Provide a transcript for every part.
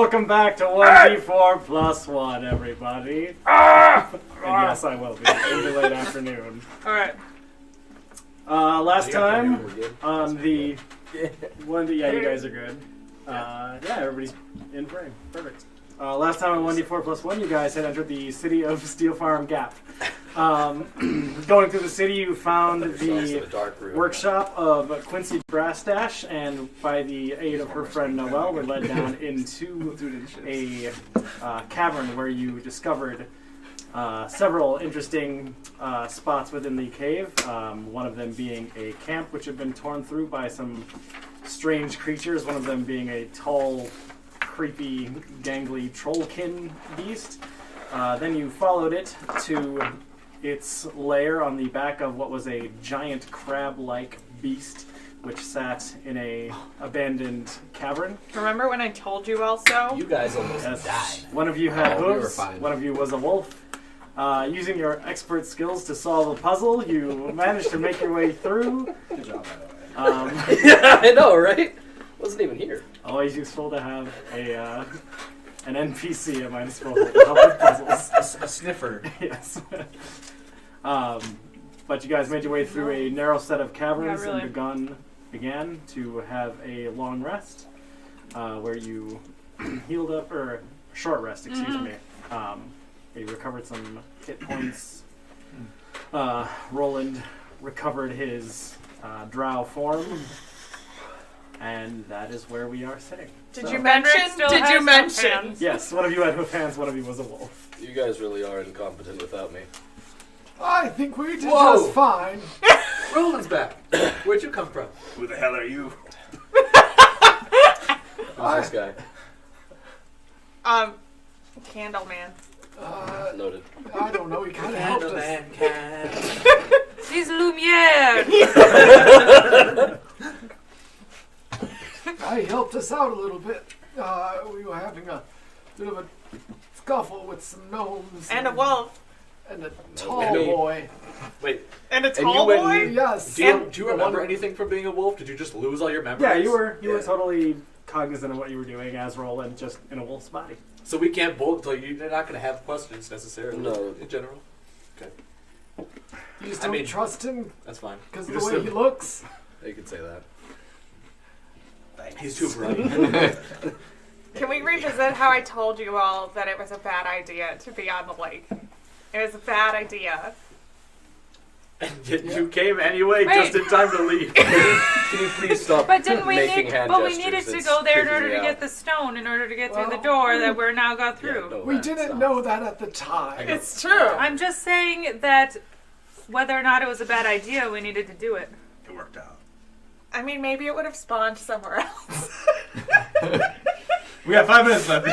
Welcome back to 1d4 plus 1, everybody. And yes, I will be. In the late afternoon. Alright. Last time on the one, yeah, you guys are good. Yeah, everybody's in frame. Perfect. Last time on 1d4 plus 1, you guys had entered the city of Steel Farm Gap. Going through the city, you found the workshop of Quincy Brassdash, and by the aid of her friend Noelle, were led down into a cavern where you discovered several interesting spots within the cave. One of them being a camp which had been torn through by some strange creatures, one of them being a tall, creepy, gangly trollkin beast. Then you followed it to its lair on the back of what was a giant crab-like beast, which sat in a abandoned cavern. Remember when I told you also? You guys almost died. One of you had we were hooves, fine. one of you was a wolf. Using your expert skills to solve a puzzle, you managed to make your way through. Good job, by the way. Yeah, I know, right? Wasn't even here. Always useful to have an NPC at my disposal to help with puzzles. A sniffer. Yes. But you guys made your way through a narrow set of caverns really. and began to have a long rest, where you healed up, or short rest, excuse me. You recovered some hit points. Roland recovered his drow form, and that is where we are sitting. Did you mention? Yes, one of you had hoof hands, one of you was a wolf. You guys really are incompetent without me. I think we did just fine. Roland's back. Where'd you come from? Who the hell are you? Who's this guy? Candle Man. Noted. I don't know, he kind of helped us. He's Lumiere! He helped us out a little bit. We were having a bit of a scuffle with some gnomes. And a wolf. And a tall boy. Wait. And a tall boy? Yes. Do you remember anything from being a wolf? Did you just lose all your memories? Yeah, you were totally cognizant of what you were doing as Roland, just in a wolf's body. So we can't both, so you're not going to have questions necessarily? No. In general? Okay. You just don't trust him? That's fine. Because of the way he looks? You could say that. Thanks. He's too bright. Can we revisit how I told you all that it was a bad idea to be on the lake? It was a bad idea. And yet you came anyway, just in time to leave. Can you please stop But didn't we making need? hand But we gestures? needed to It's go there in freaking order me to out. get the stone, in order to get through the Well, door that we're now got through. Yeah, no, We didn't know that at the time. It's true. I'm just saying that whether or not it was a bad idea, we needed to do it. It worked out. I mean, maybe it would have spawned somewhere else. We got 5 minutes left.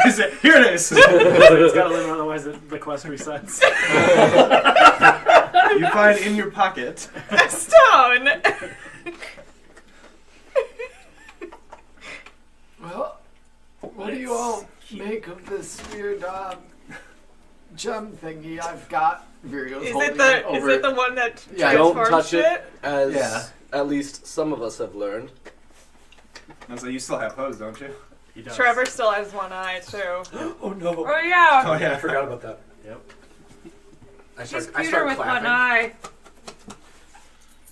Here it is. It's got to live, otherwise the quest resets. You find in your pocket A stone! Well, what do you all make of this weird gem thingy I've got? Virgo's Is holding it the over is it the one that Yeah, Don't transforms touch shit? it, as Yeah. at least some of us have learned. And so you still have pose, don't you? He does. Trevor still has one eye too. Oh no. Oh yeah, Oh yeah, I forgot about that. Yep. he's Peter with one eye.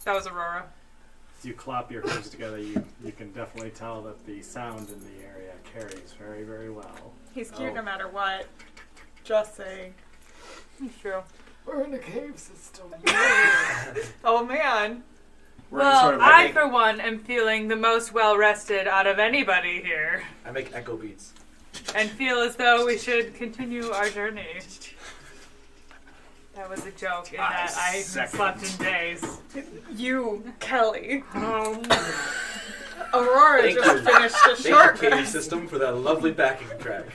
That was Aurora. As you clap your hooves together, you can definitely tell that the sound in the area carries very, very well. He's cute no matter what. Just saying. It's true. We're in a cave system. Oh man. We're in Well, sort of I like for one am feeling the most well rested out of anybody here, I make echo beats. and feel as though we should continue our journey. That was a joke in that I haven't slept in days. You, Kelly. Oh. Aurora Thank just you. finished a Thank short you, Cave rest. System, for that lovely backing track.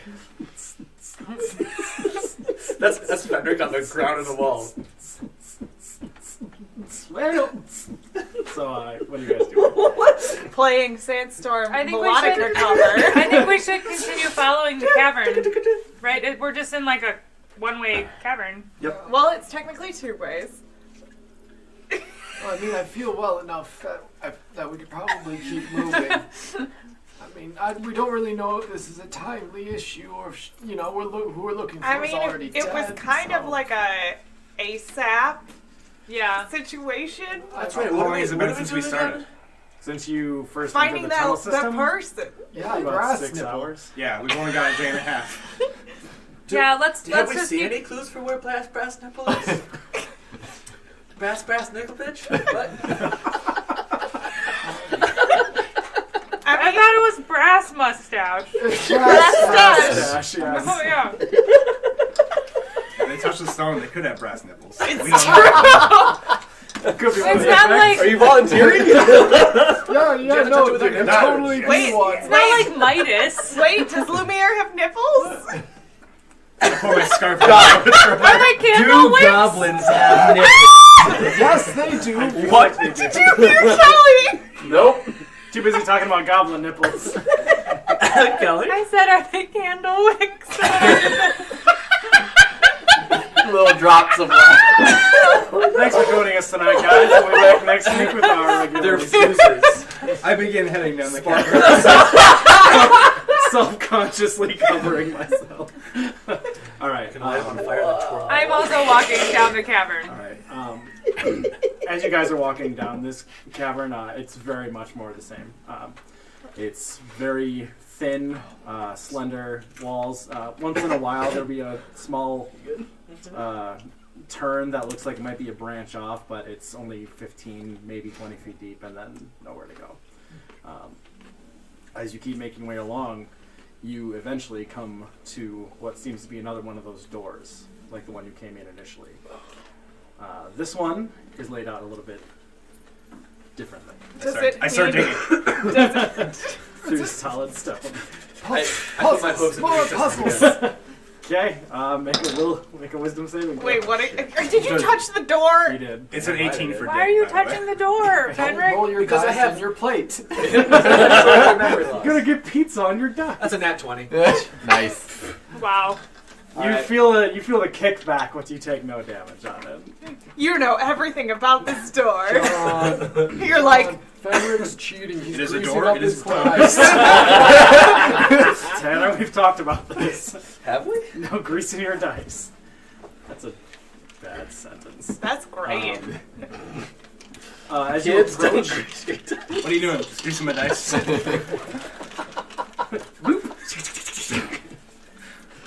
That's Fenric on the ground of the wall. So, what do you guys do? Playing Sandstorm I think we melodic should- cover. I think we should continue following the cavern, right? We're just in like a one-way cavern. Well, it's technically 2 ways. Well, I mean, I feel well enough that we could probably keep moving. I mean, we don't really know if this is a timely issue or if, who we're looking for I is mean, already it dead. was kind of so- like a ASAP Yeah. situation. That's How right. long has it been since we started? Since you first Finding entered the tunnel the system, person. Yeah, about grass 6 nipple. hours. Yeah, we've only got a day and a half. Yeah, let's Have we just seen keep- any clues for where brass nipple is? brass nickel bitch? What? I thought it was brass mustache. Mustache, yes. Oh yeah. If they touch the stone, they could have brass nipples. We don't It's know. Could be one of It's the not effects. Are like you volunteering? Yeah, to touch no, it with your they're nipple. totally Wait, new ones. it's not like Midas. Wait, does Lumiere have nipples? I pull my scarf God. out. Are they candle wicks? goblins have nipples? Yes, they do. What? Lumiere Kelly! Nope. Too busy talking about goblin nipples. Kelly? I said, are they candle wicks? Little drops of water. Thanks for joining us tonight, guys. We'll be back next week with our They're regular fuses. I begin heading down the cavern. self-consciously covering myself. All right. Can light on fire the twirl. I'm also walking down the cavern. All right. As you guys are walking down this cavern, it's very much more the same. It's very thin, slender walls. Once in a while, there'll be a small turn that looks like it might be a branch off, but it's only 15, maybe 20 feet deep, and then nowhere to go. As you keep making way along, you eventually come to what seems to be another one of those doors, like the one you came in initially. This one is laid out a little bit differently. I start digging. Through solid stone. I put my hooks in More the puzzles. Okay, make a wisdom saving throw. Wait, what? Did you touch the door? You did. It's an 18 for Why dig, are you by the way. touching the door, Don't Fenric? roll your Because I dice have- in your plate. Memory loss. You're gonna get pizza on your duck. That's a nat 20. Nice. Wow. You feel the kickback once you take no damage on it. You know everything about this door. God, You're like, Fenrir's cheating. He's It is a greasing door, up it his is prize. Tanner, we've talked about this. Have we? No greasing your dice. That's a bad sentence. that's great. As you Kids don't approach, grease your dice. What are you doing? Just greasing my dice?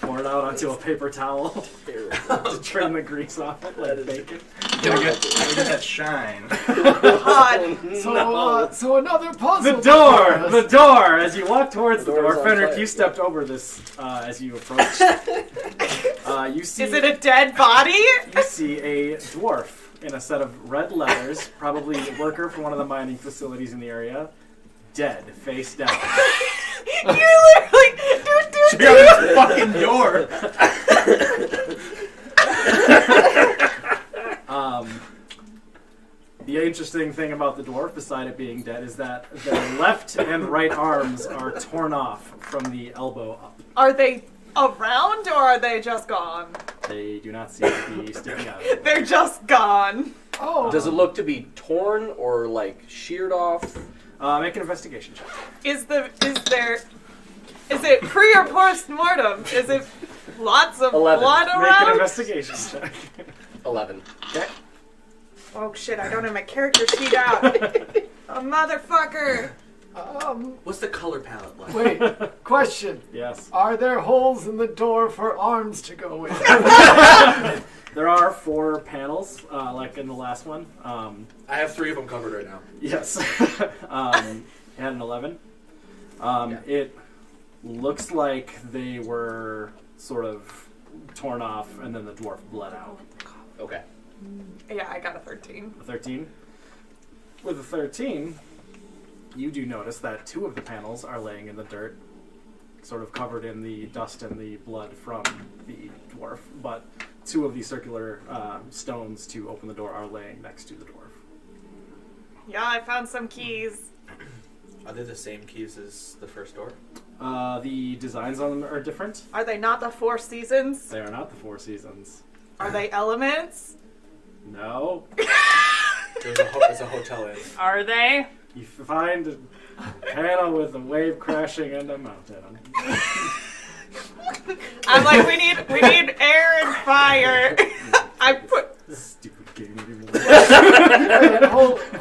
pour it out onto a paper towel to trim the grease off it like bacon. Gonna get that shine. God. So another puzzle. The door! before us. The door! As you walk towards the The door, door's on Fenric, fire. you stepped over this as you approached. You see, Is it a dead body? you see a dwarf in a set of red leathers, probably a worker from one of the mining facilities in the area, dead, face down. You literally, Check out this fucking door. The interesting thing about the dwarf, beside it being dead, is that their left and right arms are torn off from the elbow up. Are they around or are they just gone? They do not seem to be sticking out. anymore. They're just gone. Oh, Does it look to be torn or like sheared off? Make an investigation check. Is it pre or post mortem? Is it lots of 11. blood Make an around? investigation check. 11. Okay. Oh shit, I don't have my character sheet out. A motherfucker. What's the color palette like? wait. Question: Yes. Are there holes in the door for arms to go in? There are 4 panels, like in the last one. I have 3 of them covered right now. Yes. You had an 11. It looks like they were sort of torn off, and then the dwarf bled out. Okay. Yeah, I got a 13. A 13. With a 13, you do notice that 2 of the panels are laying in the dirt, sort of covered in the dust and the blood from the dwarf, but 2 of the circular stones to open the door are laying next to the dwarf. Yeah, I found some keys. Are they the same keys as the first door? The designs on them are different. Are they not the 4 seasons? They are not the 4 seasons. Are they elements? No. There's a hotel in. Are they? You find panel with a wave crashing into a mountain. I'm like, we need air and fire. I put. Stupid game.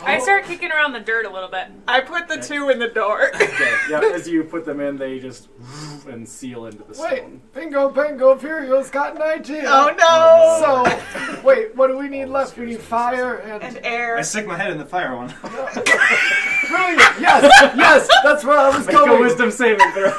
I start kicking around the dirt a little bit. I put the 2 in the door. Okay, yeah, as you put them in, they just and seal into the stone. Wait, Bingo Bango Furio's got an idea. Oh no! So, wait, what do we need left? We need fire And I air. stick my head in the fire one. Brilliant! Yes, that's where I was Make a going. wisdom saving throw.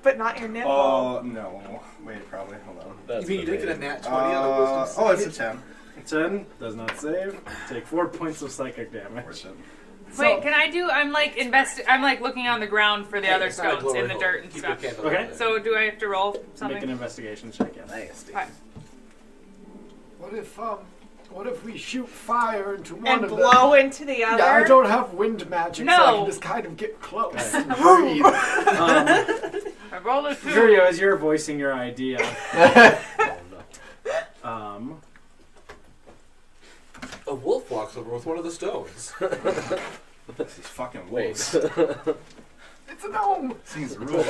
But not your nipple. Oh, no. Wait, probably. Hold on. You That's mean you didn't get a amazing. nat 20 on the wisdom? Oh, it's a 10. 10 does not save. Take 4 points of psychic damage. Worth it. Wait, can I do? I'm like looking on the ground for the other It's not a stones glory in the hole. dirt and Keep your stuff. candle Okay. lit. So do I have to roll something? Make an investigation check. Yeah. Nasty. Fine. What if we shoot fire into one And of them? blow into the other. Yeah, I don't have wind magic, so I No. can just kind of get close Okay. and breathe. I rolled a 2. Furio, as you're voicing your idea, A wolf walks over with one of the stones. These fucking Wait. wolves. It's a gnome. Seems the rule.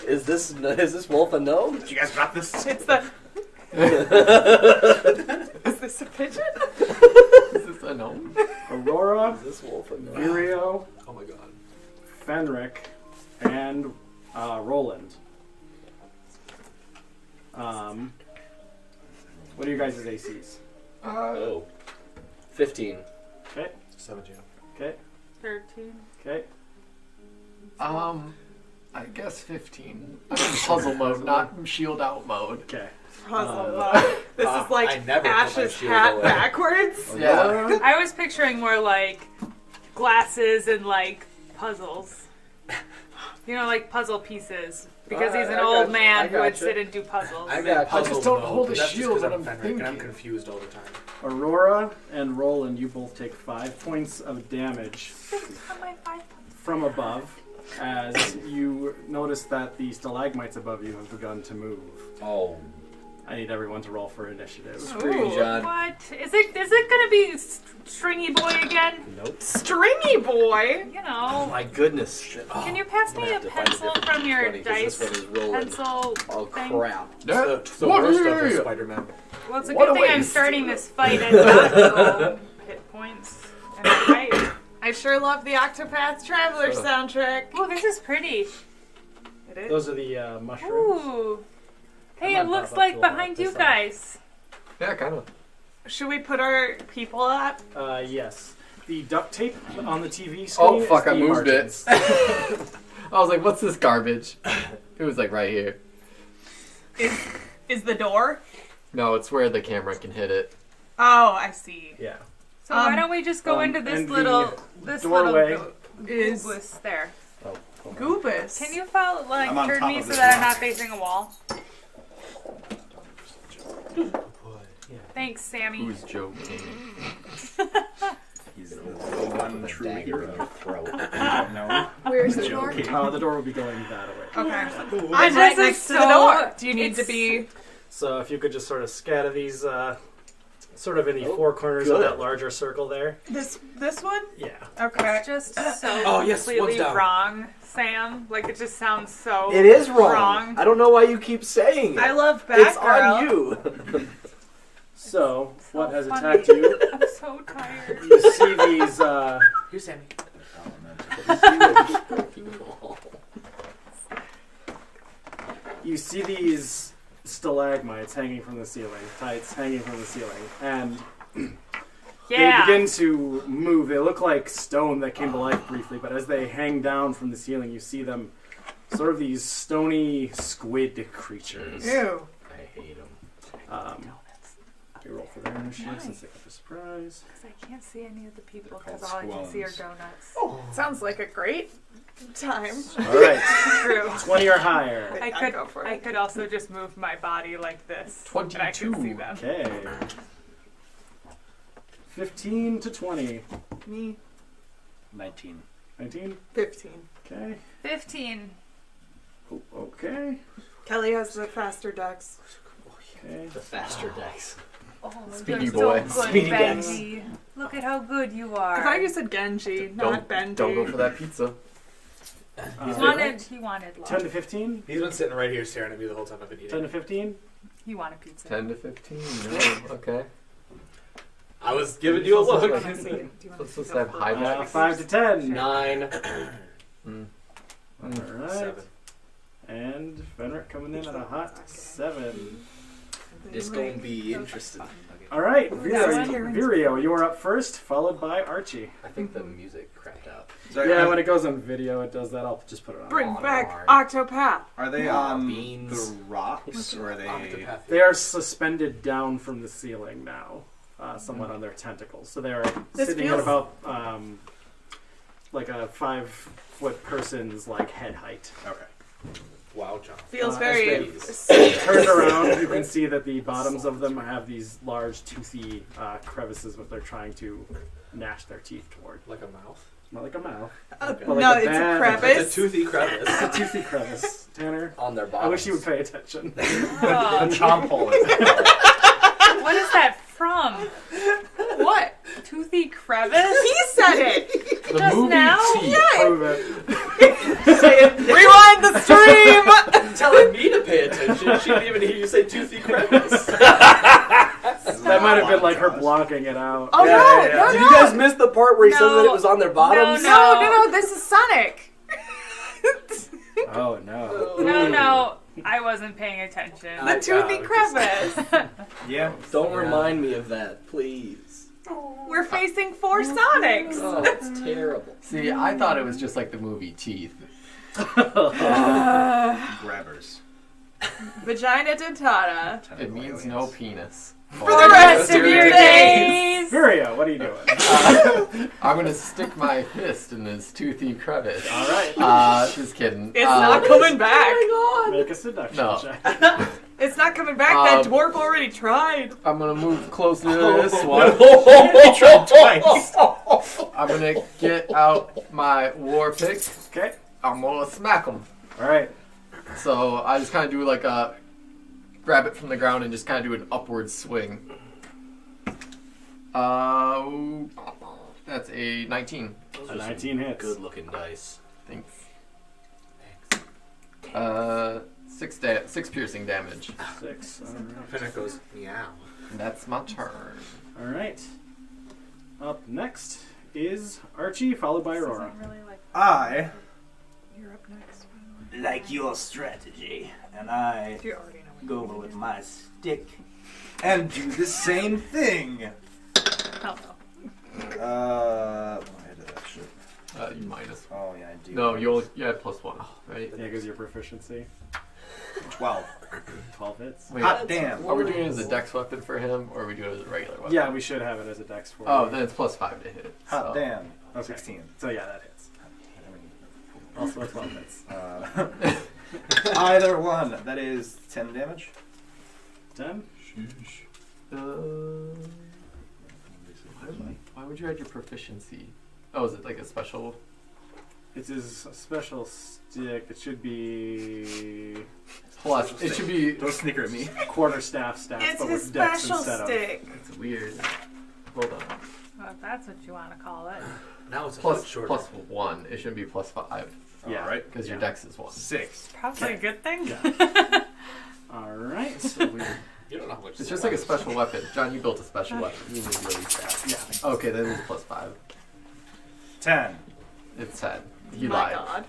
Is this wolf a gnome? Did you guys drop this? It's the. Is this a pigeon? Is this a gnome? Aurora, Is this wolf a gnome? Furio, Oh my god. Fenric, and Roland. What are your guys' ACs? Oh. 15. Okay, 17. okay, 13. okay. I guess 15. I'm in puzzle mode, not shield out mode. Okay. Puzzle mode. This is I like never put my Ash's shield hat away. backwards. Yeah. I was picturing more like glasses and like puzzles. You know, like puzzle pieces. Because he's an I old gotcha, man I who would gotcha. sit and do puzzles. I'm got in puzzle I just don't mode, hold but a that's just shield 'cause when I'm I'm Fenric and I'm thinking. confused all the time. Aurora and Roland, you both take 5 points of damage from above as you notice that the stalagmites above you have begun to move. Oh. I need everyone to roll for initiative. Screw you, John. What? Is it gonna be Stringy Boy again? Nope. Stringy boy. You Oh know. my goodness. Can you pass I'm me gonna a have to find a pencil different from your 20, 'cause dice this one is rolling. pencil Oh thing? crap. It's the What worst are of the you? Spider-Man. Well, it's a What good a thing I'm waste. starting this fight at not full hit points. And right. I sure love the Octopath Traveler soundtrack. Oh, this is pretty. It is. Those are the mushrooms. Ooh. Hey, I it might looks pop up like to a lot behind this you time. guys. Yeah, kind of. Should we put our people up? Yes. The duct tape on the TV screen. Oh, fuck, is I the moved margins. it. I was like, what's this garbage? It was like right here. Is the door? No, it's where the camera can hit it. Oh, I see. Yeah. So why don't we just go into this and the little doorway Is goobus there? Oh, hold on. Goobus. Can you follow, like, I'm on turn top me of so this that I'm rock. not facing a wall? Thanks, Sammy. Who's joking? He's the one true Dagger hero. in your throat. No. Where's the door? The door will be going that way. Okay. I I'm right just next to the so- door. Do you need to it's- be? So if you could just sort of scatter these, sort of in the Oh, four corners good. of that larger circle there. This one? Yeah. Okay. It's just so Oh, yes, completely one's down. wrong, Sam. Like, it just sounds so It is wrong. wrong. I don't know why you keep saying it. I love It's Batgirl. on you. So what has funny. attacked you? I'm so tired. You see these. Here's Sammy. You see these stalagmites hanging from the ceiling, tights hanging from the ceiling, and Yeah. they begin to move. They look like stone that came to life briefly, but as they hang down from the ceiling, you see them sort of these stony squid creatures. Ew. I hate him. You roll for their initiative since they got the surprise. Because I can't see any of the people They're because called all I can see are squalls. donuts. Sounds like a great time. All right, True. 20 or higher. I I'll could go for I it. could also just move my body like this. And I can 22. see them. Okay. 15 to 20. Me. 19. 19. 15. Okay. 15. Oh, okay. Kelly has the faster dex. Okay. The faster dice. Oh, Speedy you're boy. So good, Speedy Dex. Benji. Look at how good you are. I thought you said Genji, not Benji. Don't go for that pizza. He wanted love. 10 to 15? He's been sitting right here staring at me the whole time I've been 10 eating. to 15? He wanted pizza. 10 to 15. No, okay. I was giving you a Do you look. wanna see it? Do you wanna Let's see just the have high photo? back. 5 to 10. 9. Alright. 7. And Fenric coming in at a hot 7. It's going to be interesting. Alright, That one? Virio, you are up first, followed by Archie. I think the music cracked out. So Yeah, are, when it goes on video, it does that. I'll just put it on. Bring Oh, back no. Octopath. are they on Beans. the rocks or are they? Octopath. They are suspended down from the ceiling now, somewhat on their tentacles. So they are This sitting at feels- about like a 5-foot person's like head height. Okay. Wow, John. Feels as very. Turned around, you can see that the bottoms of them have these large, toothy crevices that they're trying to gnash their teeth toward. Like a mouth. Not like a mouth. Okay. Well, like No, a it's a bad- It's a crevice. toothy crevice. It's a toothy crevice, Tanner. On their I bottoms. wish you would pay attention. Oh, Chomp hole is what is that from? What? Toothy crevice? He said it. The Just movie now? Teeth. Prove it. Rewind the stream. telling me to pay attention. She didn't even hear you say toothy crevice. That might have been like her blocking it out. Oh no, Did you guys miss the part where he said that it was on their bottoms? no! This is Sonic. Oh no. No, I wasn't paying attention. The toothy crevice. Yeah. Don't remind me of that, please. We're facing 4 Sonics. Oh, that's terrible. See, I thought it was just like the movie Teeth. Grabbers. Vagina dentata. It means no penis. For the rest of your days. Virio, what are you doing? I'm gonna stick my fist in this toothy crevice. All right. Just kidding. It's not coming back. Make a seduction No. check. It's not coming back. That dwarf already tried. I'm gonna move closer to this one. I'm gonna get out my war pick. Okay. I'm gonna smack him. All right. So I just kind of do like a grab it from the ground and just kind of do an upward swing. That's a 19. A 19 hits. Good looking dice. Thanks. 6 piercing damage. 6. All right. Finnick goes, meow. And that's my turn. All right. Up next is Archie, followed by Aurora. Really like I you're up next. like your strategy, and I You already know. go over with my stick. and do the same thing. Hell no. I did that shit. You minus. Oh yeah, I do. No, you had +1, right? Yeah, because your proficiency. 12. 12 hits. Wait, Hot damn. are we doing it as a dex weapon for him, or are we doing it as a regular weapon? Yeah, we should have it as a dex for Oh, you. then it's +5 to hit. Hot so. damn. Okay. 16. So yeah, that hits. Also 12 hits. Either one. That is 10 damage. 10? Why would you add your proficiency? Oh, is it like a special? It's his special stick. It should be Plus, it should be. Don't snicker at me. quarter staff stats, It's but his with dex special instead stick. It's weird. Hold on. Well, if that's what you want to call it. Now it's a foot Plus shorter. +1. It shouldn't be +5 Yeah. Alright. because your Yeah. dex is 1. 6. Probably a good thing. Yeah. All right. So we, You don't know how much. It's just like a special weapon. John, you built a special weapon. You need to release that. yeah. Okay, then it's +5. 10. It's 10. He My lied. God.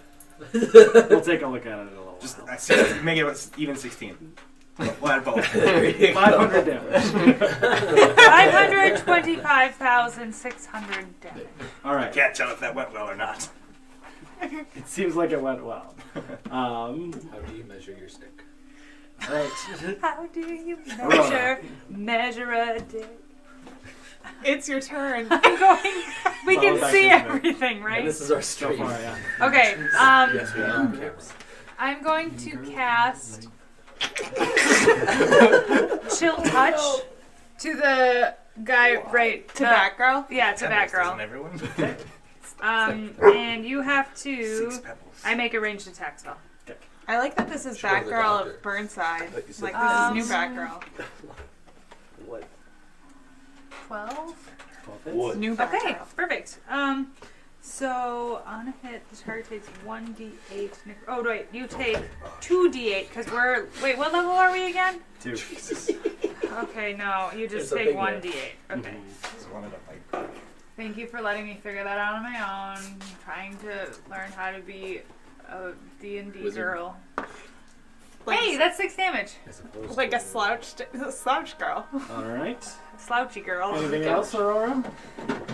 We'll take a look at it in a little Just while. make it even 16. We'll add both. 500 damage. 525,600 damage. All right. Can't tell if that went well or not. It seems like it went well. How do you measure your stick? Right. How do you Aurora. measure a dick? It's your turn. I'm going. We Follow can back see into it. everything, right? And this is our Go stream. for it, yeah. Okay. Yes, we have cameras. I'm going to cast Chill Touch to the guy right To Batgirl. Yeah, to Batgirl. Everyone? And you have 6 to. pebbles. I make a ranged attack spell. I like that this is Should go to the Batgirl doctor. of Burnside. Like you said. Like this is new Batgirl. What? 12. 12 hits. Wood. New Okay, background. perfect. So on a hit, the target takes 1d8. Oh wait, you take 2d8 because we're. Wait, what level are we again? 2. Okay, no, you just There's a take big 1d8. man. Okay. Just wanted to like. Thank you for letting me figure that out on my own. I'm trying to learn how to be a D&D Wizard. girl. Like, Hey, that's 6 damage. like a slouch girl. Alright. Slouchy girl. Anything else, Aurora?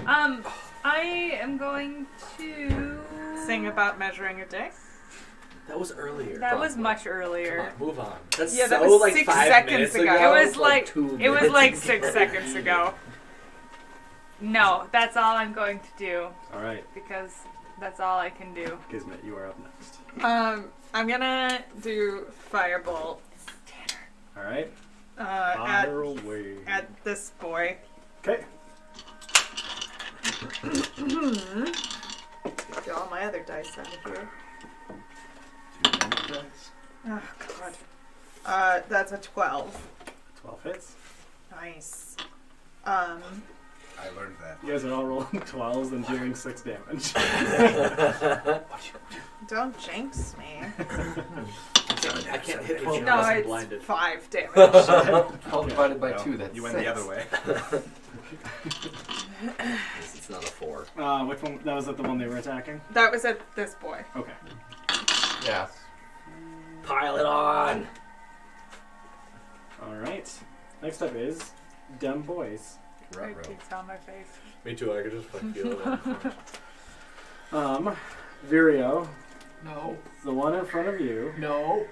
I am going to Sing about measuring a dick. That was earlier. That was Probably. much Come earlier. on, move on. That's Yeah, that so was like 6 5 seconds minutes ago. It was like 2 it was minutes like ago. 6 seconds ago. No, that's all I'm going to do Alright. because that's all I can do. Kismet, you are up next. I'm gonna do firebolt Alright. at Fire away. this boy. Okay. Get all my other dice out of here. 2 dice. Oh god. That's a 12. 12 hits. Nice. I learned that. You guys are all rolling 12s and dealing 6 damage. Don't jinx me. I can't hit No, unless I'm it's blinded. 5 damage. 12 divided by No, 2, that's you went 6. the other way. It's not a 4. Which one? That was the one they were attacking? That was at this boy. Okay. Yeah. Pile it on. Alright. Next up is Dumb Boys. It's on my face. Me too. I could just like feel it. Virio, No. the one in front of you. No.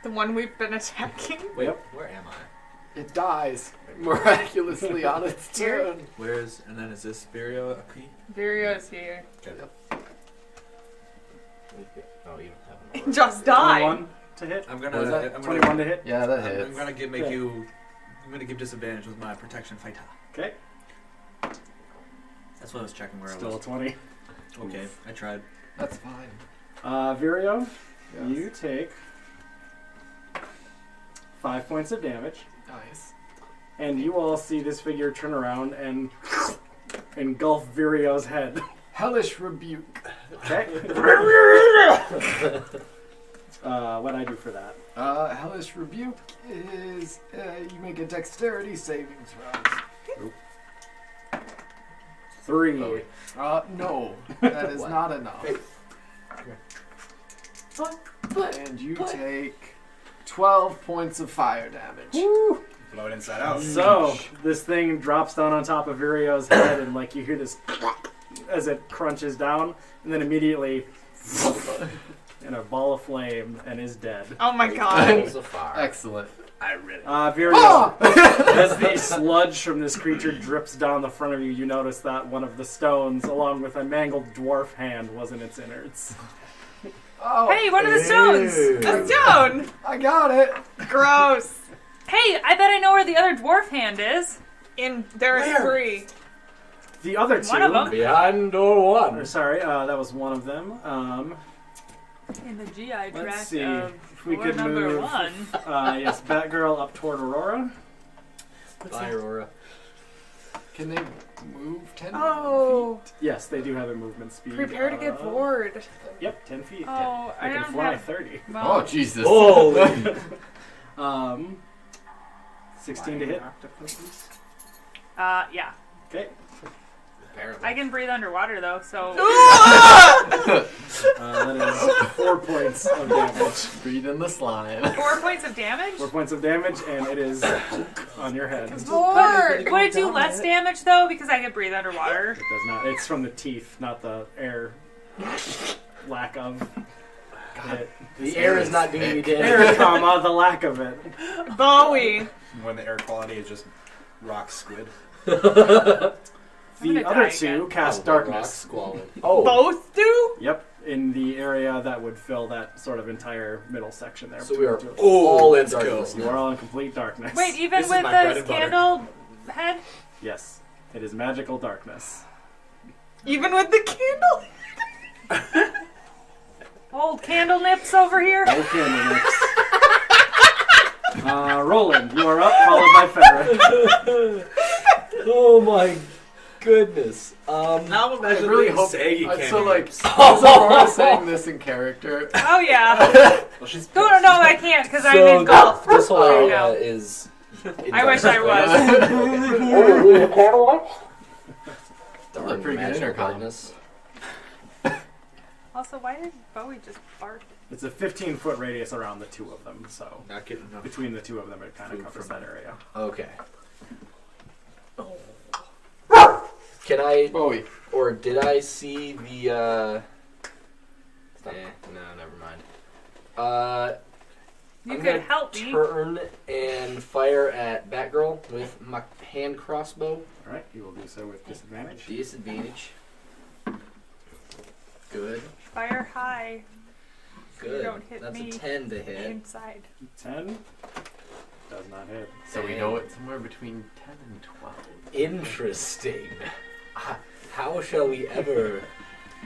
The one we've been attacking. Wait, Yep. where am I? It dies miraculously on its turn. Where is? And then is this Virio a key? Virio's here. Okay. Oh, you don't have an Just die. 21 to hit. I'm What is gonna. that? I'm 21 gonna. to hit. Yeah, that I'm hits. gonna make Okay. you. I'm gonna give disadvantage with my protection fighter. Okay. That's what I was checking where Still I a was. 20. Okay, I tried. That's fine. Virio, Yes. you take 5 points of damage. Nice. And you all see this figure turn around and engulf Virio's head. Hellish rebuke. Okay. What'd I do for that? Hellish rebuke is you make a dexterity saving throw. 3. No, that is What? not enough. And you take 12 points of fire damage. Blow it inside out. So, this thing drops down on top of Virio's head, and like you hear this as it crunches down, and then immediately in a ball of flame, and is dead. Oh my god. Balls of fire. Excellent. I read it. Virio, as the sludge from this creature drips down the front of you, you notice that one of the stones, along with a mangled dwarf hand, was in its innards. Oh, Hey, one of the stones! A stone. I got it. Gross. Hey, I bet I know where the other dwarf hand is. There are 3. The other two. One of them. Behind door 1. Or, sorry, that was one of them. In the GI Let's tract see of if we door could number move. 1. Yes, Batgirl up toward Aurora. Bye, Aurora. Can they move 10 Oh. Yes, they do have a movement speed. Prepare to get bored. Yep, 10 feet. Oh, They I can don't fly have. 30. Well, Oh, Jesus. Holy. 16 to hit. yeah. Okay. Apparently. I can breathe underwater though, so. That is 4 points of damage. Breathe in the slime. 4 points of damage? 4 points of damage, and it is on your head. It Bored. Would it do less damage though because I can breathe underwater? does not. It's from the teeth, not the air. Lack of. It. The air is not doing me Air, damage. comma, the lack of it. Bowie. When the air quality is just rock squid. The gonna other die two again. cast Rock darkness. squalid. Oh, Both do? Yep, in the area that would fill that sort of entire middle section there. So we are between the two. all in let's go. darkness. You are all in complete darkness. Wait, even This is with my bread the and butter. candle head? Yes, it is magical darkness. Even with the candle? Old candle nips over here? No candle nips. Roland, you are up, followed by Farrah. Oh my goodness. Now imagine I really being hope. saggy So like, is Oh. Aurora saying this in character? Oh yeah. Well, she's No, I can't because I'm So in golf. this whole right area now. is. I wish I was. Darn, pretty good intercom. Brightness. Also, why did Bowie just bark? It's a 15-foot radius around the two of them, so Not getting enough. between the two of them, it kind of Food covers from that area. Okay. Can I, Bowie. or did I see the? No, never mind. You I'm could gonna help me. turn and fire at Batgirl with my hand crossbow. All right, you will do so with disadvantage. Disadvantage. Good. Fire high. So you Good. don't hit That's me a 10 to hit. inside. 10 does not hit. So we know it's somewhere between 10 and 12. Interesting. How shall we ever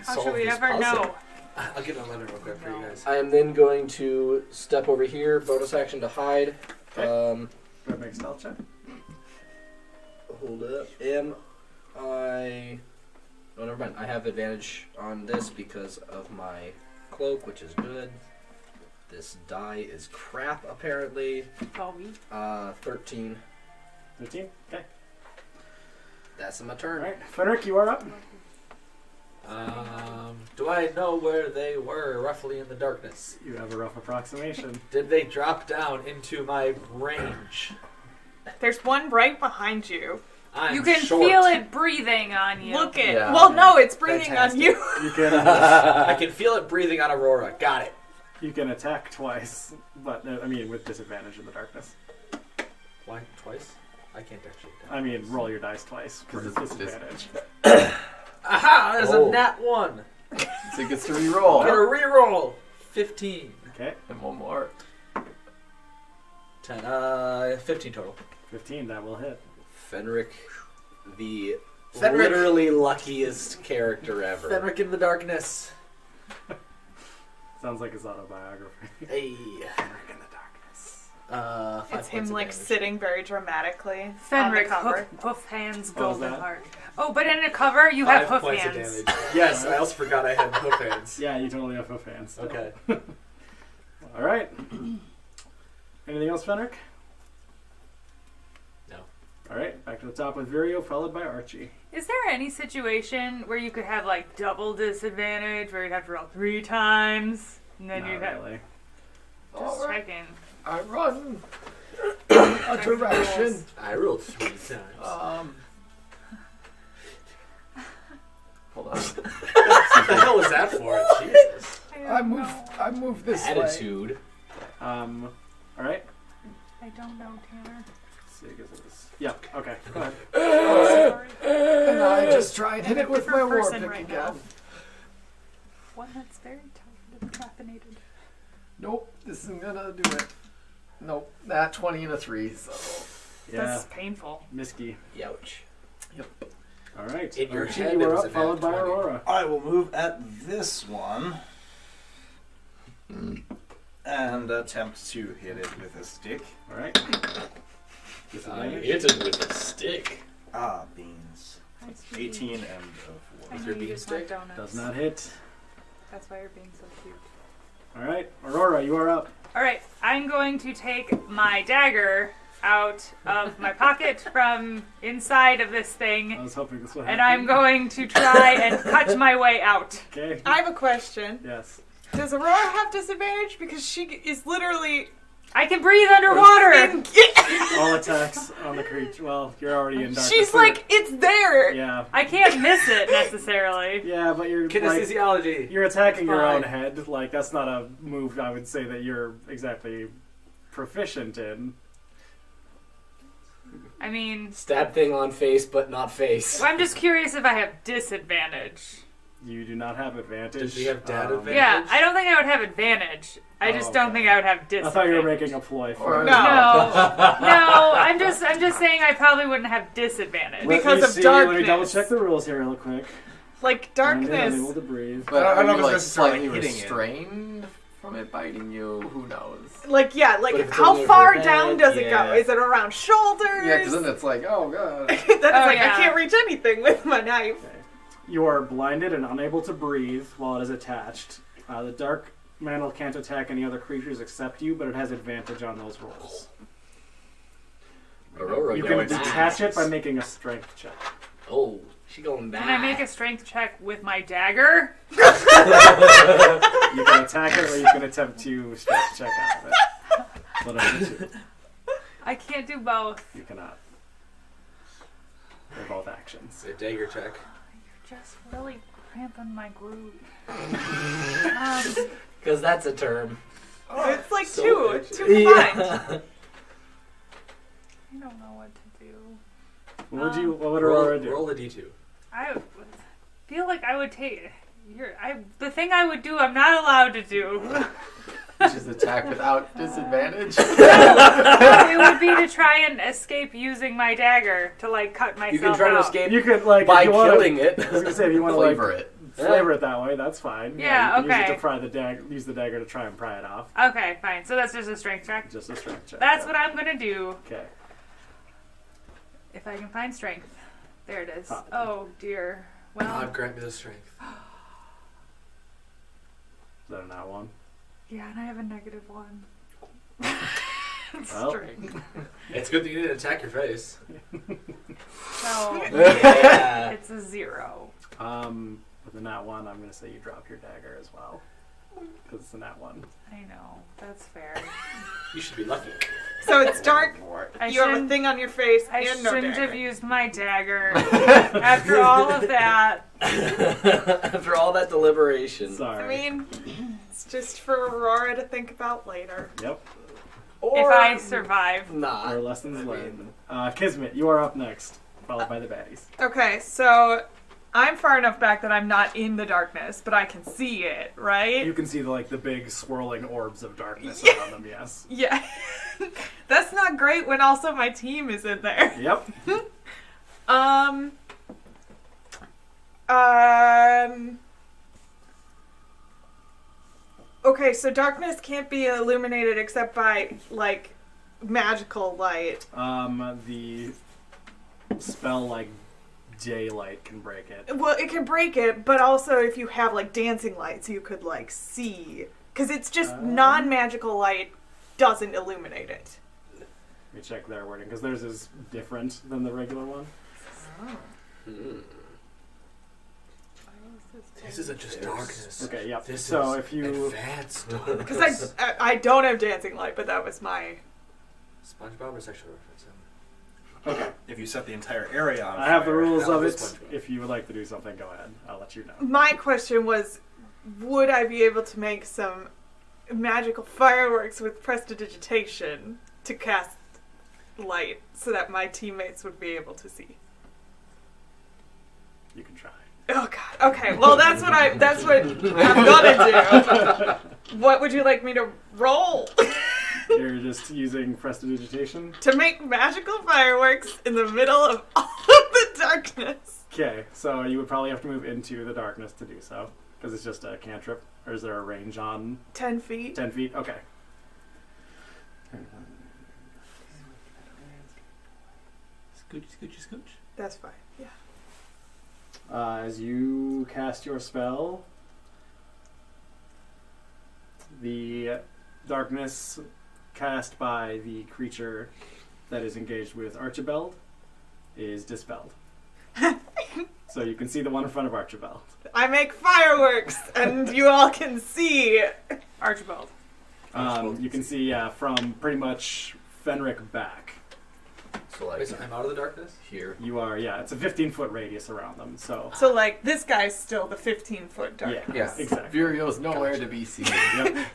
How solve should we this ever puzzle? know? I'll get an 11 real quick for you guys. I am then going to step over here, bonus action to hide. Okay. Go ahead, make a stealth check. Hold up. Am I... Oh, never mind. I have advantage on this because of my cloak, which is good. This die is crap, apparently. Bowie. 13. 13? Okay. That's my All turn. right, Fenric, you are up. Do I know where they were roughly in the darkness? You have a rough approximation. Did they drop down into my range? There's one right behind you. I'm You can short. feel it breathing on you. Look it. Yeah. Well, no, it's breathing Fantastic. on you. You can I can feel it breathing on Aurora. Got it. you can attack twice, but I mean with disadvantage in the darkness. Why? Twice? I can't actually. I mean roll your dice twice because it's disadvantage. Aha! There's Oh. a nat 1. So it gets to re-roll. Get a reroll. 15. Okay, And one more. 10. 15 total. 15, that will hit. Fenric, the Fenric. literally luckiest character ever. Fenric in the darkness. Sounds like his autobiography. Hey. Fenric in the darkness. 5 It's him points of like damage. sitting very dramatically on the Fenric, cover. hoof hands, What was golden that? heart. Oh, but in a cover, you have 5 hoof points hands. of damage. Yes, I also forgot I had hoof hands. Yeah, you totally have hoof hands. Okay. All right. Anything else, Fenric? No. All right, back to the top with Virio, followed by Archie. Is there any situation where you could have like double disadvantage, where you'd have to roll 3 times, and then Not you'd have really. just Alright. checking? I run a direction. I rolled 3 times. Hold on. What the hell was that for? Jesus. I move this way. Attitude. All right. I don't know, Tanner. Let's see, I guess it was. Yeah. Okay. Go ahead. Sorry. And I just try and hit it with my Different war person pick right again. now. One that's very tired and caffeinated. Nope, this isn't gonna do it. Nope, that 20 and a 3. So Yeah. This is painful. Misky. Youch. All right. In your Archie, head, you it are was up, a followed nat by 20. Aurora. I will move at this one and attempt to hit it with a stick. All right. I Disadvantage. hit it with a stick. Ah, beans. 18 and a 4. I With know your you just want beefsteak? donuts. Does not hit. That's why you're being so cute. All right. Aurora, you are up. All right, I'm going to take my dagger out of my pocket from inside of this I thing, was hoping this would and happen. I'm going to try and cut my way out. Okay. I have a question. Yes. Does Aurora have disadvantage? Because she is literally I can breathe underwater. All attacks on the creature. Well, you're already in darkness. She's like, it's there. Yeah. I can't miss it necessarily. Yeah, but you're like, Kinesiology. you're attacking your own Fine. head. Like that's not a move I would say that you're exactly proficient in. I mean, Stab thing on face, but not face. I'm just curious if I have disadvantage. You do not have advantage. Does she have dad advantage? Yeah, I don't think I would have advantage. I just don't okay. think I would have I disadvantage. thought you were making a ploy for Or- it. No. No, I'm just saying I probably wouldn't have disadvantage. Let Because me of see, Let me darkness. double check the rules here real quick. Like I'm able darkness. to breathe. But I don't know are if you it's like necessarily slightly hitting it. restrained from it biting you? Who knows? Like, yeah, But like if it's how only far overhead, down does it go? yeah. Is it around shoulders? Yeah, because then it's like, oh god. That is like, yeah. I can't reach anything with my knife. Okay. You are blinded and unable to breathe while it is attached. The dark mantle can't attack any other creatures except you, but it has advantage on those rolls. Aurora You going can back. detach it by making a strength check. Oh, she going back. Can I make a strength check with my dagger? You can attack it, or you can attempt to strength check out of it. Whatever you choose. I can't do both. You cannot. They're both actions. A dagger check. You're just really cramping my groove. Because that's a term. It's like So two bitchy. combined. I don't know what to do. What would Aurora do? Roll a d2. I feel like I would take. The thing I would do, I'm not allowed to do. Just attack without disadvantage. It would be to try and escape using my dagger to like cut myself You can try to out. escape You could like by if you wanna, killing it. I was gonna say if you want to Flavor like it. flavor it that way, that's fine. Yeah, you can use it okay. to pry the use the dagger to try and pry it off. Okay, fine. So that's just a strength check. Just a strength check. That's what I'm gonna do Okay. if I can find strength. There it is. Pop. Oh dear. Well, God grant me the strength. Is that a nat one? yeah, and I have a -1. Well. Strength. It's good that you didn't attack your face. So Yeah. it's a 0. With a nat one, I'm gonna say you drop your dagger as well, because it's a nat one. I know. That's fair. You should be lucky. So it's dark. I You have a shouldn't- thing on your face I and no shouldn't dagger. have used my dagger. After all of that, After all that deliberation. Sorry. I mean, it's just for Aurora to think about later. Yep. if I survive. Not. Our lessons learned. Kismet, you are up next, followed by the baddies. Okay, so I'm far enough back that I'm not in the darkness, but I can see it, right? You can see the big swirling orbs of darkness Yeah. around them. Yes. Yeah. That's not great when also my team is in there. Yep. Okay, so darkness can't be illuminated except by, like, magical light. The spell like daylight can break it. Well, it can break it, but also if you have, like, dancing lights, you could, like, see. Because it's just non-magical light doesn't illuminate it. Let me check their wording because theirs is different than the regular one. This isn't just darkness. Okay. Yep. This So is if you advanced darkness. Because I don't have dancing light, but that was my... SpongeBob or sexual reference? okay, If you set the entire area on I have the fire, rules That of was it. SpongeBob. If you would like to do something, go ahead. I'll let you know. My question was, would I be able to make some magical fireworks with prestidigitation to cast light so that my teammates would be able to see? You can try. Oh god. Okay. Well, that's what I'm gonna do. What would you like me to roll? You're just using prestidigitation. To make magical fireworks in the middle of all of the darkness. Okay, so you would probably have to move into the darkness to do so because it's just a cantrip. Or is there a range on 10 feet. 10 feet? Okay. Scooch. That's fine. Yeah. As you cast your spell, the darkness cast by the creature that is engaged with Archibald is dispelled. So you can see the one in front of Archibald. I make fireworks, and you all can see. Archibald. You can see from pretty much Fenric back. So like Wait, so I'm out of the darkness? here. You are, it's a 15-foot radius around them, so... So, like, this guy's still the 15-foot darkness. Yeah, exactly. Virio's nowhere to be seen. Yep.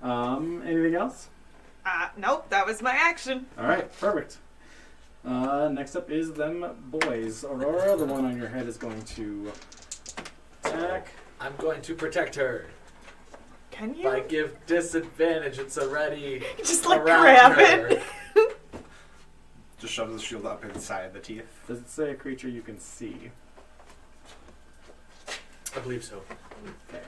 Anything else? Nope, that was my action. Alright, perfect. Next up is them boys. Aurora, the one on your head is going to attack. I'm going to protect her. Can you? By give disadvantage, it's already Just, like, around grab her. it. Just shoves the shield up inside the teeth. Does it say a creature you can see? I believe so. Okay.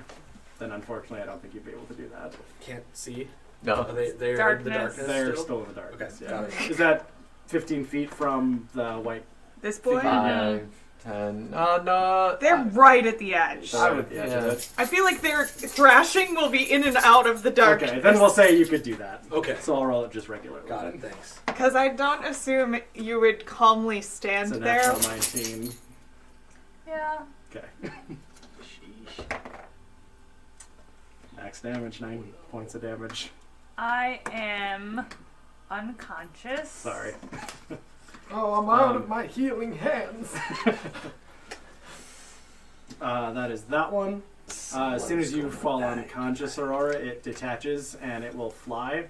then unfortunately I don't think you'd be able to do that. Can't see. No. Are they're in the Darkness. darkness. They're still? still in the darkness. Okay, Yeah. got it. Is that 15 feet from the white? This boy? 5, 10. No. They're right at the edge. I would, Yeah, yeah. I feel like their thrashing will be in and out of the darkness. Okay, then we'll say you could do that. Okay. So I'll roll it just regular. Got it. Thanks. Because I don't assume you would calmly stand It's a there. natural 19. Yeah. Okay. Max damage, 9 points of damage. I am unconscious. Sorry. Oh, I'm out of my healing hands. That is that one. As soon as you fall unconscious, Aurora, it detaches and it will fly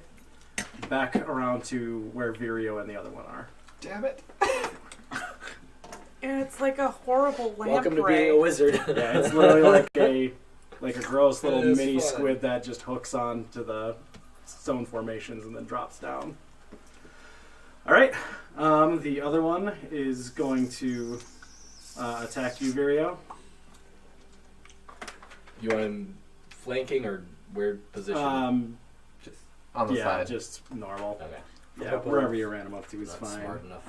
back around to where Vireo and the other one are. Damn it. And it's like a horrible lamprey. Welcome to being a wizard. Yeah, it's literally like a gross little It is mini fun. squid that just hooks on to the stone formations and then drops down. All right. The other one is going to attack you, Vireo. You want him flanking or weird position? Just on the Yeah, side. just normal. Okay. Yeah, wherever you ran him up to is Not fine. smart enough.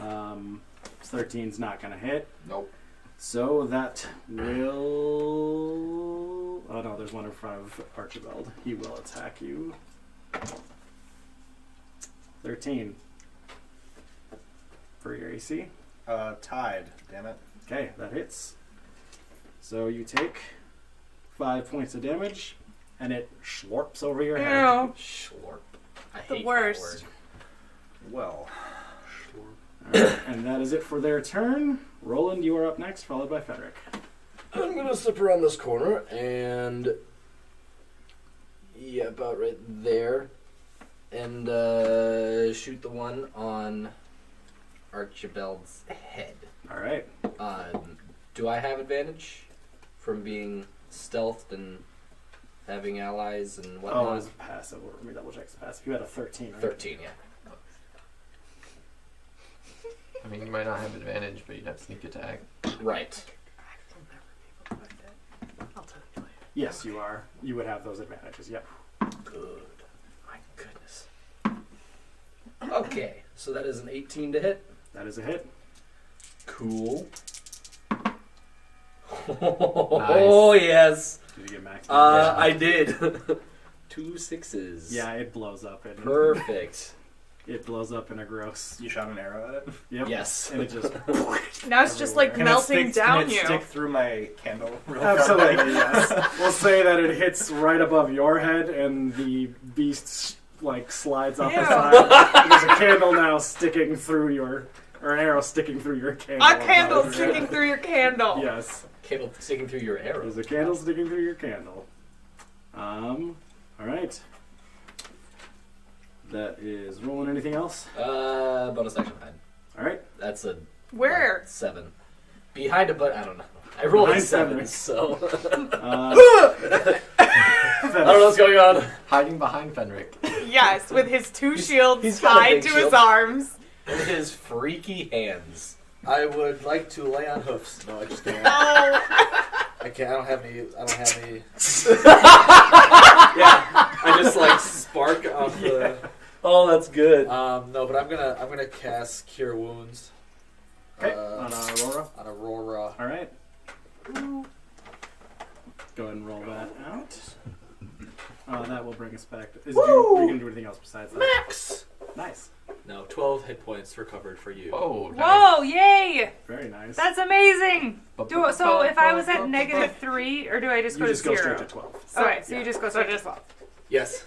13's not going to hit. Nope. So that will... Oh no, there's one in front of Archibald. He will attack you. 13. For your AC. Tied. Damn it. Okay, that hits. So you take 5 points of damage, and it schlorps over your head. Ew. Schlorp. I The hate worst. that word. Well. Alright, and that is it for their turn. Roland, you are up next, followed by Frederick. I'm gonna slip around this corner and yeah, about right there, and shoot the one on Archibald's head. All right. Do I have advantage from being stealthed and having allies and whatnot? Oh, it's passive. Let me double check it's passive. You had a 13, right? 13, yeah. I mean, you might not have advantage, but you'd have sneak attack. Right. I'll tell you later. Yes, you are. You would have those advantages, yep. Good. My goodness. Okay, so that is an 18 to hit. That is a hit. Cool. Oh, yes. Did you get max? I did. 2 6s. Yeah, it blows up. Perfect. It blows up in a gross. You shot an arrow at it? Yep. Yes. And it just. Now it's just like Everywhere. melting down can it you. stick through my candle? Real Absolutely, quick? yes. We'll say that it hits right above your head, and the beast slides off Ew. the side. There's a candle now sticking through your, or an arrow sticking through your candle. A candle sticking through your candle. Yes, Candle sticking through your arrow. there's a candle sticking through your candle. All right. That is rolling. Anything else? Bonus action behind. All right. That's a Where? 7. Behind a but I don't know. I rolled a Behind 7, seven. so I I don't know what's going on. Hiding behind Fenric. Yes, with his 2 shields he's got a tied big to his shield. arms. In his freaky hands. I would like to lay on hoofs. No, I just can't. Oh, I can't. I don't have any. Yeah, I just spark off the. Oh, that's good. No, but I'm gonna cast Cure Wounds. Okay. On Aurora. On Aurora. All right. Go ahead and roll that out. That will bring us back. Are you going to do anything else besides that? Max. Nice. No, 12 hit points recovered for you. Oh, nice. Whoa! Yay! Very nice. That's amazing. So if I was at -3, or do I just you go just to go 0? straight to 12. Okay, so you just go straight to 12. Yes.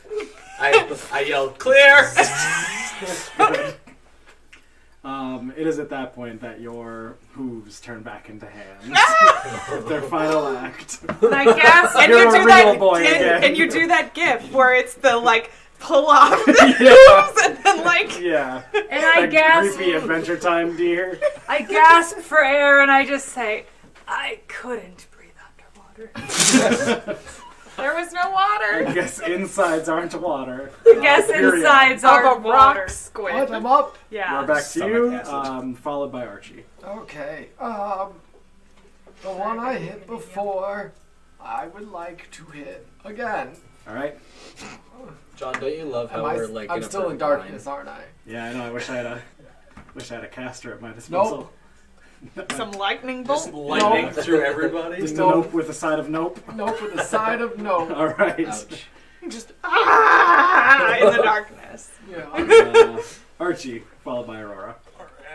I yelled clear. It is at that point that your hooves turn back into hands. Their final act. And I guess and You're you a do real that boy again. and you do that gif where it's the pull off the Yeah. hooves and then Yeah. and I Like gasp. creepy Adventure Time deer. I gasp for air and I just say, I couldn't breathe underwater. there was no I water. guess insides aren't water. I guess Period. insides Of are a rock water. squid. What? I'm up. Yeah. We're back to Stomach you, acid. followed by Archie. Okay. The one I hit before, I would like to hit again. All right. John, don't you love how we're like? I'm still in darkness, aren't I? Yeah, I know. I wish I had a caster at my disposal. Some lightning bolt. Just lightning Nope. through everybody. Just a Nope. nope with a side of nope. Nope, with the side of no. All right. Ouch. Just in the darkness. Yeah. Archie, followed by Aurora.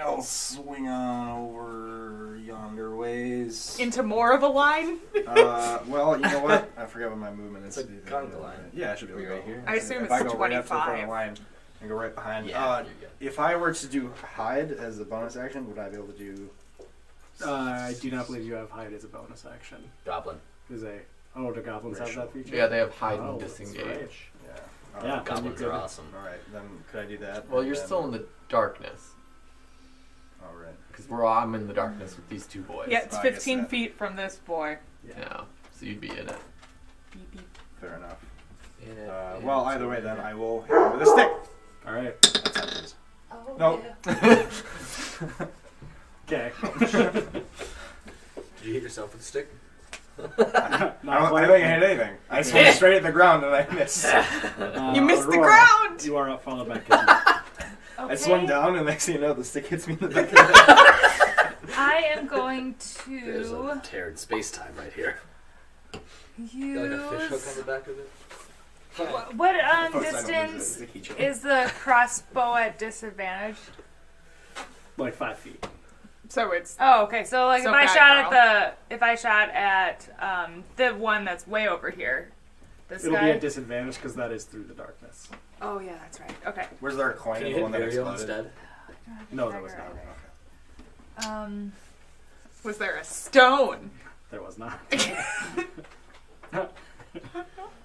I'll swing on over yonder ways. Into more of a line. Well, you know what? I forget what my movement is. It's a conga line. Yeah, I should be able to Right go here. I assume if it's I go right up to the front of 25. the line and go right behind. Yeah, you're good. If I were to do hide as a bonus action, would I be able to do? I do not believe you have hide as a bonus action. Goblin. Do goblins have that feature? Yeah, they have hide and that's disengage. right. Yeah. Yeah. Goblins then you are could- awesome. All right, then could I do that? Well, And you're then- still in the darkness. All right. Because I'm in the darkness with these two boys. Yeah, it's I guess 15 that- feet from this boy. Yeah. So you'd be in it. Beep, beep. Fair enough. In it, Well, and either way, then in I will hit him with a stick. All right. That's how it is. Oh, Nope. Okay. Did you hit yourself with a stick? I don't think I hit anything. I just went straight at the ground and I missed. You missed the Aurora, ground! You are up, followed by Kismet. Okay. I swung down and next thing you know, the stick hits me in the back of the head. I am going There's to a teared space-time right here. use. Got like a fish hook on the back of it. What Of course I don't lose it. distance It's a keychain. is the crossbow at disadvantage? Like 5 feet. So it's Oh, okay. So like So if I bad shot girl. at the one that's way over here, this It'll guy. be a disadvantage because that is through the darkness. Oh yeah, that's right. Okay. Where's our coin? Can The you hit one that Vario exploded? instead? No, there was not. Um. was there a stone? There was not.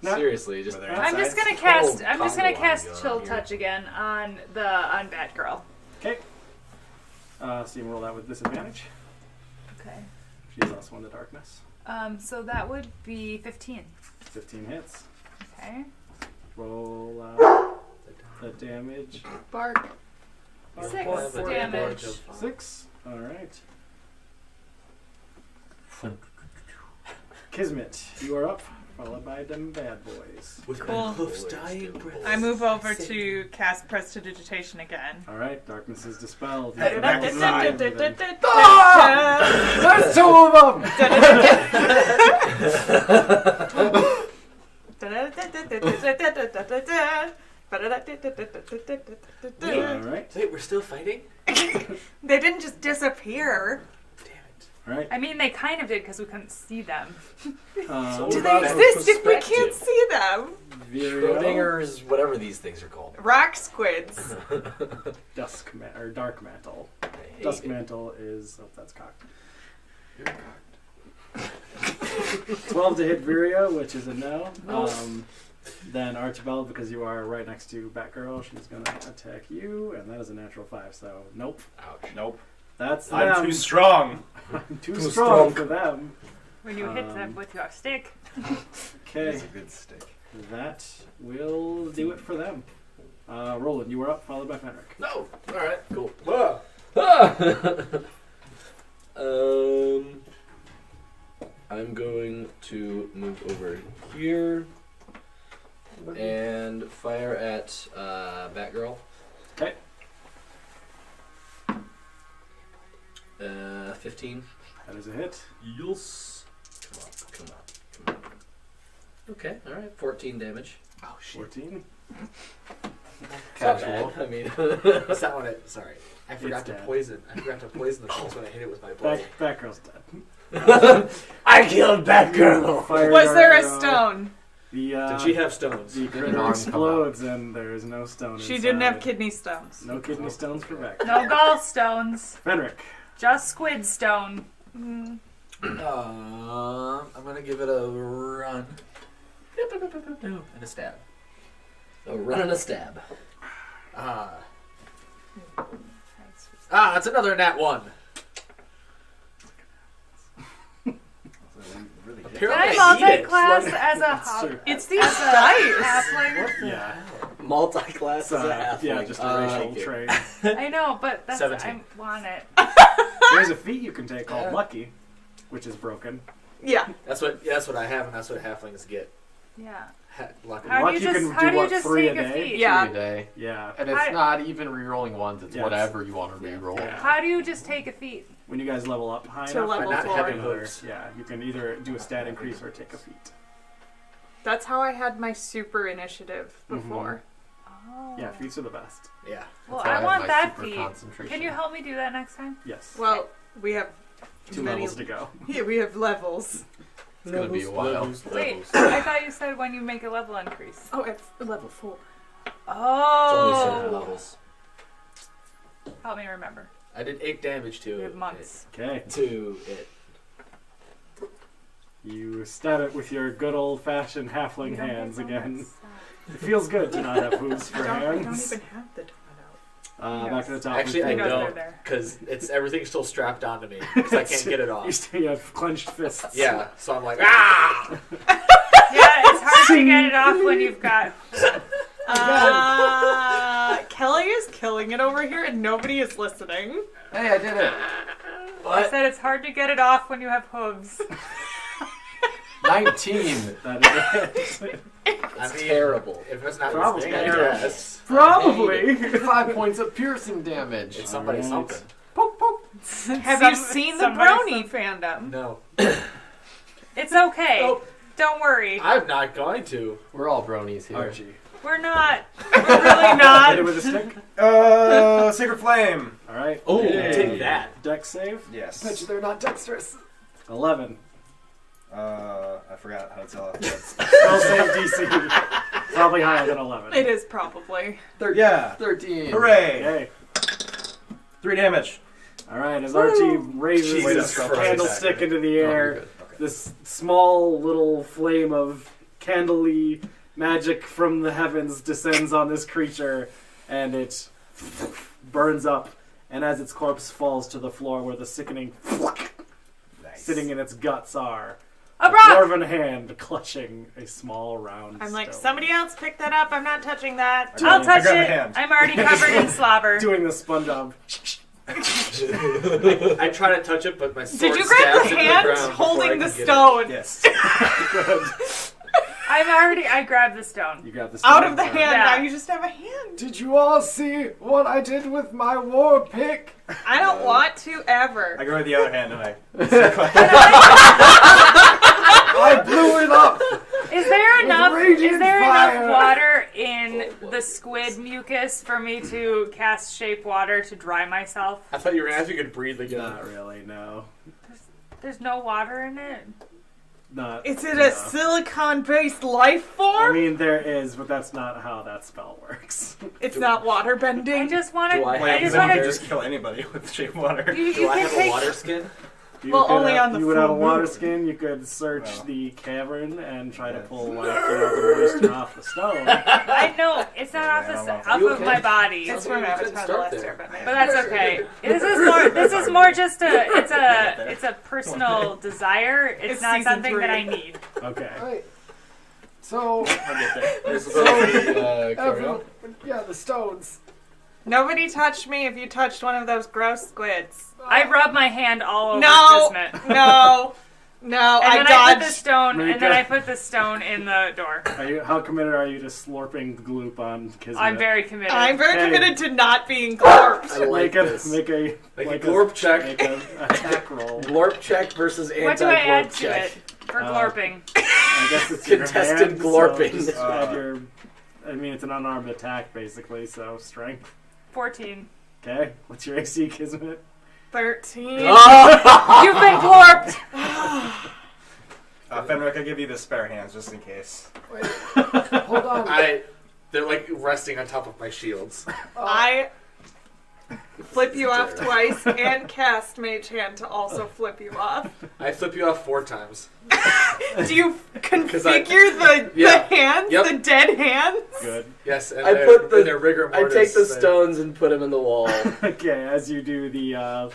Seriously, just Were there I'm just gonna Cold cast. I'm just gonna combo line cast going Chill on here. Touch again on Batgirl. Okay. So you can roll that with disadvantage. Okay. She's also in the darkness. So that would be 15. 15 hits. Okay. Roll the damage. Bark. 6 Have a damage. of 6. All right. Kismet, you are up, followed by them bad boys. With Cool. my hoof's dying breath. I move over to cast Prestidigitation again. All right, darkness is dispelled. Hey, You back can inside. move them. There's two of them! All right. Wait, we're still fighting? They didn't just disappear. Damn it. All right. I mean, they kind of did because we couldn't see them. Do they exist if we can't see them? Virio, Schrodinger's, whatever these things are called. Rock squids. Dark Mantle. I hate Dusk it. Mantle is that's cocked. 12 to hit Virio, which is a no. Then Archibald, because you are right next to Batgirl, she's gonna attack you, and that is a natural 5. So nope. Ouch. Nope. That's I'm them. too strong. I'm too Too strong strong. for them. When you hit them with your stick. Okay, It's a good stick. that will do it for them. Roland, you are up, followed by Fenric. No. All right. Cool. I'm going to move over here and fire at Batgirl. Okay. 15. That is a hit. Yes. Come on. Okay, alright. 14 damage. Oh shit. 14. Casual. I mean, That's not what it. Sorry. I forgot to dead. poison. I forgot to poison the things when I hit it with my blade. Batgirl's dead. I killed Batgirl! Fire Was there a arrow. stone? The, Did she have stones? the Did critter arm come explodes and there is no stone She inside. didn't have kidney stones. No kidney stones for Batgirl. No gallstones. Fenric. Just squid stone. Mm. I'm gonna give it a run. And a stab. A run and a stab. It's another nat 1. Really Can Apparently I I need it. multi-class as a That's true. It's these as a dice. halfling? Yeah. Multi-class It's, as a half. yeah, just a racial trait. I know, but that's 17. I want it. There's a feat you can take called Lucky, which is broken. Yeah. That's what I have, and that's what halflings get. Yeah. Luckily. How do you you just, can how do do you what, just 3 take a a day? feat? Yeah. 3 a day. Yeah. And it's not even re-rolling ones, it's Yes. whatever you want to re-roll. Yeah. How do you just take a feat? When you guys level up high To enough, level you can four. take another- yeah, you can either do a stat increase or take a feat. That's how I had my super initiative before. Oh. Yeah, feats are the best. Yeah. Well, That's how I have want my that super feat. concentration. Can you help me do that next time? Yes. Well, we have 2 levels to go. Yeah, we have levels. It's going to be a while. Wait, I thought you said when you make a level increase. Oh, at level 4. It's only certain Oh. levels. Help me remember. I did 8 damage to We have it. months. Okay. To it. You stab it with your good old-fashioned halfling We don't get hands so again. much stuff. It feels good to not have hooves for I don't hands. even have the donut out. Back to the top. Actually, I He knows they're don't, there. because everything's still strapped onto me, because I can't get it You off. still have clenched fists. Yeah, so I'm like, ah! Yeah, it's hard to get it off when you've got. Kelly is killing it over here and nobody is listening. Hey, I did it. I said it's hard to get it off when you have hooves. 19. That is it. I mean, Terrible. if it's not Probably. this thing, I guess. Probably. 5 points of piercing damage. It's somebody Alright. something. Poke, poke. Have you seen the somebody Brony fandom? No. It's okay. Nope. Don't worry. I'm not going to. We're all bronies here. Archie. We're not. We're really Hit not. it with a stick. Sacred Flame. Alright. Oh, Hey. take that. Dex save. Yes. Bet you they're not dexterous. 11. I forgot how to tell it. Spell save DC. Probably higher than 11. It is probably. Yeah. 13. Hooray! Okay. 3 damage. Alright, as Archie raises Jesus his Christ. candlestick into the Oh, air, you're good. this small little flame of candly magic from the heavens descends on this creature, and it burns up, and as its corpse falls to the floor where the sickening Nice. sitting in its guts are, A a rock! dwarven hand clutching a small round I'm like, stone. somebody else pick that up. I'm not touching that. I'll I touch grab the it. hand. I'm already covered in slobber. Doing the sponge job. I try to touch it, but my sword Did you grab stabs the into hand ground before I holding can the get it. stone Yes. Good. I grabbed the stone. You got the stone. out of the hand? Yeah. Now you just have a hand. Did you all see what I did with my war pick? I don't want to ever. I grab the other hand and I. I blew it up. Is there enough? raging Is there fire. enough water in the squid mucus for me to cast shape water to dry myself? I thought you were going to ask if you could breathe again. Not really, no. There's no water in it. Not. Is it no. a silicon-based life form? I mean, there is, but that's not how that spell works. It's not water I bending. just want to. Do I I have just then want you to. can just kill anybody with shape water. You Do I can have take. a water skin? You Well, could, only on the You would have a full water moon. skin. You could search Well. the cavern and try to pull like the moisture off the stone. I know it's not off, I don't know. off You of okay? my body, It's Sounds from like you couldn't Avatar: The start Last there. Airbender. but that's okay. This is more just a. It's a personal desire. It's It's not season something 3. that I need. Okay. Right. So, This is carry on. yeah, the stones. Nobody touched me if you touched one of those gross squids. I rub my hand all over No, Kismet. no, And I then I put the dodged. stone, and then Mika. I put the stone in the door. How committed are you to slurping gloop on Kismet? I'm very committed. I'm very Hey. committed to not being glorped. I like Make a this. make a Make a glorp check. Make a attack roll. Glorp check versus What do I add anti-glorp to check. it for Uh, glorping? I guess it's your Contested hand, glorping. So just add your. I mean, it's an unarmed attack basically. So strength. 14. Okay. What's your AC, Kismet? 13. You've been glorped! Fenric, I give you the spare hands just in case. Wait, hold on. They're like resting on top of my shields. I flip you off twice and cast Mage Hand to also flip you off. I flip you off 4 times. Do you 'Cause I- configure the Yeah. hands? Yep. The dead hands? Good. Yes, and I they're- put the- they're rigor I mortis. take the stones and put them in the wall. Okay, as you do the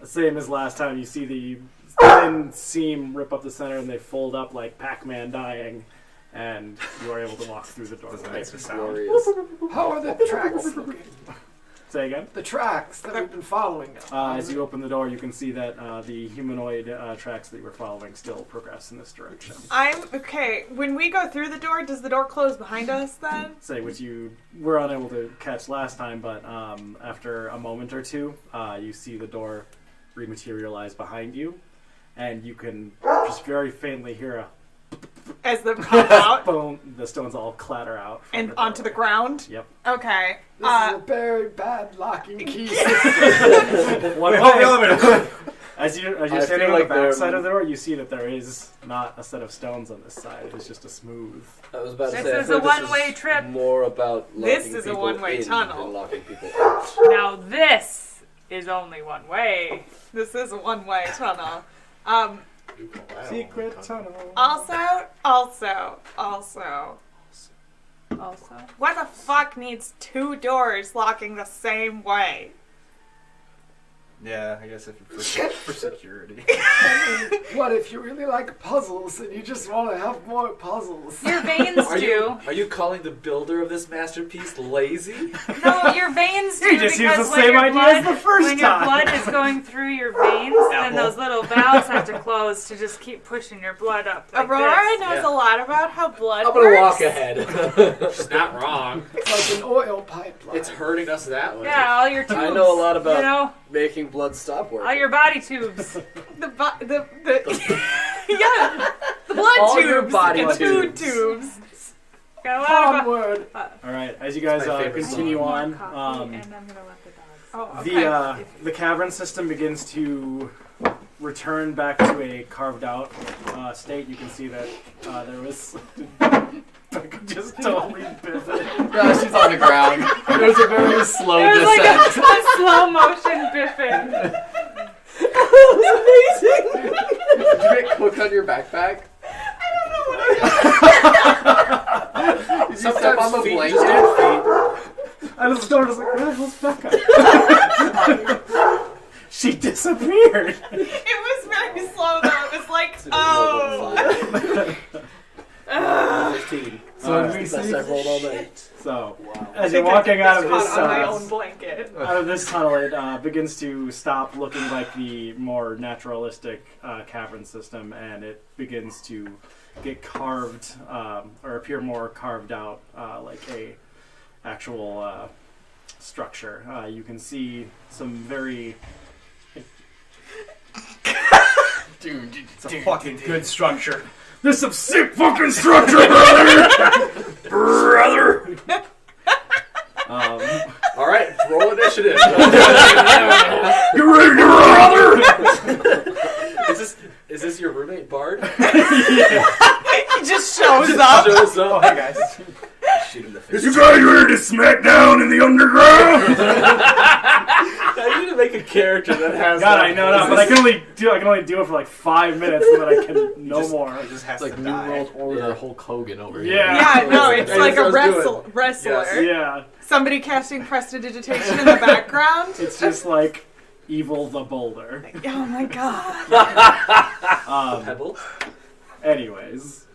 same as last time, you see the thin seam rip up the center and they fold up like Pac-Man dying, and you are able to walk through the Doesn't doorway. make the sound. Glorious. How are the tracks looking? Say again? The tracks that we've been following. As you open the door, you can see that the humanoid tracks that you were following still progress in this direction. Okay. When we go through the door, does the door close behind us then? Say what you were unable to catch last time, but after a moment or two, you see the door rematerialize behind you, and you can just very faintly hear a As they pop out boom. The stones all clatter out and onto the ground. Yep. Okay. This is a very bad locking key system. One Oh, the way. elevator. As you're I standing feel on like the back they're- side of the door, you see that there is not a set of stones on this side. It's just a smooth. I was about to This say, I is feel a like this one-way is trip. More about locking This is a people one-way in tunnel. than locking people out. Now this is only one way. This is a one-way tunnel. Secret tunnel. Also, Also, what the fuck needs two doors locking the same way? Yeah, I guess if for security. What if you really like puzzles and you just want to have more puzzles? your veins do. Are you calling the builder of this masterpiece lazy? No, your veins do You just used because the when same your idea blood, as the first when your time. blood is going through your veins, then those little valves have to close to just keep pushing your blood up. Like Aurora this. knows Yeah. a lot about how blood I'm gonna works. walk ahead. She's not wrong. It's like an oil pipeline. It's hurting us that way. Yeah, all your tubes. I know a lot about You know, making blood stop working. all your body tubes. The yeah, the blood All tubes your body and the food tubes. tubes. Got a lot of Onward. All right, as you guys my favorite continue more on, coffee, and I'm gonna let the dogs. Oh, okay. the cavern system begins to return back to a carved out state. You can see that there was just totally vivid. Yeah, she's on the ground. It was a very slow It was like descent. a slow motion biffing. Did you get cooked on your backpack? Did you step on the feet blanket? just don't feed. I just was like, where the hell's Becca? She disappeared. It was very slow though. It was like, It's a oh. level 15. So That's the best I've rolled all night. So, Wow. as you're walking out of Caught this on my own blanket. out of this tunnel, it begins to stop looking like the more naturalistic cavern system, and it begins to get carved or appear more carved out like a actual structure. You can see some very It's a fucking good structure. There's some sick fucking structure, brother. All right, roll initiative. Get ready, brother. Is this your roommate Bard? He just shows up. Shows Oh, up. hey guys. Shoot in the face. You guys ready to smack down in the underground? I need to make a character that has. God, that I know that, but I can only do it for like 5 minutes, and then I can no Just- more. It just has It's like to New die. World Order Yeah. Hulk Hogan over Yeah. Yeah, no, it's Hey, like that's a what I was doing. wrestler. Yeah, Somebody casting prestidigitation in the background. it's just like Evil the Boulder. Oh my god. Pebble. Anyways,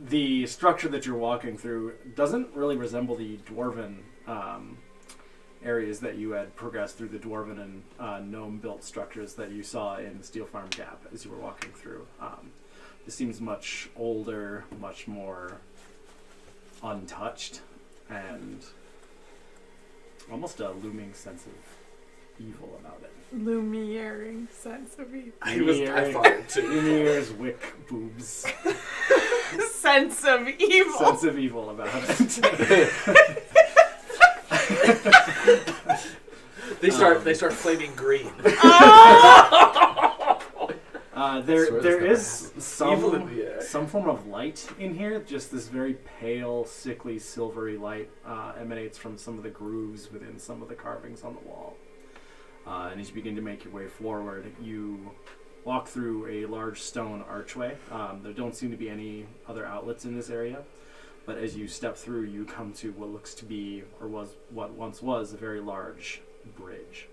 the structure that you're walking through doesn't really resemble the dwarven areas that you had progressed through, the dwarven and gnome-built structures that you saw in Steel Farm Gap as you were walking through. This seems much older, much more untouched, and almost a looming sense of evil about it. Lumiering sense of evil. I thought it too. Lumière's wick boobs. Sense of evil. Sense of evil about it. They start flaming green. There is Evil in the air. some form of light in here. Just this very pale, sickly, silvery light emanates from some of the grooves within some of the carvings on the wall. And as you begin to make your way forward, you walk through a large stone archway. There don't seem to be any other outlets in this area, but as you step through, you come to what looks to be, or was what once was, a very large bridge.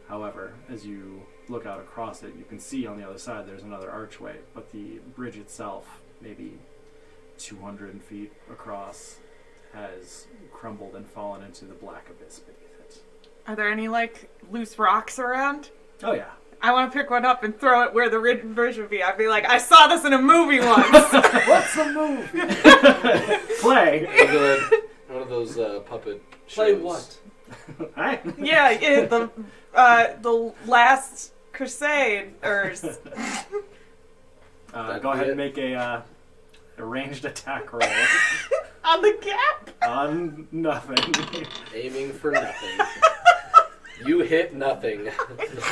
However, as you look out across it, you can see on the other side there's another archway, but the bridge itself, maybe 200 feet across, has crumbled and fallen into the black abyss beneath it. Are there any, like, loose rocks around? Oh yeah. I want to pick one up and throw it where the written version would be. I'd be like, I saw this in a movie once. What's the movie? Play. One of those puppet shows. Play what? Hi. Yeah, the Last Crusade, or... Go ahead and make a ranged attack roll. on the gap. On nothing. Aiming for nothing. You hit nothing. Hit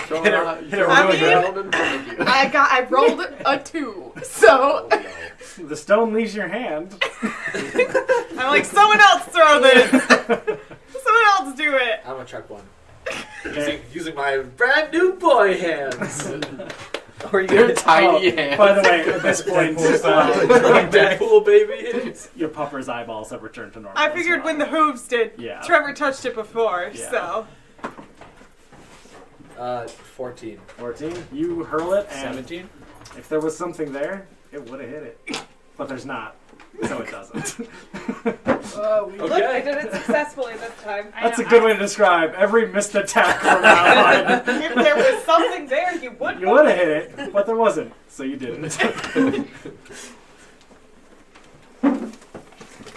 a really Ground in front of you. I rolled a 2, so Oh, no. The stone leaves your hand. I'm like, someone else throw this. Someone else do it. I'm gonna check one. Okay. Using my brand new boy hands. Or Your tiny hands. By the way, at this point, Deadpool baby hands. your pupper's eyeballs have returned to normal. I figured when the hooves did. Yeah. Trevor touched it before, Yeah. so. 14. 14, you hurl it, and 17. if there was something there, it would have hit it. But there's not, so it doesn't. Okay. Look, I did it successfully this time. I That's a know, good way to describe every missed attack from now on. If there was something there, you would. You would have hit it, but there wasn't, so you didn't.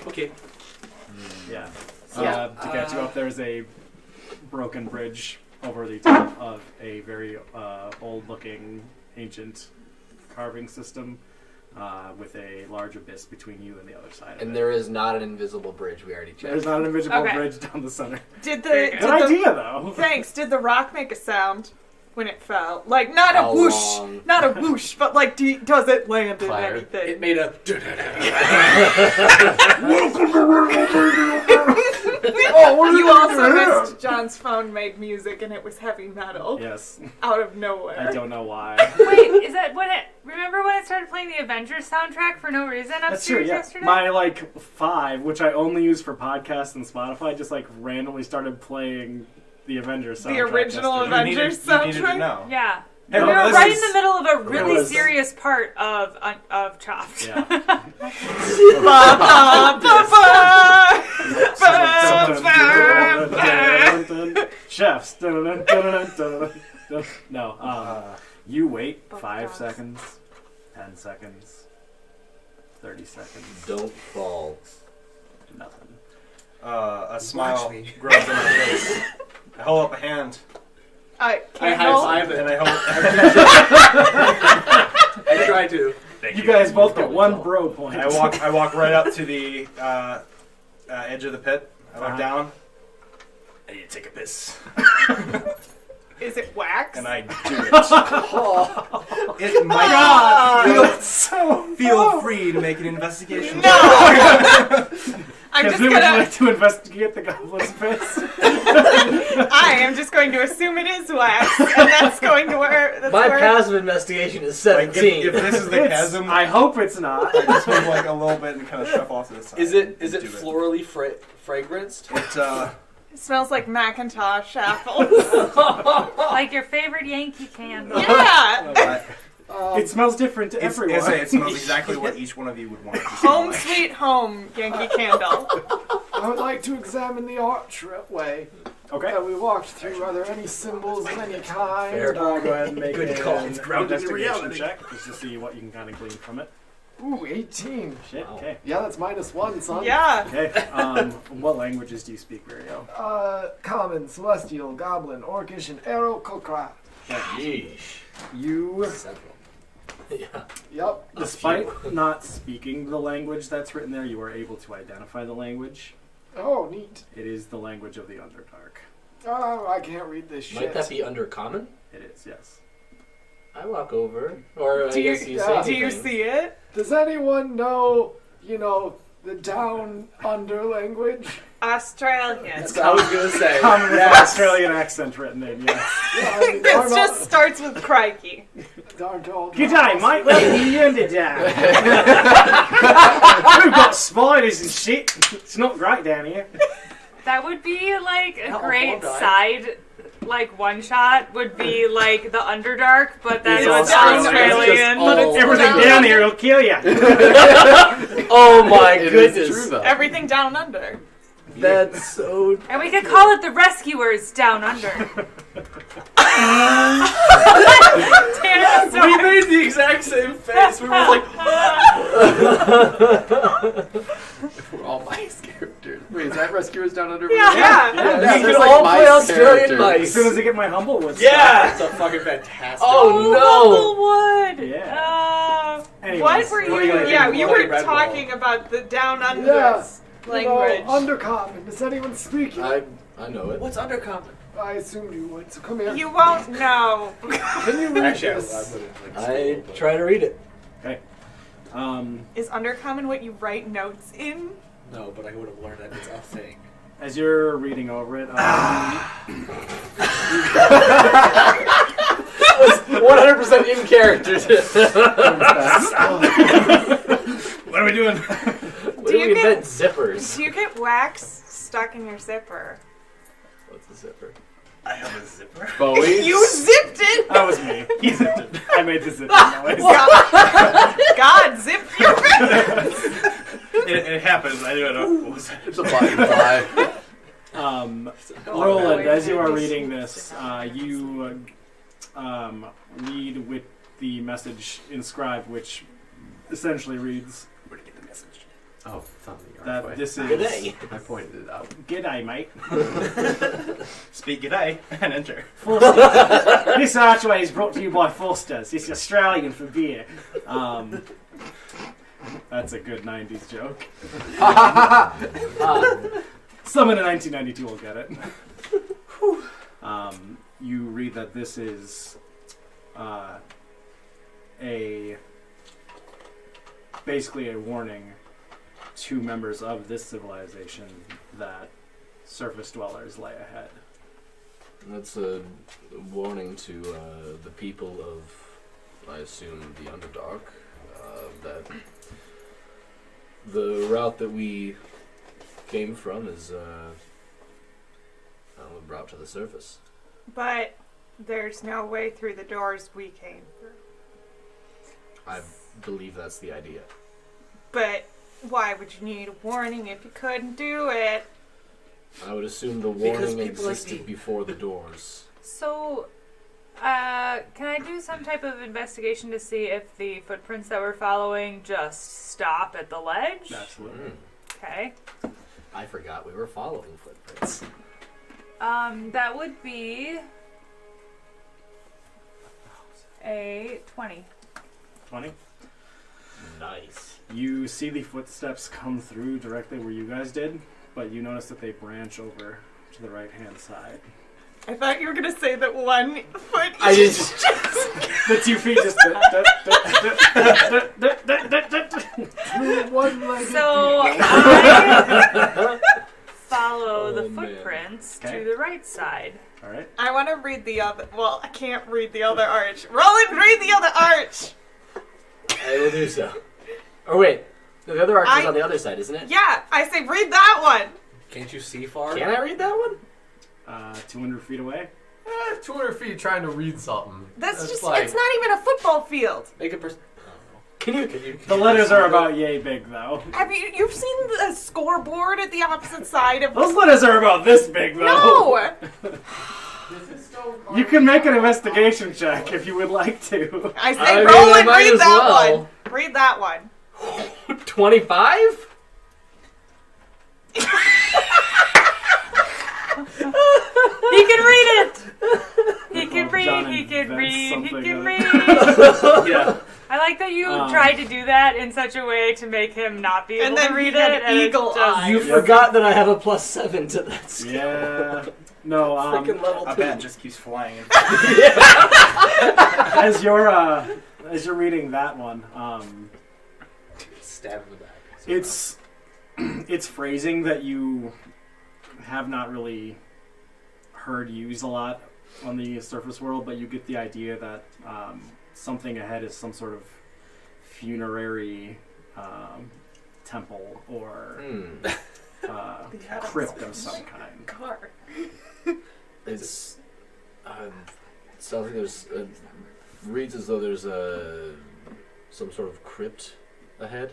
Okay. Yeah. Yeah. To catch you up, there's a broken bridge over the top of a very old-looking, ancient carving system with a large abyss between you and the other side of And it. there is not an invisible bridge. We already checked. There's not an invisible Okay. bridge down the center. Did the Very did Good the, idea, though. Thanks. Did the rock make a sound when it fell? Like not How a whoosh, long? not a whoosh, but like does it land in Clatter. anything? It made a. You also missed John's phone made music and it was heavy metal Yes. out of nowhere. I don't know why. Wait, is that when it? Remember when it started playing the Avengers soundtrack for no reason upstairs That's true, yeah. yesterday? My, 5, which I only use for podcasts and Spotify, just, randomly started playing the Avengers soundtrack. The original yesterday. Avengers You needed to soundtrack? know. Yeah. Hey, We well, were this right is- in the middle of a really was- serious part of Chopped. Yeah. Ba, ba, ba, ba. Chefs. No. You wait 5 seconds, 10 seconds, 30 seconds. Don't fall. Nothing. A smile grows in my face. I hold up a hand I Candle. high five it. and I hold. I try to. Thank You guys both get probably 1 don't. bro point. I walk right up to the edge of the pit. I look Uh-huh. down. I need to take a piss, Is it wax? and I do it. It might feel free to make an investigation. No! I'm just Would you gonna. like to investigate the goblin's piss? I am just going to assume it is wax, and that's going to where. That's My where passive investigation is Like 17. if this is the chasm, I hope it's not. I just move a little bit and kind of shuffle off to the side. Is it and do florally fragranced? it smells like Macintosh apples. Like your favorite Yankee candle. Yeah! It smells different to everyone. It smells exactly what each one of you would want it to Home smell like. sweet home, Yankee Candle. I would like to examine the archway Okay. that we walked through. Are there any symbols of any kind? Fair. Go ahead and make Good call. an It's grounded in investigation reality. check just to see what you can kind of glean from it. Ooh, 18. Shit. Wow. Okay. Yeah, that's -1, son. Yeah. Okay. What languages do you speak, Virio? Common, celestial, goblin, orcish, and Aarakocra. Yeesh. You, Several. Yeah. Yep. despite not speaking the language that's written there, you are able to identify the language. Oh, neat. It is the language of the Underdark. Oh, I can't read this shit. Might that be undercommon? It is, yes. I walk over, or I Do you, guess you say do you anything. see it? Does anyone know, the down under language? Australian. That's what I was gonna say. Common with an Yes. Australian accent written in, yes. Yeah, I mean, This just starts with crikey. G'day, mate. Welcome to Underdark. We've got spiders and shit. It's not great down here. That would be like a Hell, great I'll die. side, one shot would be like the Underdark, but then It's it's Australian. Australian. It's just But it's Everything down down under. here will kill you. Oh my It is goodness. true, though. Everything down under. That's so. And we could call it the Rescuers Down Under. Tanner, We made the exact same face. We were like, we're all mice characters. Wait, is that Rescuers Down Under? Yeah. We there's can like all mice play Australian characters. As mice. soon as I get my humble wood. Yeah, it's a fucking fantastic. Oh Humblewood. Yeah. Anyways, What were are you? gonna Yeah, do? you Like were Red Bull. talking about the down under Yeah. language. Undercommon. Is anyone speaking? I know it. What's undercommon? I assumed you would, so come here. You won't know. Can you read Actually, I this? put it in, like, I school, but- try to read it. Okay. Is undercommon what you wite notes in? No, but I would have learned that it's a thing. As you're reading over it, 100% in character. What are we doing? What Do do you we get- invent zippers? Do you get wax stuck in your zipper? What's a zipper? I have a zipper. Bowie. You zipped it! that was me. He zipped it. I made the zip noise. God, zipped your pants! It happens. I don't know. What was it? It's a butterfly. Roland, as you are reading this, you read with the message inscribed, which essentially reads Where to get the message? Oh, it's on the that this is G'day. I pointed it out. G'day, mate. Speak g'day and enter. Forster. This archway is brought to you by Foster's. It's Australian for beer. That's a good 90s joke. Someone in 1992 will get it. You read that this is basically a warning to members of this civilization that surface dwellers lay ahead. That's a warning to the people of, I assume, the Underdark, that the route that we came from is a route to the surface. But there's no way through the doors we came through. I believe that's the idea. But why would you need a warning if you couldn't do it? I would assume the Because warning people like existed me. before the doors. So, can I do some type of investigation to see if the footprints that we're following just stop at the ledge? Absolutely. Okay. I forgot we were following footprints. That would be a 20. 20. Nice. You see the footsteps come through directly where you guys did, but you notice that they branch over to the right-hand side. I thought you were gonna say that 1 foot. I just The 2 feet just... One-legged So people. I follow the Oh, man. footprints Okay. to the right side. All right. I want to read the other. Well, I can't read the other arch. Roland, read the other arch. I will do so. Or wait, the other arch is on the other side, isn't it? Yeah, I say read that one. Can't you see far? Can I read that one? 200 feet away. 200 feet trying to read something. That's just. like, It's not even a football field. Make a Can you? The letters are about yay big, though. Have you've seen the scoreboard at the opposite side of? Those letters are about this big, though. No. You can make an investigation check if you would like to. I say I mean, I Roland, might read as that well. one. Read that one. 25? He can read it! He can read, John he can invents read, he something can that- read. Yeah. I like that you tried to do that in such a way to make him not be able And to then he read had it. And it eagle just- eyes. You forgot that I have a +7 to that skill. Yeah. No, Freaking level A 2. bat just keeps flying. as you're reading that one, Stab in the back. it's phrasing that you have not really heard used a lot on the surface world, but you get the idea that something ahead is some sort of funerary temple or crypt of some kind. Car. It's sounds like there's reads as though there's some sort of crypt ahead.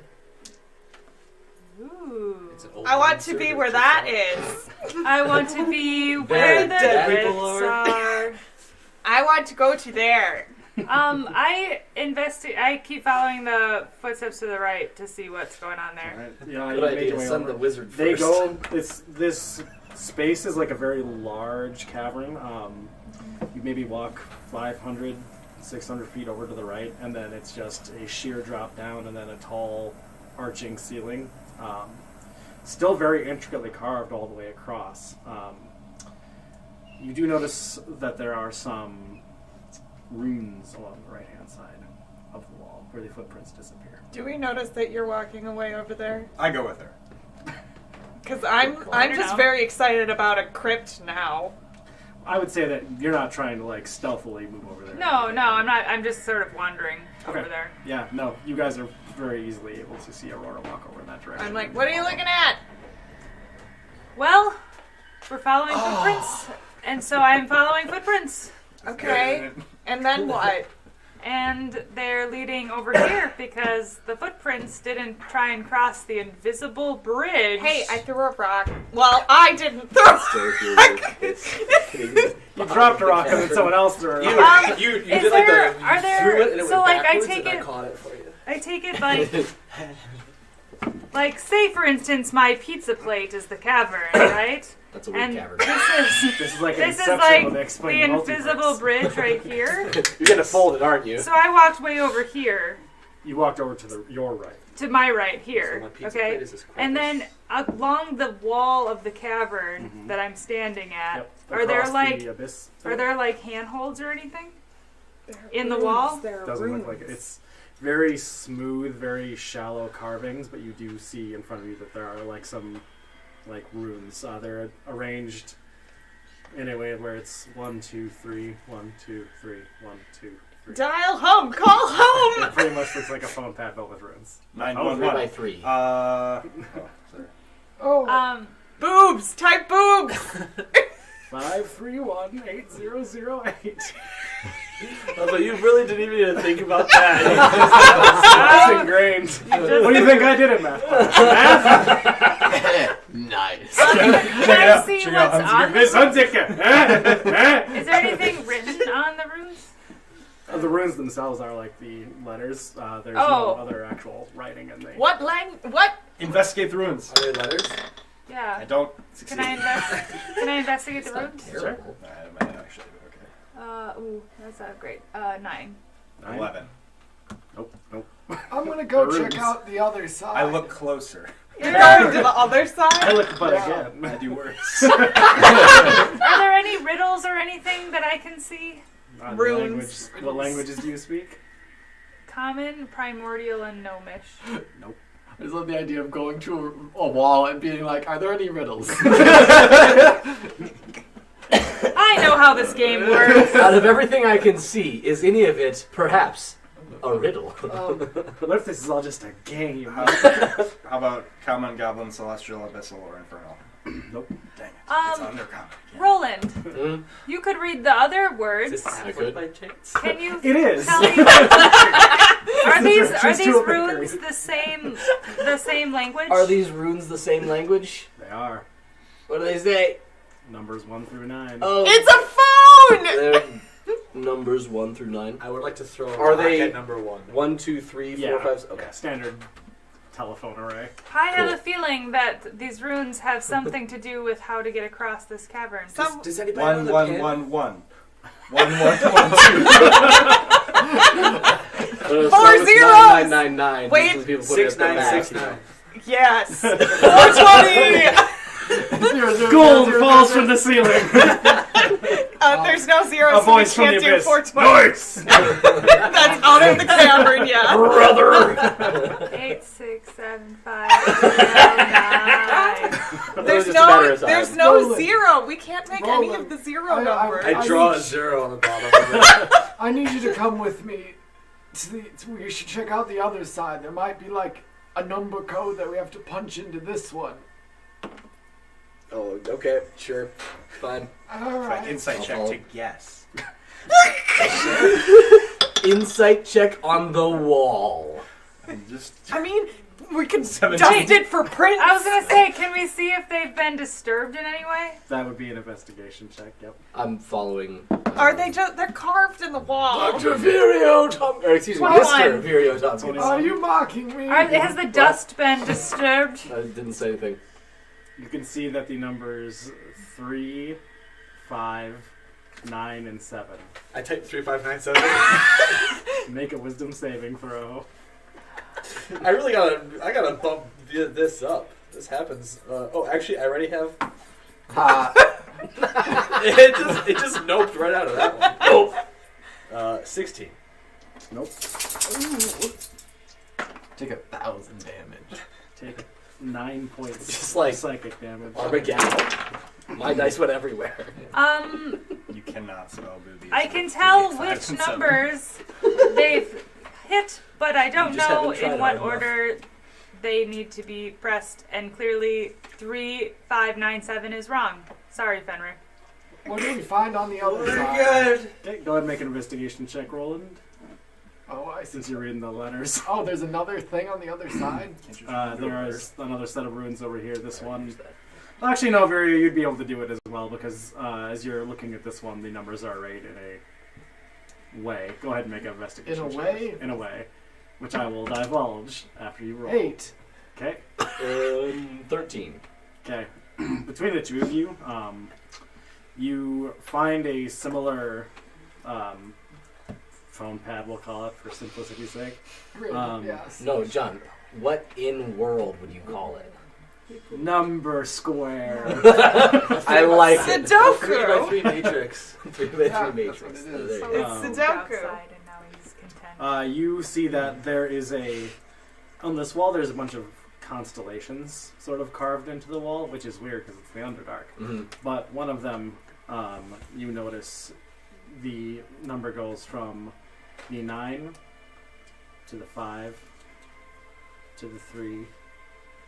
Ooh. It's an old I want man to be server, where check that it out. is. I want to be where the dead rifts people are. I want to go to there. I keep following the footsteps to the right to see what's going on there. Alright, yeah, Good you make idea. your way Send over. the wizard They first. this space is like a very large cavern. You maybe walk 500, 600 feet over to the right, and then it's just a sheer drop down, and then a tall, arching ceiling. Still very intricately carved all the way across. You do notice that there are some runes along the right-hand side of the wall where the footprints disappear. Do we notice that you're walking away over there? I go with her. Because I'm just know. very excited about a crypt now. I would say that you're not trying to like stealthily move over there. No, I'm not. I'm just sort of wandering over there. Yeah, no, you guys are very easily able to see Aurora walk over in that direction. I'm like, what are you looking at? Well, we're following footprints, and so I'm following footprints. Okay. And then what? And they're leading over here because the footprints didn't try and cross the invisible bridge. Hey, I threw a rock. Well, I didn't throw You dropped a rock and then someone else threw a You, rock. you is did like there- the. are You there- threw it and it so, went like, I backwards take and it- I caught it for you. I take it like say for instance, my pizza plate is the cavern, right? That's a weird And cavern. This is like an this is Inception like when they the explain invisible multiverse. bridge right here. You're gonna fold it, aren't you? So I walked way over here You walked over to your right. to my right So here, my pizza okay? plate is this And Krampus. then along the wall of the cavern that I'm standing at, Yep. are there Across like the abyss are there like handholds or anything in the wall? doesn't look like it. It's very smooth, very shallow carvings, but you do see in front of you that there are like some like runes. They're arranged in a way where it's 1, 2, 3, 1, 2, 3, 1, 2, 3. Dial home. Call home. It pretty much looks like a phone pad built with runes. 3 by 3. Oh, Boobs. Type boobs. 5318008. But you really didn't even think about that. That's ingrained. What do you think I did in math class? Math? Nice. Can I see check it out, what's on Miss the Hunziker. Is there anything written on the runes? The runes themselves are like the letters. There's Oh. no other actual writing in the. What What? Investigate the runes. Are they letters? I Yeah. don't succeed. Can I investigate the runes? Terrible. I might actually, but okay. Ooh, that's not great. 9. 9? 11. Nope. I'm gonna go Runes. check out the other side. I look closer. You're going to the other I side? look but Yeah. again. I do worse. Are there any riddles or anything that I can see? The Runes. language, what languages do you speak? Common, primordial, and gnomish. Nope. I just love the idea of going to a wall and being like, "Are there any riddles?" I know how this game works. Out of everything I can see, is any of it perhaps a riddle? What if this is all just a game? How about common, goblin, celestial, abyssal, or infernal? Nope. Dang it. It's Um, under common. Roland, Hmm? you could read the other words. Is this I halfway could. by chance? Can you It is. tell me? Are these Directions to these a bakery. runes the same language? Are these runes the same language? They are. What do they say? Numbers 1 through 9. Oh, It's a phone. they're numbers 1 through 9. I would like to throw a Are rock they- at number 1. 1, 2, 3, 4, 5. Okay. Yeah, standard telephone array. I have Cool. a feeling that these runes have something to do with how to get across this cavern. Does anybody know 1, the 1, pin? 1, 1. 1, 1, 1, 2. 4 zeros. 999. Wait. This is people putting up their math. 6969. Yes. 420. Gold falls from the ceiling. There's no zeros, A so we voice from the can't do abyss. 420. Nice. That's out of the cavern, yeah. Brother! 8, 6, 7, 5, 9. There's just a matter no, of time. there's no Roland. zero. We can't make any of Roland. the zero I- numbers. I draw a 0 on the bottom of it. I need you to come with me. We should check out the other side. There might be like a number code that we have to punch into this one. Oh, okay, sure. Fine. All right. Insight I'll check follow. to guess. Insight check on the wall. And just I mean, We can 17. dust it for prints. I was gonna say, can we see if they've been disturbed in any way? That would be an investigation check. Yep. I'm following. Are they just? They're carved in the wall. Dr. Virio Tom, or excuse me, 21. Mr. Virio Tompkins. Are you mocking me? Has the dust been disturbed? I didn't say anything. You can see that the numbers 3, 5, 9, and 7. I typed 3597. Make a wisdom saving throw. I gotta bump this up. This happens. Actually, I already have. It just noped right out of that one. Nope. 16. Nope. Take 1,000 damage. Take 9 points. Just like psychic damage. Armageddon. My dice went everywhere. You cannot spell boobies. I can tell 3, 5, which and 7. numbers they've hit, but I don't You just know haven't tried in what hard enough. order they need to be pressed. And clearly, 3597 is wrong. Sorry, Fenrir. What do we find on the other side? Okay, go ahead and make an investigation check, Roland, Oh, I see. since you're reading the letters. Oh, there's another thing on the other side? Can't you There is another set of runes over here. This one. Actually, no, Viria, you'd be able to do it as well because as you're looking at this one, the numbers are right in a way. Go ahead and make an investigation In a check. way? In a way. Which I will divulge after you roll. 8. Okay? 13. Okay. Between the two of you, you find a similar phone pad, we'll call it, for simplicity's sake. Great, Um, yes. No, John. What in world would you call it? Number square. I like it. Sudoku. 3x3 matrix. 3x3 Yeah, that's matrix. what it is. Oh, there you So go. it's Um, Sudoku. Outside, and now he's content. You see that there is on this wall there's a bunch of constellations sort of carved into the wall, which is weird because it's the Underdark. Mhm. But one of them, you notice the number goes from the 9 to the 5 to the 3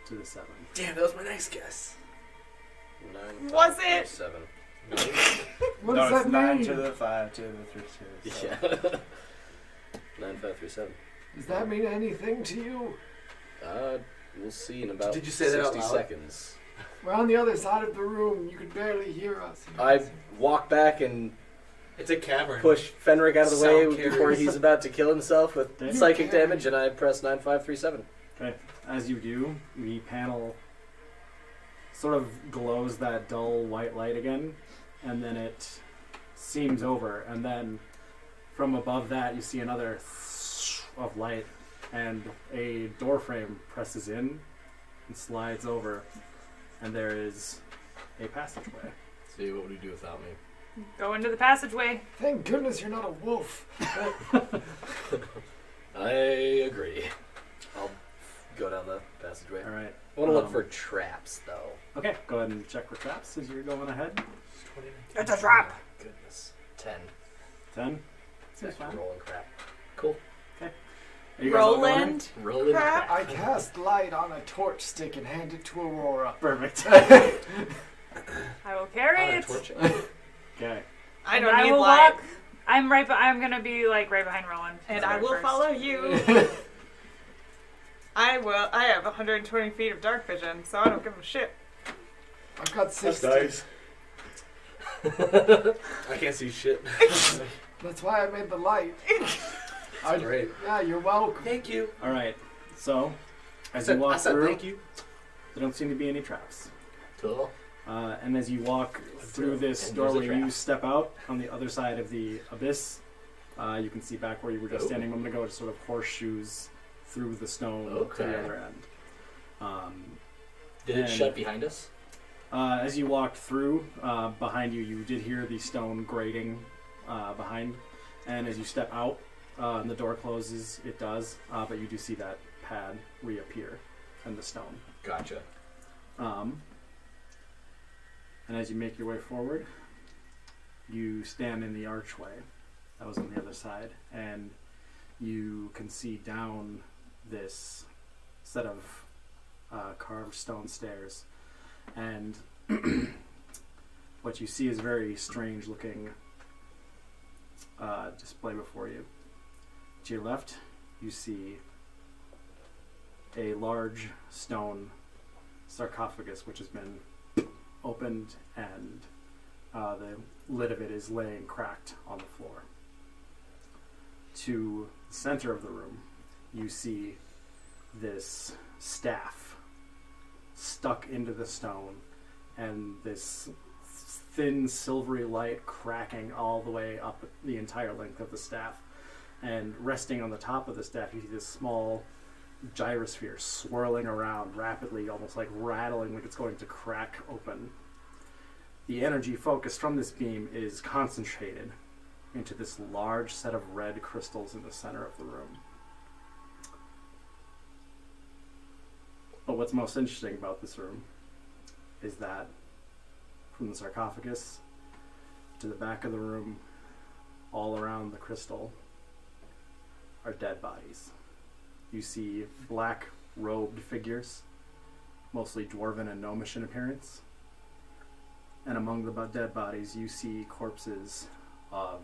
to the 7. Damn, that was my next guess. 9, Was 5, it? 7. What No, does it's that 9 mean? to the 5 to the 3 to the 7. Yeah. 9, 5, 3, 7. Does that mean anything to you? We'll see in about Did you say that out 60 loud? seconds. We're on the other side of the room. You could barely hear us. I walk back and It's a cavern. push Fenric out of the way Sound before carriers. he's about to kill himself with You psychic carry. damage, and I press 9, 5, 3, 7. Okay. As you do, the panel sort of glows that dull white light again, and then it seams over, and then from above that you see another of light, and a door frame presses in and slides over, and there is a passageway. See, what would you do without me? Go into the passageway. Thank goodness you're not a wolf. I agree. I'll go down the passageway. All right. I want to look Um, for traps, though. Okay, go ahead and check for traps as you're going ahead. It's a trap. Goodness. 10. 10. Seems fine. Rolling crap. Cool. Are you guys all going in? Roland. Rolling Crap. crap. I cast light on a torch stick and hand it to Aurora. Perfect. I will carry it. Okay. I And don't I need will light, walk. I'm gonna be like right behind Roland. and I will First. follow you. I will. I have 120 feet of dark vision, so I don't give a shit. I've got 60. I can't see shit. That's why I made the light. Great. Yeah, you're welcome. Thank you. All right. So, I as you walk said through, thank you. there don't seem to be any traps. Cool. And as you walk through this And there's a doorway, you trap. step out on the other side of the abyss. You can see back where you were just Oh. standing a moment ago, just sort of horseshoes through the stone to Okay. the other end. Did it And- shut behind us? As you walked through, behind you, you did hear the stone grating behind. And as you step out, and the door closes, it does, but you do see that pad reappear in the stone. Gotcha. And as you make your way forward, you stand in the archway that was on the other side, and you can see down this set of carved stone stairs. And what you see is a very strange looking display before you. To your left, you see a large stone sarcophagus which has been opened, and the lid of it is laying cracked on the floor. To the center of the room, you see this staff stuck into the stone, and this thin silvery light cracking all the way up the entire length of the staff. And resting on the top of the staff, you see this small gyrosphere swirling around rapidly, almost like rattling, like it's going to crack open. The energy focused from this beam is concentrated into this large set of red crystals in the center of the room. But what's most interesting about this room is that from the sarcophagus to the back of the room, all around the crystal, are dead bodies. You see black robed figures, mostly dwarven and gnomish in appearance. And among the dead bodies, you see corpses of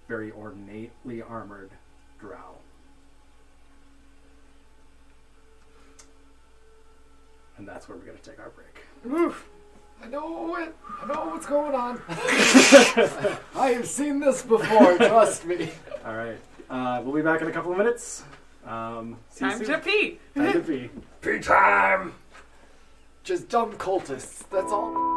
very ornately armored drow. And that's where we're going to take our break. Oof. I know what's going on. I have seen this before, trust me. All right. We'll be back in a couple of minutes. See you Time soon. to pee. Time to pee. Pee time! Just dumb cultists, that's all.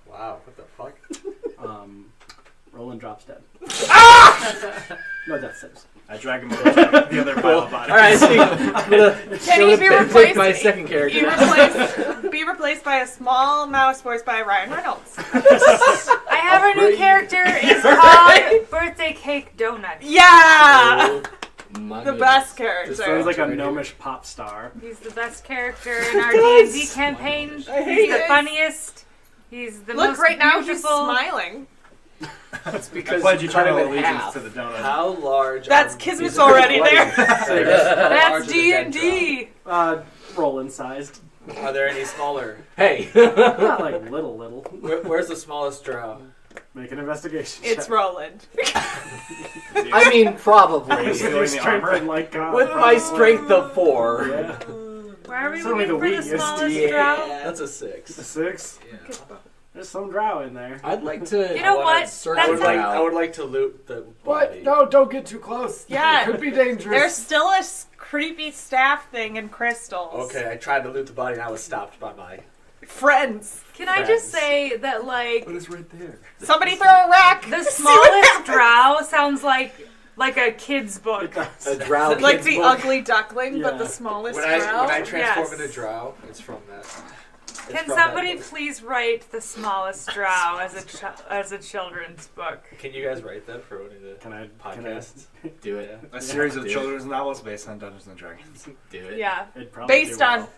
Wow, what the fuck? Roland drops dead. No death saves. I drag him over to the other pile of bodies. Alright, so I'm gonna Can he be pick replaced? my second character. Be replaced by a small mouse voiced by Ryan Reynolds. I have a new character. It's called Birthday Cake Donut. Yeah! Oh, my The goodness. best character. Just sounds like a Right here. gnomish pop star. He's the best character in our D&D campaign. I hate He's the it. funniest. He's the Look, most right now he's beautiful. smiling. That's I because pledge you cut him eternal in allegiance half. to the donut. How large? That's are Kismet's these already bloody there. six? How large That's is the dead D&D. Roland sized. Are there any smaller? Hey. Not like little. Where's the smallest drow? Make an investigation It's check. Roland. I mean, probably. With Stealing your the strength armor? and like God, With my probably. strength of 4. Yeah. Why are we Certainly looking the for the weakest. smallest Yeah. drow? That's a A 6. 6. Yeah. There's some drow in there. I'd like to. You know what? Search That's I would it like. out. I would like to loot the What? body. No, don't get too close. Yeah. It could be dangerous. There's still a creepy staff thing in crystals. Okay, I tried to loot the body and I was stopped by my Friends. Can I just say that, like, But it's right there. Somebody throw a rock. the smallest drow sounds like a kid's book. It does. A drow Like kid's the book. ugly duckling, but Yeah. the smallest When drow. I transform Yes. into drow, it's from that. It's Can from somebody that book. please write the smallest drow as a children's book? Can you guys write that for one of the Can I? podcasts? Do it. A series of Dude. children's novels based on Dungeons and Dragons. Do it. Yeah. It'd probably Based do on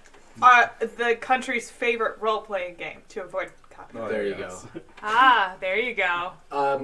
well. the country's favorite role-playing game to avoid copyright. Oh, There you yeah. go. Ah, there you go.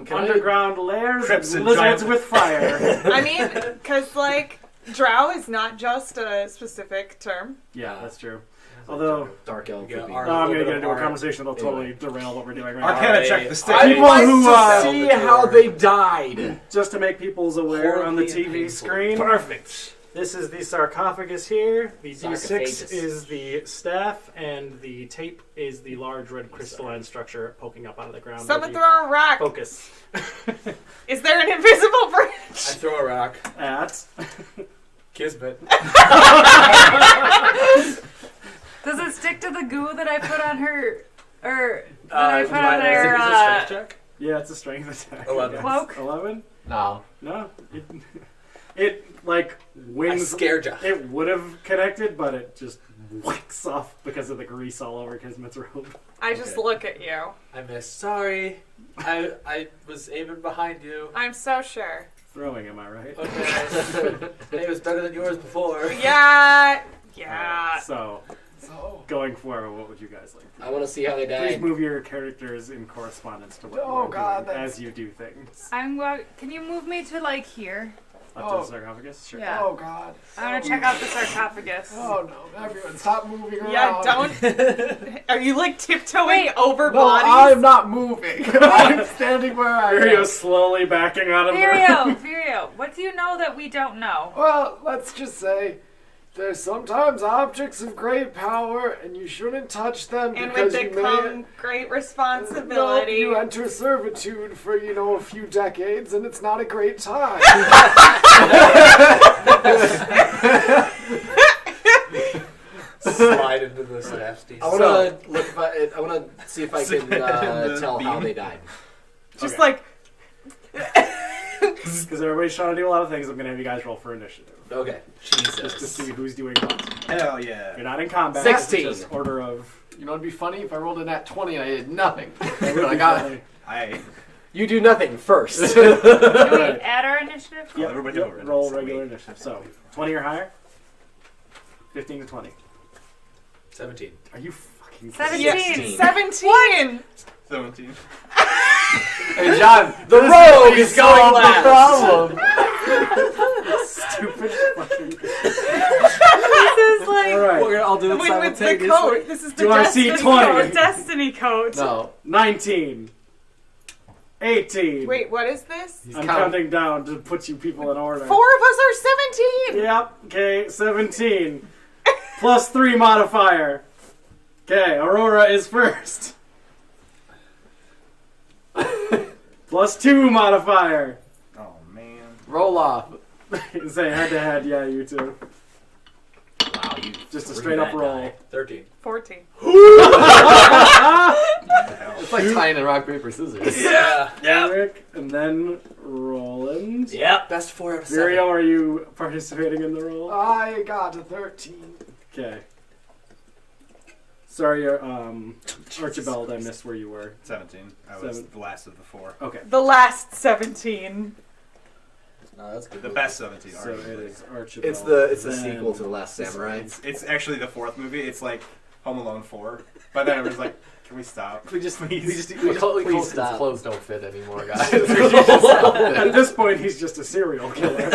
Can Underground layers Crips and and lizards giant- with fire. I mean, because like drow is not just a specific term. Yeah, that's true. Although, Dark elf Yeah, would be. our- I'm little going to bit get of into a art. conversation that'll totally Anyway. derail what we're doing right Arcana now. check the stick. I People want who, to see how they died. Just to make people's aware on the Horribly TV painful. screen, Perfect. this is the sarcophagus here. The D6 Sarcophagus. is the staff, and the tape is the large red crystalline structure poking up out of the ground. Someone where throw a rock. the focus Is there an invisible I bridge? throw a rock. at. Kismet. Does it stick to the goo that I put on her, or that I put on Is it her a strength check? Yeah, it's a strength attack. 11. Yes. Cloak? 11? No. No. It like I wings. scared ya. It would have connected, but it just whacks off because of the grease all over Kismet's robe. I just Okay. look at you. I missed. Sorry. I was aiming behind you. I'm so sure. Throwing, am I right? Okay. It was better than yours before. Yeah. Alright, so, So. going forward, what would you guys like? I want to see how they Please died. move your characters in correspondence to what Oh, you are God, doing that's- as you do things. Can you move me to like here? Up to Oh. the sarcophagus? Sure. Yeah. Oh God. I want to check out the sarcophagus. Oh no! Everyone, stop moving around. Yeah, don't. Are you like tiptoeing Wait. over No, bodies? I'm not moving. I'm standing where I am. Virio's slowly backing out of the Virio, what do you know that we don't know? Well, let's just say there's sometimes objects of great power, and you shouldn't touch them And because with you it may. come great No, responsibility. you enter servitude for a few decades, and it's not a great time. Slide into the staff. I want to look. I want to see if I can The tell how beam. they died. Just Okay. like Because everybody's trying to do a lot of things, I'm going to have you guys roll for initiative. Okay. Just to Jesus. see who's doing what. Hell yeah. You're not in combat. 16. It's just order of... You know, it'd be funny if I rolled a nat 20 and I did nothing. It would I be got funny. I You do nothing first. Do we add our initiative? Yep, everybody yep, over. roll regular initiative. So, 20 or higher? 15 to 20. 17. Are you fucking 17. 17. 17. Hey, John, The rogue is going solved the last. problem. stupid fucking... This is like Alright. We're gonna all do it Wait, with the simultaneously. coat. This is the Do I see destiny 20? coat. destiny coat. No. 19. 18. Wait, what is this? I'm counting. counting down to put you people in order. 4 of us are 17. Yep, okay, 17. Plus 3 modifier. Okay, Aurora is first. Plus 2 modifier. Oh man. Roll off. Say head to head, yeah, you two. Wow, you Just a threw straight up that roll. die. 13. 14. It's like tying in rock, paper, scissors. Yeah. Eric, and then Roland. Yep. Best 4 out of 7. Virio, are you participating in the roll? I got a 13. Okay. Sorry, Archibald, I missed where you were. 17. I was 7. the last of the 4. Okay, The last 17. No, that's good. The best 17. so it arguably. is Archibald. It's the then- sequel to The Last Samurai. It's actually the 4th movie. It's like Home Alone 4. But then it was like, can we stop? We just Please. Please His stop. clothes don't fit anymore, guys. At this point, he's just a serial killer.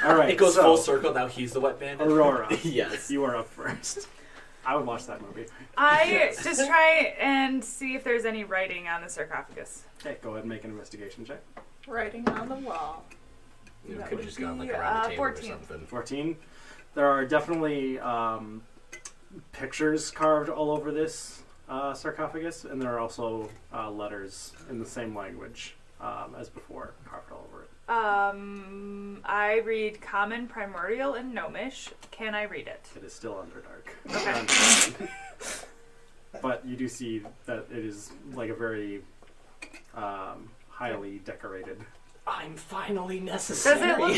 All right, It goes so, full circle. Now he's the wet bandit. Aurora, Yes. you are up first. I would watch that movie. I just try and see if there's any writing on the sarcophagus. Okay, go ahead and make an investigation check. Writing on the wall. You That could would have just gone like be, around the table 14. or something. 14. There are definitely pictures carved all over this sarcophagus, and there are also letters in the same language as before carved all over it. I read Common, Primordial, and Gnomish. Can I read it? It is still Underdark. Okay. but you do see that it is like a very highly decorated. I'm finally Does necessary. it look?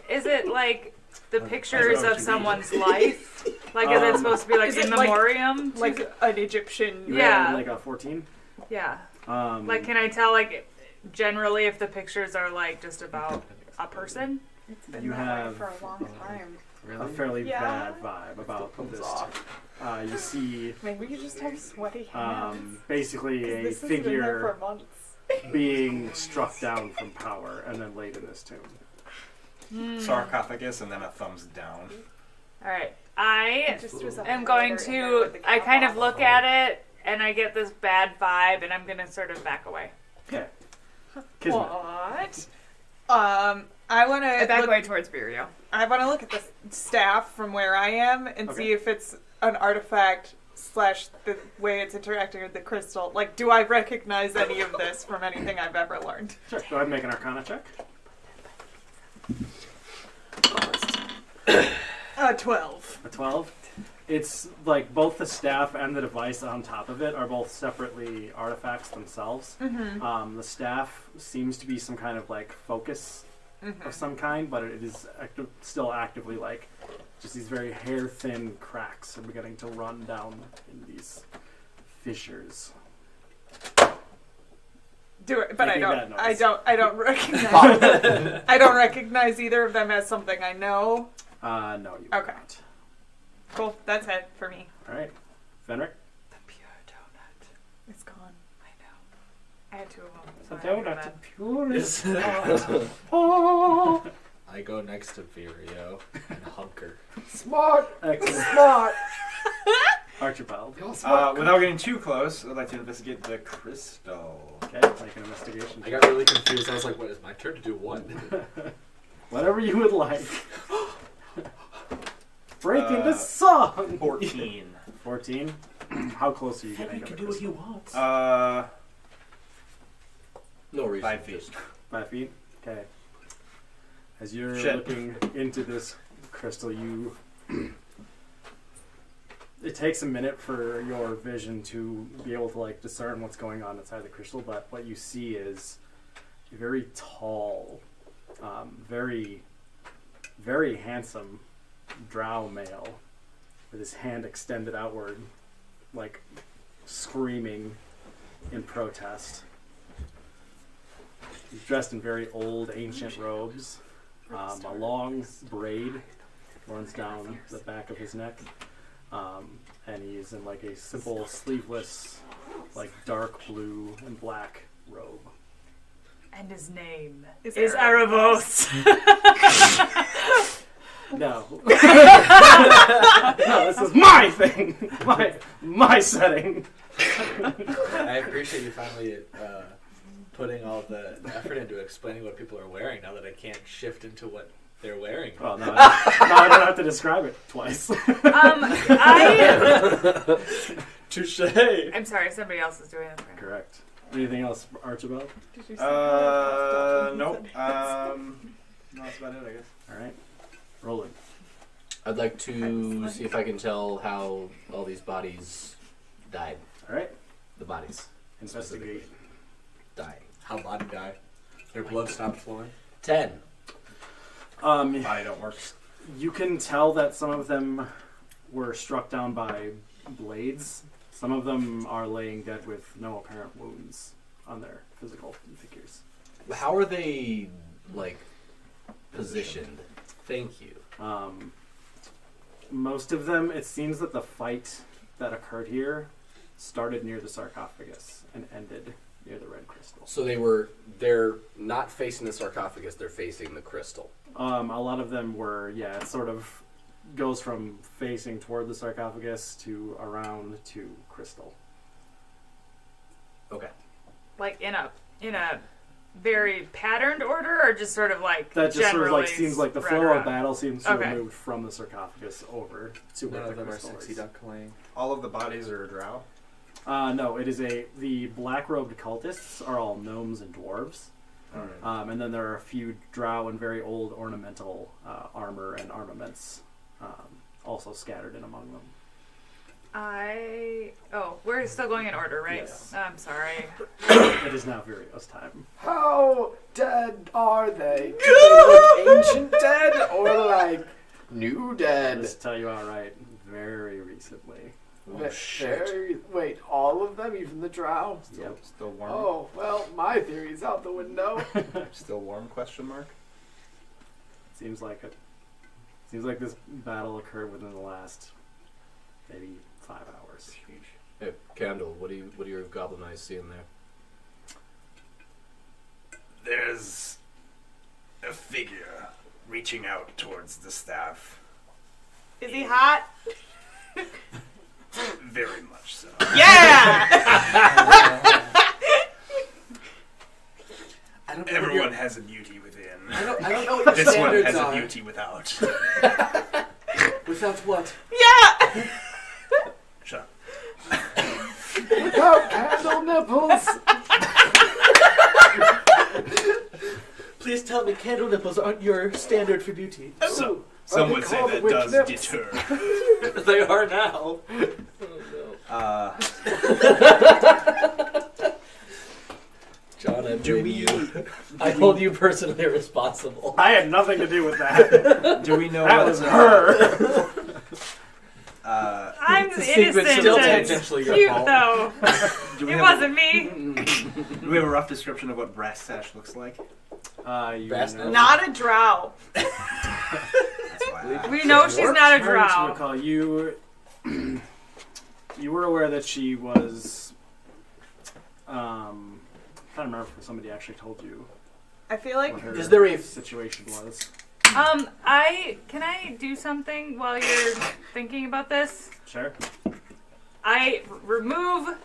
Is it like the pictures know what of you someone's life? Like, is it supposed to be like Is in it like- memoriam? Like an Egyptian. You Yeah. had like a 14. Yeah. Like Can I tell generally if the pictures are like just about a person? It's been You that way have- for a long time. a fairly Yeah. bad vibe about this. You see Maybe you just have sweaty hands. basically 'Cause a this has been there figure for months. being struck down from power and then laid in this tomb. Sarcophagus and then a thumbs down. All right. I It just was a am going highlighter in there to. with the I cap kind of on. look at it and I get this bad vibe, and I'm gonna sort of back away. Okay. Kismet. What? I want I to back away towards Virio. I want to look at the staff from where I am and Okay. see if it's an artifact / the way it's interacting with the crystal. Like, do I recognize any of this from anything I've ever learned? Sure. Go ahead and make an Arcana check. 12. A 12. It's like both the staff and the device on top of it are both separately artifacts themselves. Mm-hmm. The staff seems to be some kind of like focus Mm-hmm. of some kind, but it is still actively like just these very hair thin cracks are beginning to run down in these fissures. Do it, but Making that noise. I don't recognize. I don't recognize either of them as something I know. No, you Okay. not. Cool, that's it for me. All right, Fenric. The pure donut. It's gone. I know. I had two of them. The so I don't donut, know purest. I go next to Virio and hunker. Smart! Excellent. Smart! Archibald. You're smart. Without getting too close, I'd like to investigate the crystal. Okay, make an investigation. I got really confused. I was like, "What is my turn to do? What?" Whatever you would like. Break into song. 14. 14. How close are you getting to the crystal? wants. No reason. 5 feet. 5 feet. Okay. As you're Shit. looking into this crystal, you. It takes a minute for your vision to be able to like discern what's going on inside the crystal, but what you see is a very tall, very, very handsome drow male with his hand extended outward, like screaming in protest. He's dressed in very old, ancient robes. A long braid runs down the back of his neck. And he's in like a simple, sleeveless, like dark blue and black robe. And his name Is is Erebos. No. No, this is my thing! My setting! I appreciate you finally putting all the effort into explaining what people are wearing. Now that I can't shift into what they're wearing. Well, no, I don't have to describe it twice. Touche. I'm sorry, somebody else is doing this. Correct. Anything else, Archibald? Did you Nope. No, that's about it, I guess. Alright. Roland. I'd like to see if I can tell how all these bodies died. Alright. The bodies Investigate. died. How body die? Their blood stopped flowing. 10. Body don't work. You can tell that some of them were struck down by blades. Some of them are laying dead with no apparent wounds on their physical figures. How are they, like, positioned? Thank you. Most of them, it seems that the fight that occurred here started near the sarcophagus and ended near the red crystal. So they're not facing the sarcophagus, they're facing the crystal. A lot of them were, yeah, it sort of goes from facing toward the sarcophagus to around to crystal. Okay. Like in a very patterned order, or just sort of like That just sort of like generally seems like the spread flow around? of battle seems to Okay. have moved from the sarcophagus over to where None the of them are crystal sexy is. duckling. All of the bodies are drow. No, it is the black-robed cultists are all gnomes and dwarves. Alright. And then there are a few drow and very old ornamental armor and armaments also scattered in among them. We're still going in order, right? Yes. I'm sorry. It is now Virio's time. How dead are they? Do they look ancient dead or like new I'll dead? just tell you outright, very recently. Wait, all of them, even the drow? Still warm. Oh, well, my theory's out the window. Still warm? Question mark. Seems like it. Seems like this battle occurred within the last maybe 5 hours. Hey, Candle, what do your goblin eyes see in there? There's a figure reaching out towards the staff. Is he hot? Very much so. Yeah! Everyone has a beauty within. I don't know what your This one standards has are. a beauty without. Without what? Yeah! Shut up. Without candle nipples! Please tell me candle nipples aren't your standard for beauty. So, some would say that does deter. They are now. John, I blame you. I hold you personally responsible. I had nothing to do with that. Do we know That what was her. I'm The secret's innocent still and tangentially your cute, fault. though. do we It have wasn't me. do we have a rough description of what brass sash looks like? You Brass know. Not a drow. That's why. We know she's not a Trying to drow. recall, you were aware that she was. I'm trying to remember if somebody actually told you I feel like what her Is there a- situation was. Can I do something while you're thinking about this? Sure. I remove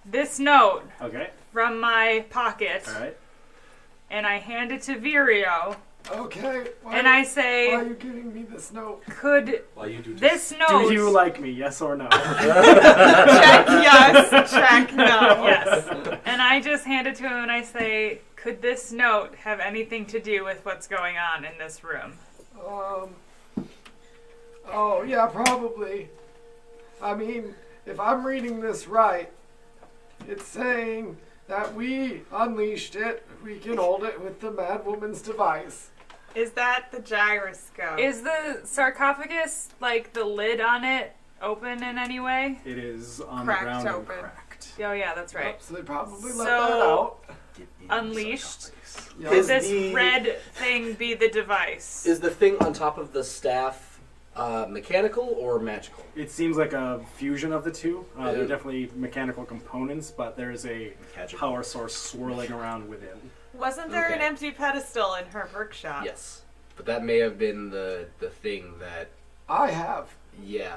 this note Okay. from my pocket All right. and I hand it to Virio Okay, and I why are say, you giving me this note? could While you do this note... Do you like me? Yes or no? check yes, check no. Yes. And I just hand it to him and I say, could this note have anything to do with what's going on in this room? Oh, yeah, probably. I mean, if I'm reading this right, it's saying that we unleashed it, we can hold it with the Mad Woman's device. Is that the gyroscope? Is the sarcophagus, like the lid on it, open in any way? It is on Cracked the ground open. and cracked. Oh yeah, that's right. Yep, so they probably let So- that out. Unleashed. Yep. Could Is this the- red thing be the device? Is the thing on top of the staff mechanical or magical? It seems like a fusion of the two. They're Ooh. definitely mechanical components, but there's a power source swirling around within. Wasn't there an Okay. empty pedestal in her workshop? Yes. But that may have been the thing that, I have. yeah.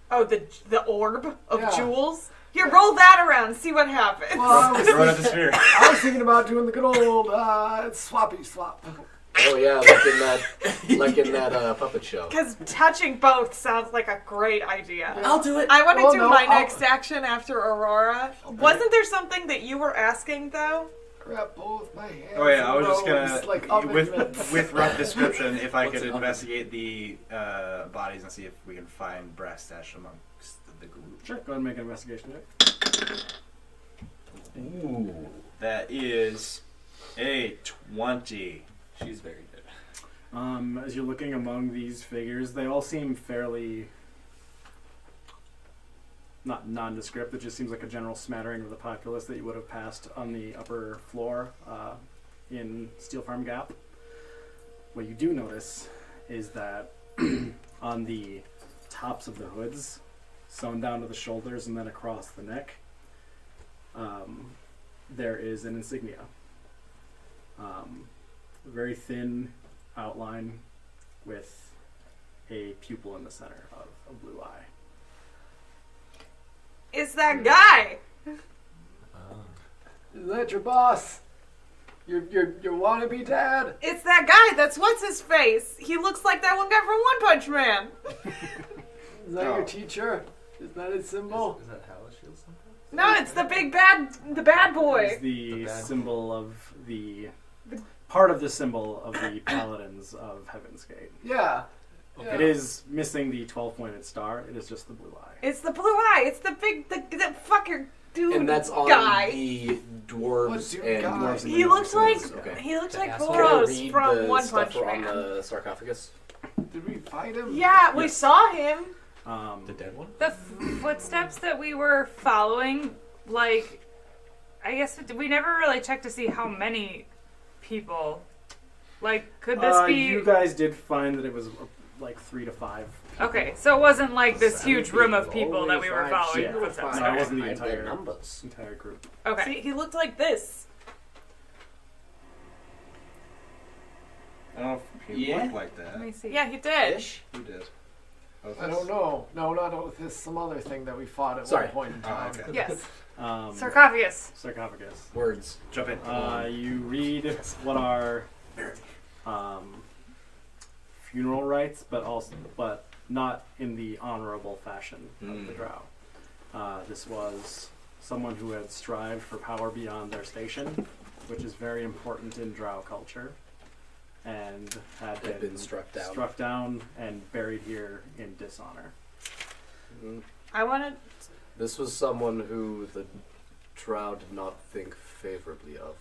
Oh, the orb of Yeah. jewels? Here, roll that around and see what happens. Well, I was, Throw it at the sphere. I was thinking about doing the good old swappy swap. Oh yeah, like in that puppet show. Because touching both sounds like a great idea. I'll do it. I want to Well, do no, my I'll- next action after Aurora. Wasn't there something that you were asking, though? Grab both my hands. Oh yeah, I was just rose gonna like oven mitts. with rough description if I What's could an oven? investigate the bodies and see if we can find brass stash amongst the group. Sure. Go ahead and make an investigation check. Ooh, that is a 20. She's very good. As you're looking among these figures, they all seem fairly not nondescript. It just seems like a general smattering of the populace that you would have passed on the upper floor in Steel Farm Gap. What you do notice is that on the tops of the hoods, sewn down to the shoulders and then across the neck, there is an insignia. Very thin outline with a pupil in the center of a blue eye. It's that guy! Is that your boss? Your wannabe dad? It's that guy that's what's his face. He looks like that one guy from One Punch Man. Is that your teacher? Is that his symbol? Is that Howard Shield something? No, it's the big bad, the bad It's boy. the bad symbol of the part of the symbol of the paladins of Heaven's Gate. Yeah. It is missing the 12-pointed star. It is just the blue eye. It's the blue eye. It's the big, the fucker dude And that's on guy. the dwarves What and guy? Dwarves and He looks like Okay. he looks like Can I Boros read from the One stuff Punch on Man. the sarcophagus? Did we fight him? Yeah, we Yes. saw him. The dead one? The footsteps that we were following, like, I guess we never really checked to see how many people. Like, could this be? You guys did find that it was like 3 to 5. Okay, so it wasn't like this huge room of people that we were following. Yeah. Footsteps. No, it Okay. wasn't the Hide their entire numbers. group. Okay. See, he looked like this. I don't know if he Yeah. looked like that. Let me see. Yeah, he did. Ish? Who did? I don't know. No, not Oathis. Some other thing that we fought at Sorry. one point in time. Oh, okay. Yes. Sarcophagus. Sarcophagus. Words. Jump in. You read what are funeral rites, but not in the honorable fashion of the Drow. This was someone who had strived for power beyond their station, which is very important in Drow culture, and had been struck down. struck down and buried here in dishonor. I wanted. This was someone who the Drow did not think favorably of.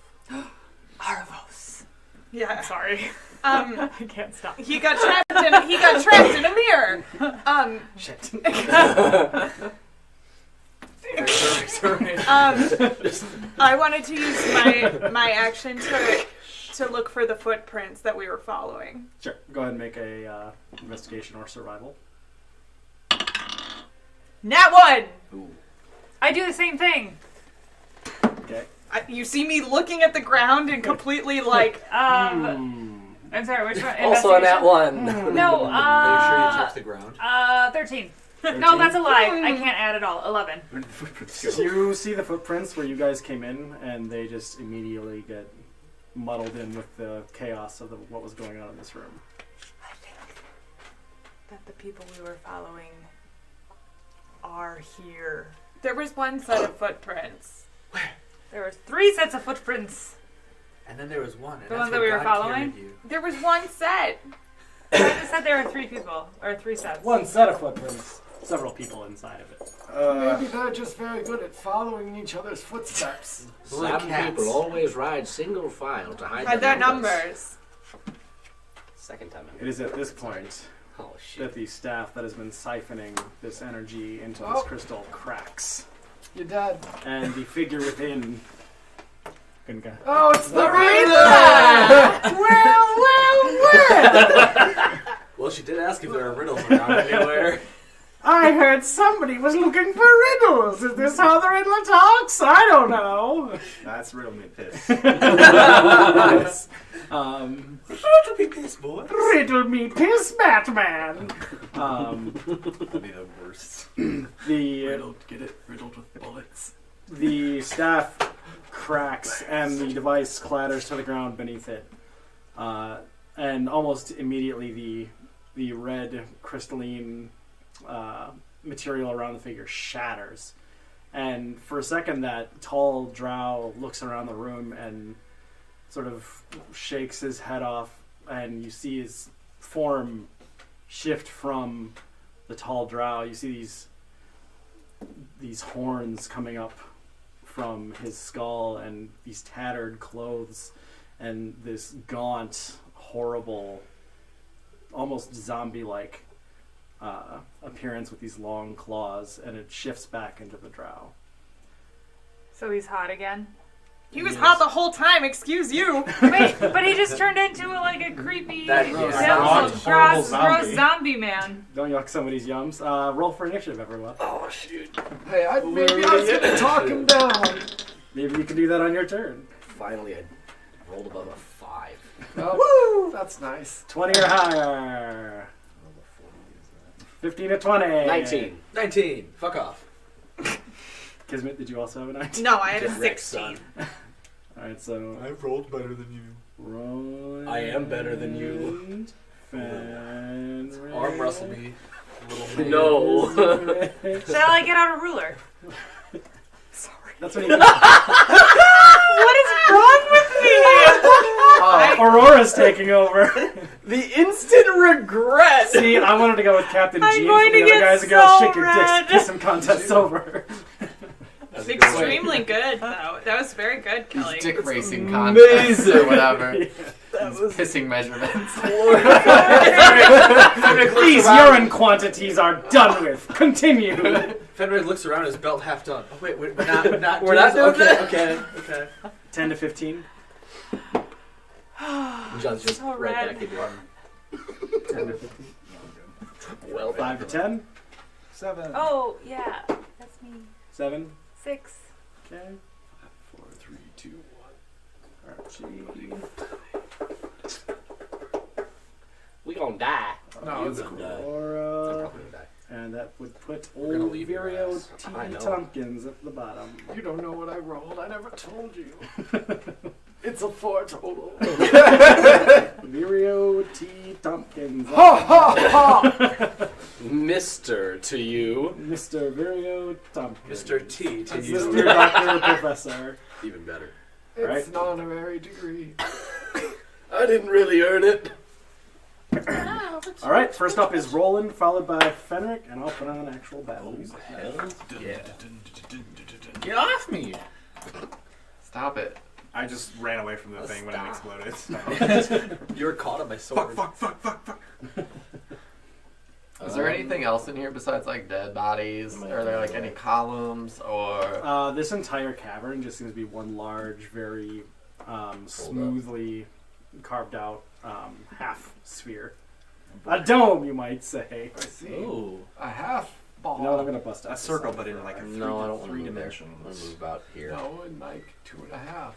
Arvos. Yeah. Sorry. I can't stop. He got trapped in a mirror. Shit. I wanted to use my action to look for the footprints that we were following. Sure. Go ahead and make a investigation or survival. Nat 1. Ooh. I do the same thing. Okay. You see me looking at the ground and completely like. I'm sorry, which one? Also an at one. No, Are you sure you checked the ground? 13. No, that's a lie. I can't add at all. 11. You see the footprints where you guys came in, and they just immediately get muddled in with the chaos of what was going on in this room. I think that the people we were following are here. There was one set of footprints. There was 3 sets of footprints. And then there was one. And The that's ones that where we were God following? carried you. There was one set. I just said there were 3 people, or 3 sets. One set of footprints. Several people inside of it. Maybe they're just very good at following each other's footsteps. Some people always ride single file to hide Had their numbers. Second time. It is at this point Oh shit. that the staff that has been siphoning this energy into this Oh. crystal cracks. You're dead. And the figure within... Oh, it's the Well. Well, she did ask if there are riddles around anywhere. I heard somebody was looking for riddles. Is this how the riddler talks? I don't know. That's riddle me piss. Yes. Riddle me piss, boy. Riddle me piss, Batman. That'd be the worst. Get it? Riddled with bullets. The staff cracks and the device clatters to the ground beneath it. And almost immediately the red crystalline material around the figure shatters. And for a second, that tall drow looks around the room and sort of shakes his head off, and you see his form shift from the tall drow. You see these horns coming up from his skull, and these tattered clothes, and this gaunt, horrible, almost zombie-like appearance with these long claws, and it shifts back into the drow. So he's hot again? He was hot the whole time, excuse you. Wait, but he just turned into like a creepy, That gross, is gross zombie. zombie man. Don't yuck somebody's yums. Roll for initiative, everyone. Oh shoot. Hey, maybe I was gonna talk him down. Maybe you can do that on your turn. Finally, I rolled above a 5. Oh, woo! That's nice. 20 or higher. 15 to 20. 19. 19. Fuck off. Kismet, did you also have a 19? No, I had a Get wrecked, 16. son. Alright, so I've rolled better than you. roll. I am better than you. Arm wrestle me, little man. No. Should I like get out a ruler? That's what he What is wrong with me? I Aurora's taking over. The instant regret. See, I wanted to go with Captain I'm Gene going for the to other get guys and girls so shake your red. dicks, pissing contests over. That's Extremely good, though. That was very good, Kelly. These dick racing contests or whatever. Yeah. That These was pissing measurements. These urine quantities are done with. Continue. Fenrir looks around, his belt half done. Oh wait, we're not We're not doing doing this? that? Okay. 10 to 15. John's just So right red. back into it. 10 to 15. Well, 5 to 10. 7. Oh, yeah. That's me. 7. 6. Okay. 4, 3, 2, 1. we gonna die. No, it's gonna cool. die. I'm Aura. probably gonna die. And that would put We're gonna old leave your Virio ass. T. I know. Tompkins at the bottom. You don't know what I rolled. I never told you. It's a 4 total. Virio T. Tompkins. Ha ha ha! Mr. to you. Mr. Virio Tompkins. Mr. T to It's you. Mr. Dr. Professor. Even better. It's Right. an honorary degree. I didn't really earn it. Alright, first up is Roland, followed by Fenric, and I'll put on actual battle music. Yeah. Get off me! Stop it. I just ran away from the thing when it exploded. You were caught on my sword. Fuck. Is there anything else in here besides like dead bodies? Are there like any columns or? This entire cavern just seems to be one large, very smoothly carved out half sphere. A dome, you might say. I see. Ooh. A half ball. No, I'm gonna bust out A circle, but in like a No, I don't want to three move there. dimensions. I'm gonna move out here. No, in like 2.5.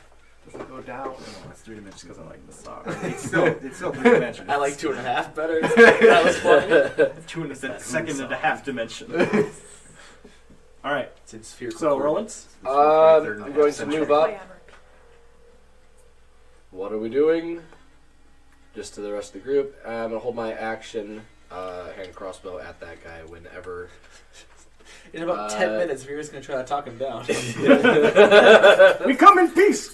Does it go down? No, it's 3 dimensions because I like the song. It's still 3 dimensions. I like 2.5 better. That was funny. Two and a second and a half dimension. Alright, It's in spherical. so Roland. I'm going to move up. What are we doing? Just to the rest of the group. I'm gonna hold my action, hand crossbow at that guy whenever. In about 10 minutes, Vera's gonna try to talk him down. We come in peace!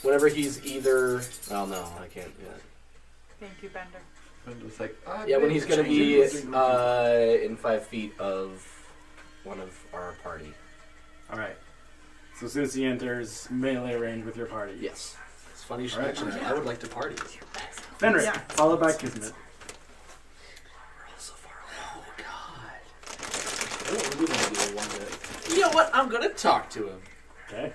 Whenever he's either. Oh no, I can't. Yeah. Thank you, Bender. I'm just like, Yeah, when he's gonna be Changes. in 5 feet of one of our party. Alright. So since he enters melee range with your party. Yes. It's funny you should Alright. mention that. I would like to party. Fenric, Yeah. followed by Kismet. We're all so far away. Oh, God. I don't really want to be the one that... You know what? I'm gonna talk to him. Okay.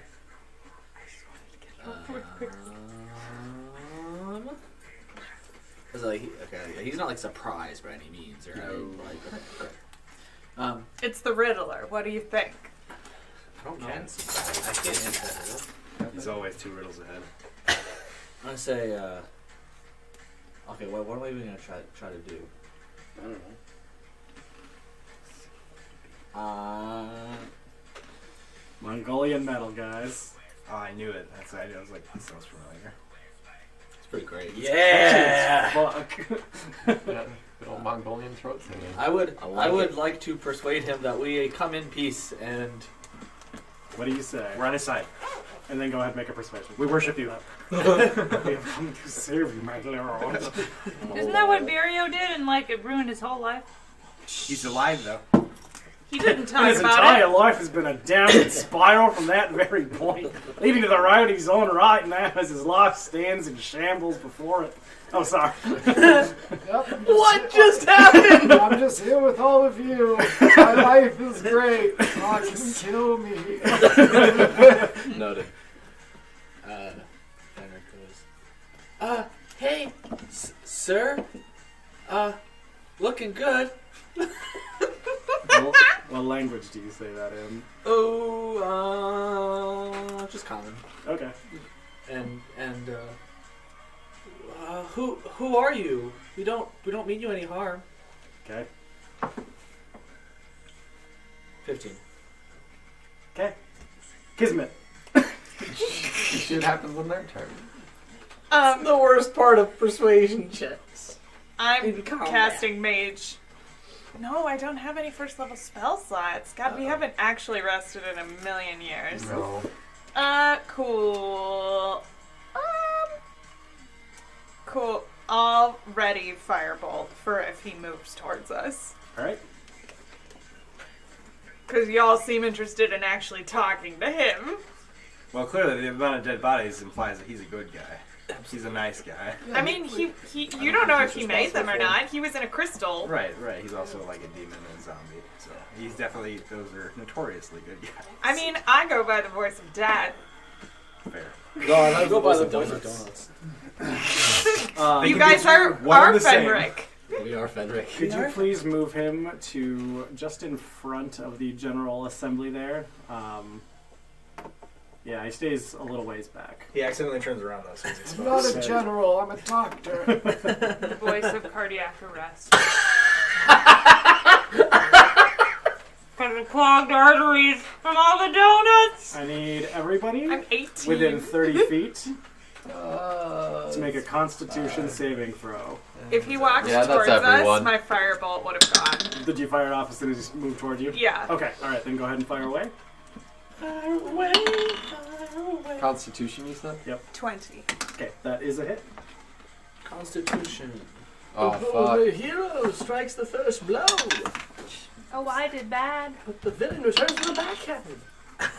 Cause like, okay, he's not like surprised by any means, right? Like, okay. It's the Riddler. What do you think? I don't know. I can't answer that. He's always 2 riddles ahead. I'm gonna say, okay, what am I even gonna try to do? I don't know. Mongolian metal, guys. Oh, I knew it. I was like, this sounds familiar. It's pretty great. Yeah. Fuck. yeah, good old Mongolian throat singing. I would I like it. like to persuade him that we come in peace and What do you say? We're on his side. And then go ahead and make a persuasion. We worship you. We have come to serve you, my lord. Isn't that what Virio did and like it ruined his whole life? He's alive though. He didn't talk His about entire it. life has been a downward spiral from that very point, leading to the right of his own right now as his life stands in shambles before it. Oh, sorry. Yep, What just happened? I'm just here with all of you. My life is great. God can kill me. Noted. Fenrir goes, hey, sir, looking good. What language do you say that in? Oh, just common. Okay. And who are you? We don't mean you any harm. Okay. 15. Okay. Kismet. Shit happens on their turn. The worst part of persuasion checks. I'm In combat. casting Mage No, I don't have any first level spell slots. God, we haven't actually rested in a million years. No. Cool. Cool. I'll ready Firebolt for if he moves towards us. Alright. Because y'all seem interested in actually talking to him. Well, clearly the amount of dead bodies implies that he's a good guy. He's a nice guy. I mean, you don't know if he made them or not. He was in a crystal. Right. He's also like a demon and a zombie. So he's definitely, those are notoriously good guys. I mean, I go by the voice of death. Fair. No, I go by the voice voice of of donuts. You guys are one and the same. Fenric. We are Fenric. Could you please move him to just in front of the general assembly there? Yeah, he stays a little ways back. He accidentally turns around though, so he's I'm not exposed. a general, I'm a doctor. The voice of cardiac arrest. Because of clogged arteries from all the donuts. I need everybody I'm 18. within 30 feet Uh, to make a Constitution saving throw. If he walks Yeah, that's towards us, everyone. my firebolt would have gone. Did you fire it off as soon as he moved toward you? Yeah. Okay, alright, then go ahead and fire away. Constitution, you said? 20. Okay, that is a hit. Constitution. Oh, The fuck. hero strikes the first blow, Oh, I did bad. but the villain returns with a backhand.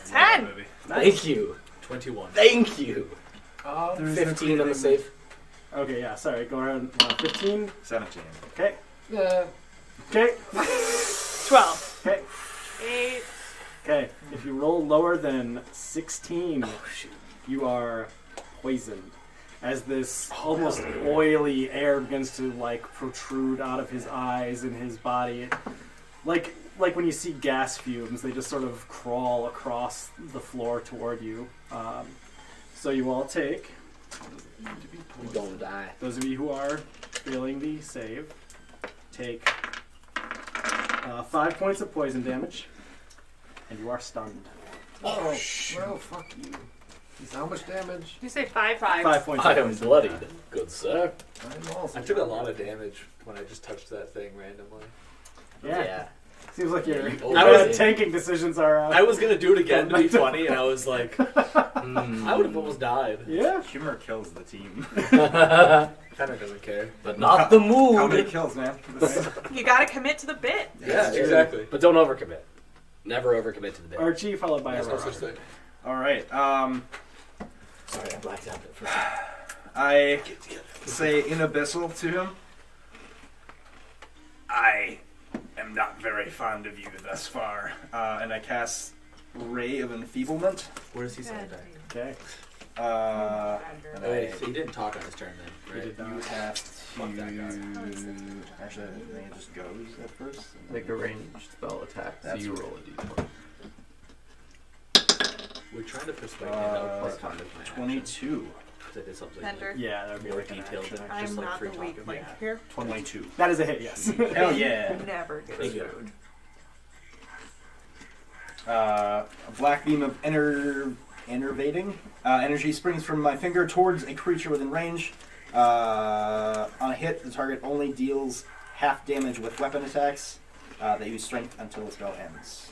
10. Thank you. 21. Thank you. There is 15 on the save. Okay, yeah, sorry, go ahead. 15. 17. Okay. yeah. Okay. 12. Okay. 8. Okay. If you roll lower than 16, you are poisoned. As this almost oily air begins to like protrude out of his eyes and his body, like when you see gas fumes, they just sort of crawl across the floor toward you. So you all take, You don't die. those of you who are failing the save, take 5 points of poison damage, and you are stunned. Oh, well, fuck you. How much damage? Did you say 5? 5 points I of am poison. bloodied, good sir. I'm also I took a lot of damage when I just touched that thing randomly. Yeah. Seems like your You always- tanking decisions are. I was gonna do it again to be funny, and I was like, Mm. I would have almost died. Yeah. Humor kills the team. Fenric doesn't care. But not the How many mood. kills, man? You gotta commit to the bit. Yeah, exactly. But don't overcommit. Never overcommit to the bit. Archie followed by There's no Aurora. such thing. All right. Sorry, I blacked out for a I say in abyssal to him. I am not very fond of you thus far, and I cast Ray of Enfeeblement. Where does he say that? Okay. And Wait, I, so he didn't talk on his turn then, He right? did you not. have to. Fuck that Actually, I think it just goes at first. Make a ranged spell attack, so That's you right. roll a d20. We're trying to persuade him that would plus conduct my action. 22. Because I did something Fender. Yeah, that would be more like an detailed action. than I'm just like not free the weak talk. link Yeah. here. 22. That is a hit, yes. Hell yeah. Never get Thank you. food. A black beam of enervating energy springs from my finger towards a creature within range. On a hit, the target only deals half damage with weapon attacks. They use strength until the spell ends.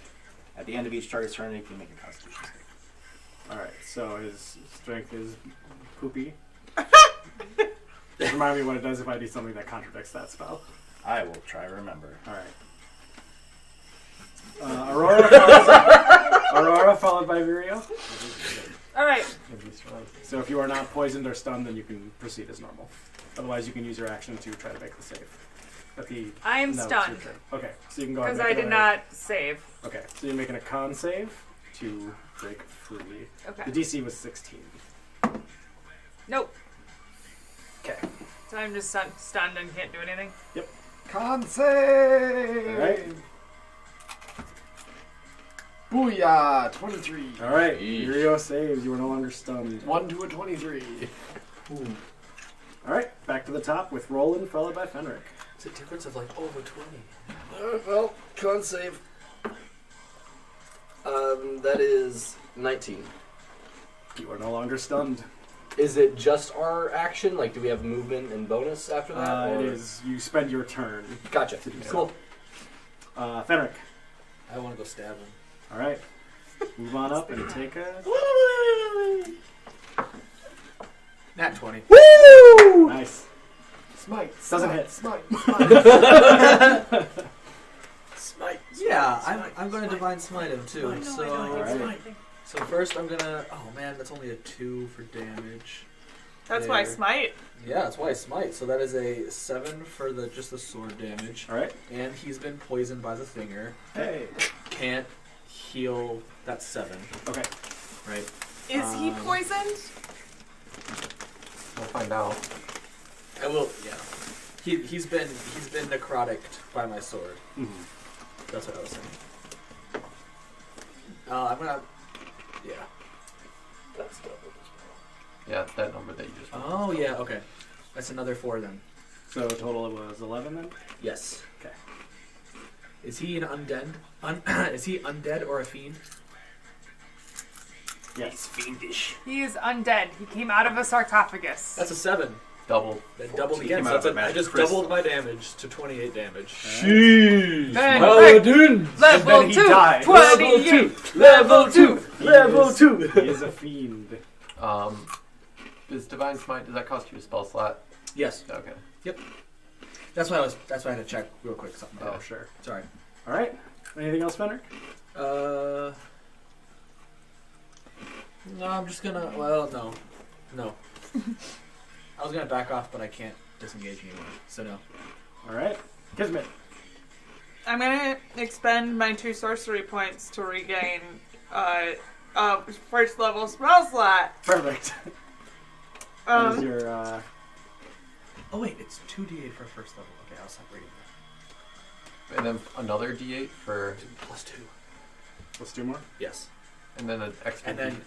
At the end of each target's turn, you can make a Constitution save. Alright, so his strength is poopy. Just remind me what it does if I do something that contradicts that spell. I will try to remember. Alright. Aurora followed by Virio. Alright. So if you are not poisoned or stunned, then you can proceed as normal. Otherwise, you can use your action to try to make the save. At the I am no, it's stunned. your turn. Okay, so you can go ahead. Because and I make did a- not save. Okay, so you're making a con save to break free. Okay. The DC was 16. Nope. Okay. So I'm just stunned and can't do anything. Con save! Alright. Booyah! 23. Alright, Yeesh. Virio saves. You are no longer stunned. 1 to a 23. Alright, back to the top with Roland followed by Fenric. It's a difference of like over 20. Well, con save. That is 19. You are no longer stunned. Is it just our action? Like, do we have movement and bonus after that? It or- is, you spend your turn. Gotcha. to do so. Cool. Fenric. I want to go stab him. All right. Move on up and take a. Nat 20. Woo! Nice. Smite. Doesn't hit. Smite. Smite. Yeah, I'm going to divine smite him too. So first I'm gonna. Oh man, that's only a 2 for damage. That's why smite. Yeah, that's why smite. So that is a 7 for just the sword damage. All right. And he's been poisoned by the thinger. Hey. Can't heal. That's 7. Okay. Right. Is he poisoned? We'll find out. I will. Yeah. He's been necrotic by my sword. Mm-hmm. That's what I was saying. I'm gonna. Yeah. That's double. Yeah, that number that you just. Oh yeah. Okay. That's another 4 then. So total it was 11 then. Yes. Okay. Is he an undead? Is he undead or a fiend? Yes. Fiendish. He is undead. He came out of a sarcophagus. That's a 7. Double. That doubled He again. came So out of that's a I magic just crystal. doubled my damage to 28 damage. Sheesh. Level then he 2. died. 28. Level 2. Level 2. He is a fiend. Is Divine Smite, does that cost you a spell slot? Yes. Okay. That's why I had to check real quick something. Oh, sure. Sorry. All right. Anything else, Fenric? No, I'm just gonna. Well, no. I was gonna back off, but I can't disengage anymore. So no. All right. Kismet. I'm gonna expend my 2 sorcery points to regain first level spell slot. Perfect. That is your. Oh wait, it's 2d8 for first level. Okay, I'll stop reading that. And then another D8 for. +2. Let's do more. Yes. And then an extra. And then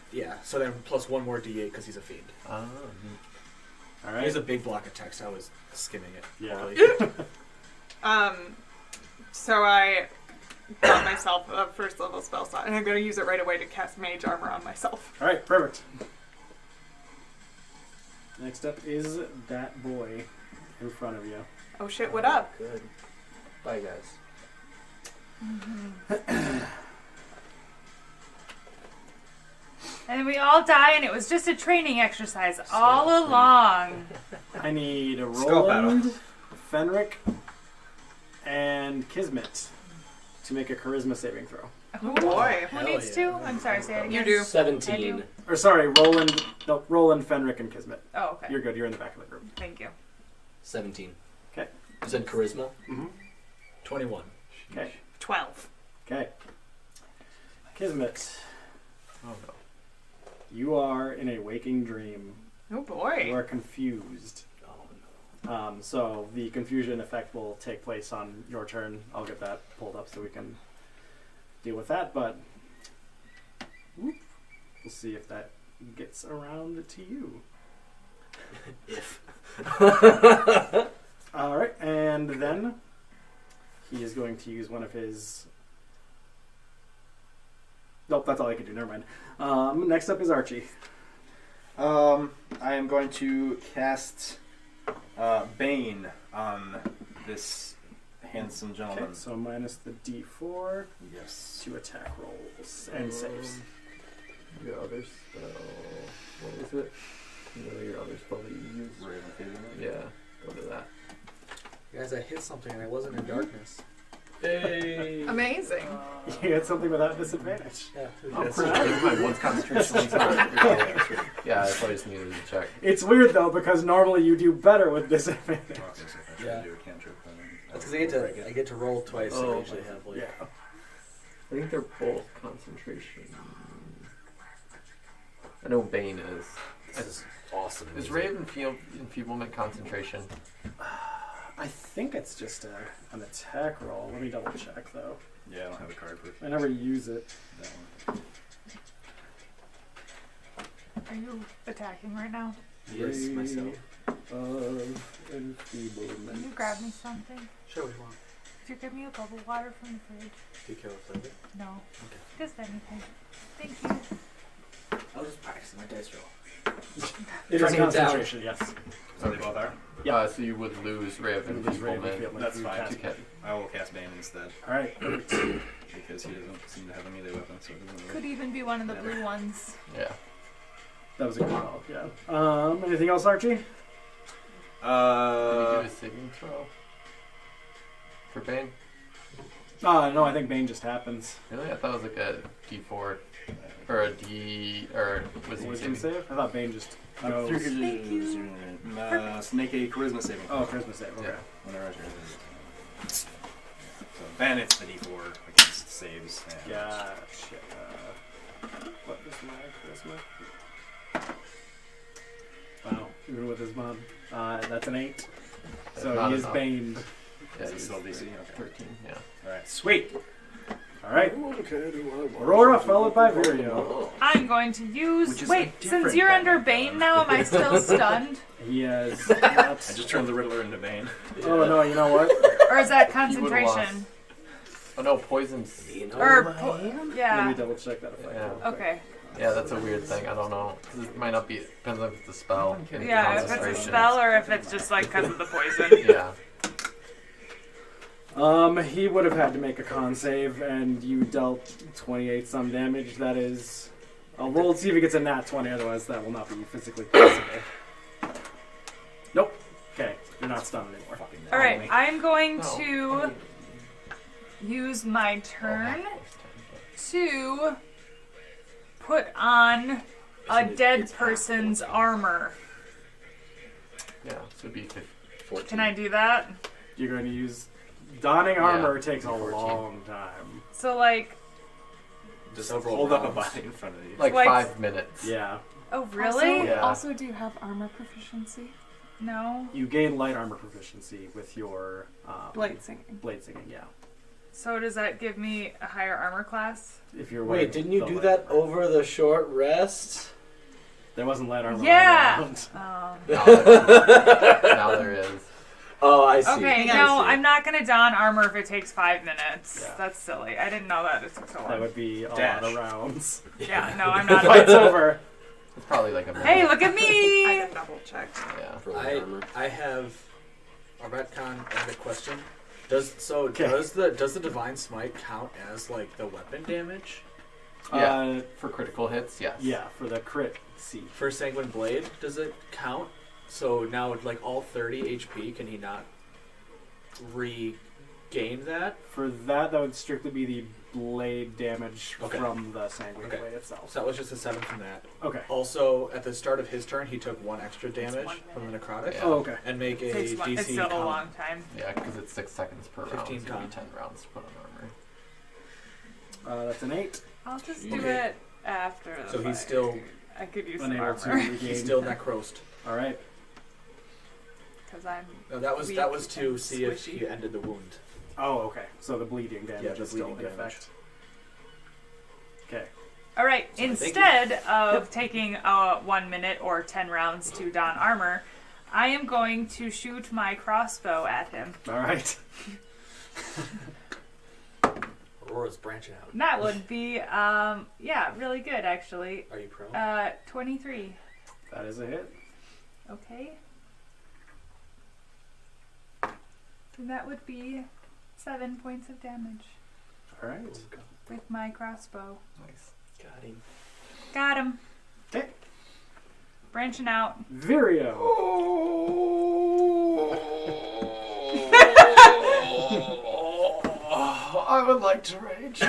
so then plus 1 more d8 because he's a fiend. All He right. has a big block of text. I was skimming it. Yeah. quickly. So I got myself a first level spell slot, and I'm gonna use it right away to cast mage armor on myself. All right. Perfect. Next up is that boy in front of you. Oh shit! What up? Good. Bye, guys. And we all die, and it was just a training exercise all along. I need a Skull battle. Roland, Fenric, and Kismet to make a charisma saving throw. Oh boy! Who Hell needs yeah. to? I'm sorry, say it again. You do. 17. Or sorry, Roland. No, Roland, Fenric, and Kismet. Oh, okay. You're good. You're in the back of the group. Thank you. 17. Okay. You said charisma? Mm-hmm. 21. Okay. 12. Okay. Kismet, Oh no. you are in a waking dream. Oh You boy! are confused. So the confusion effect will take place on your turn. I'll get that pulled up so we can deal with that, but we'll see if that gets around to you. If. All right, and then he is going to use one of his. Nope, that's all I can do. Never mind. Next up is Archie. I am going to cast Bane on this handsome gentleman. Okay, so minus the D4 Yes. to attack rolls and saves. Your other spell. What was it? Your other spell that you used? Yeah, go to that. Guys, I hit something and I wasn't in darkness. Hey! Amazing. You had something without disadvantage. Yeah. I'm That's proud. right. My one concentration. Yeah, I probably just needed to check. It's weird though because normally you do better with disadvantage. Yeah. That's because I get to roll twice. So I usually have like. Yeah. I think they're both concentration. I know Bane is. This is awesome. Is Raven Enfeeblement concentration? I think it's just an attack roll. Let me double check though. Yeah, I don't have a card for I never use it. that one. Are you attacking right now? Yes, myself. Of Can enfeeblement. you grab me something? Sure, what do you want? Could you give me a bubble water from the fridge? Do you care what flavor? No. Okay. Just anything. Thank you. I was just practicing my dice roll. It is Turning it down. concentration, yes. So they both are? Yeah. So you would lose Raven It is Raven Enfeeblement Enfeeblement. That's You fine. cast to it. Ken. I will cast Bane instead All right. because he doesn't seem to have a melee weapon, so it doesn't Could really. even be one of the blue ones. Yeah. That was a good call. Yeah. Anything else, Archie? Did he do a saving throw? For Bane? No, I think Bane just happens. Really? I thought it was like a D4 or a D or wisdom Wisdom saving. save? I thought Bane just goes. Make a charisma saving. Oh, charisma save. Okay. Yeah. Whenever I so then it's the D4 against saves. And Yeah. Shit. What is my charisma? Wow. Even with his mod. That's an 8. So Not he is enough. baned. Yeah, Is it he's still DC? Okay. 13, yeah. Alright, sweet. All right. Okay, do I want Aurora to- followed by Virio. I'm going to Which use. is Wait, a since different you're under Batman Bane now, am I still stunned? He has. I just turned the Riddler into Bane. Oh no! You know what? Or is that He would've lost. concentration? Oh no, poison's. Let Yeah. me double check that. If I Yeah. can. Okay. Yeah, that's a weird thing. I don't know. 'Cause it might not be. Depends if it's a spell. Yeah, if it's a Concentration. spell or if it's just like because of the poison. Yeah. He would have had to make a con save, and you dealt 28 some damage. That is. I'll roll to see if he gets a nat 20. Otherwise, that will not be physically possible. Nope. Okay, you're not stunned anymore. All right, I'm going Oh. to use my turn to put on a dead person's armor. Yeah, so it'd be 14. Can I do that? You're going to use donning armor. Yeah, Takes a 14. long time. So like, Just hold up a body in front of you. Like Like- 5 minutes. Yeah. oh really? Yeah. Also, do you have armor proficiency? No. You gain light armor proficiency with your Blade singing. blade singing. Yeah. So does that give me a higher armor class? If you're Wait, wearing didn't you the do light that armor. over the short rest? There wasn't light armor. Yeah. around. Now there is. Oh, I see. Okay, I no, see. I'm not gonna don armor if it takes 5 minutes. Yeah. That's silly. I didn't know that it took so That long. would be a Dash. lot of rounds. Yeah, no, I'm not. Fight's over. It's probably like a minute. Hey, look at I me! can double check. Yeah. For light armor. I have a retcon and a question. Does Okay. the divine smite count as like the weapon damage Yeah. For critical hits, yes. Yeah, for the crit C. for sanguine blade? Does it count? So now like all 30 HP, can he not regain that? For that would strictly be the blade damage Okay. from the sanguine Okay. blade itself. So that was just a 7 from that. Okay. Also, at the start of his turn, he took 1 extra damage 1 from the necrotic Yeah. Oh, okay. and make a It's DC still a con. long time. Yeah, because it's 6 seconds per round. 15 So it'd be con. 10 rounds to put on armor. That's an 8. I'll just do Okay. it after the So he's fight. still I could use some Unable to armor. regain. he's still necrosed. All right. Because I'm... No, that was Weak to and see if squishy. he ended the wound. Oh, okay. So the bleeding damage Yeah, the is still in bleeding damage. effect. Okay. Alright, Sorry, thank instead of taking 1 minute or 10 rounds to don armor, I am going to shoot my crossbow at him. All right. Aurora's branching out. And that would be, yeah, really good actually. Are you pro? 23. That is a hit. Okay. And that would be 7 points of damage All right. with my crossbow. Nice. Got him. Got him. Okay. Branching out. Virio. I would like to rage.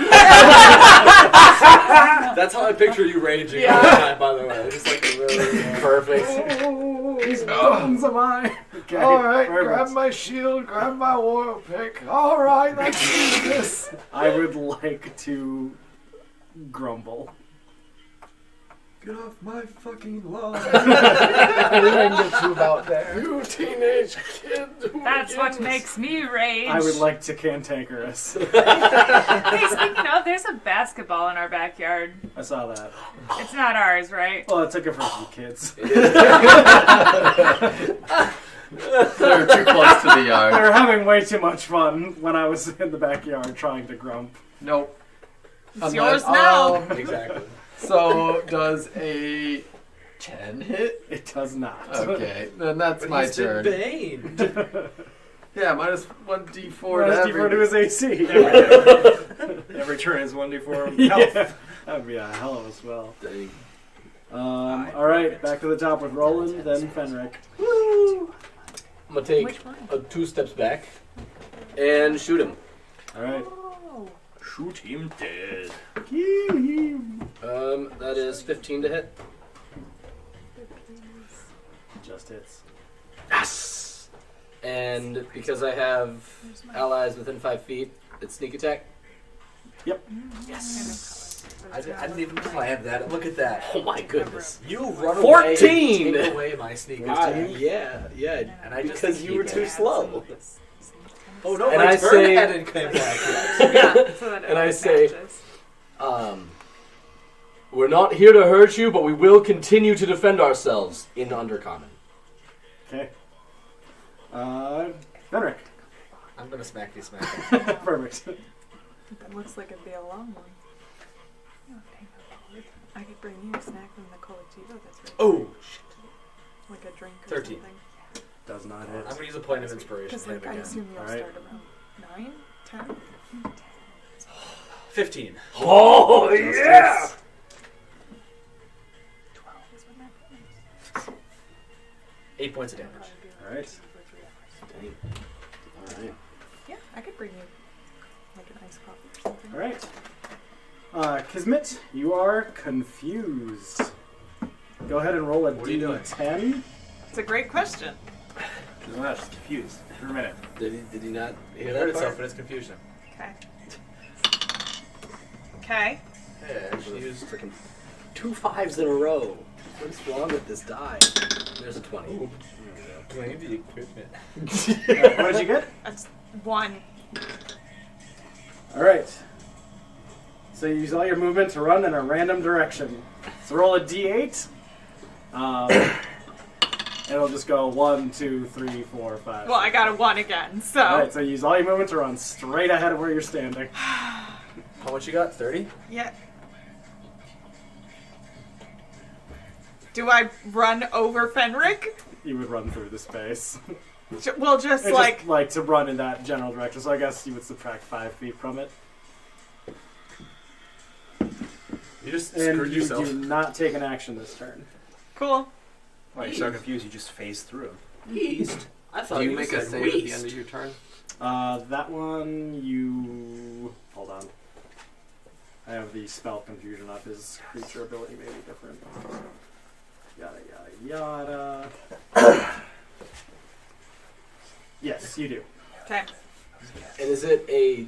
That's how I picture you raging all the time, by the way. Just like really perfect. These bones of mine. Okay. All right, perfect. grab my shield, grab my war pick. All right, let's do this. I would like to grumble. Get off my fucking lawn. I didn't get you about there. You teenage kid. That's what makes me rage. I would like to cantankerous. Hey, speaking of, there's a basketball in our backyard. I saw that. It's not ours, right? Well, I took it from some kids. They're too close to the They yard. were having way too much fun when I was in the backyard trying to grump. Nope. It's yours now. Exactly. So does a 10 hit? It does not. Okay, then that's my turn. Bane. Yeah, minus 1d4 Minus to D4 every. to his AC. Every turn is 1d4 Yeah, health. that would be a hell of a spell. Dang. All right, back to the top with Roland, then Fenric. I'm gonna take Which one? 2 steps back and shoot him. All right. Oh. Shoot him dead. Kill him. That is 15 to hit. Just hits. Yes. And because I have allies within 5 feet, it's sneak attack. Yes. I didn't even plan that. Look at that. Oh my goodness. You run 14! away and take away my sneak Wow, attack. yeah. And I just Because you were too slow. Oh no, And my I turn say- hadn't come back yet. Yeah, so that it And I always say- matches. We're not here to hurt you, but we will continue to defend ourselves in Undercommon. Okay. Fenric. I'm gonna smacky smack. Perfect. That looks like it'd be a long one. I could bring you a snack from the Colectivo. That's right. Oh shit. Like a drink or 13. something. Does not I'm hit. gonna use a point of inspiration. Because to hit like him I again. assume you'll Alright. start around 9, 10. 15. Oh, Just hits. 12 is what my plan is. 8 points of damage. All right. Alright. Yeah, I could bring you like a nice coffee or something. All right. Kismet, you are confused. Go ahead and roll a What are you doing? D10. It's a great question. I'm not just confused for a minute. Did he not hear It that hurt part? itself in its confusion. Okay. Okay. Hey, I actually used. Freaking 2 5s in a row. What's wrong with this die? There's a 20. Blame the equipment. What did you get? That's 1. All right. So you use all your movement to run in a random direction. So roll a D8. And it'll just go 1, 2, 3, 4, 5. Well, I got a 1 again, so. All right. So you use all your movement to run straight ahead of where you're standing. How much you got? 30? Yeah. Do I run over Fenric? You would run through the space. Well, just It's like. just like to run in that general direction. So I guess you would subtract 5 feet from it. You just And screwed you yourself. do not take an action this turn. Cool. Why you're so confused? You just phase through. East. I thought Do you you make a said save at the west. end of your turn? That one you... Hold on. I have the spell confusion up. His creature ability may be different. Yada, yada, yada. Yes, you do. Okay. And is it a...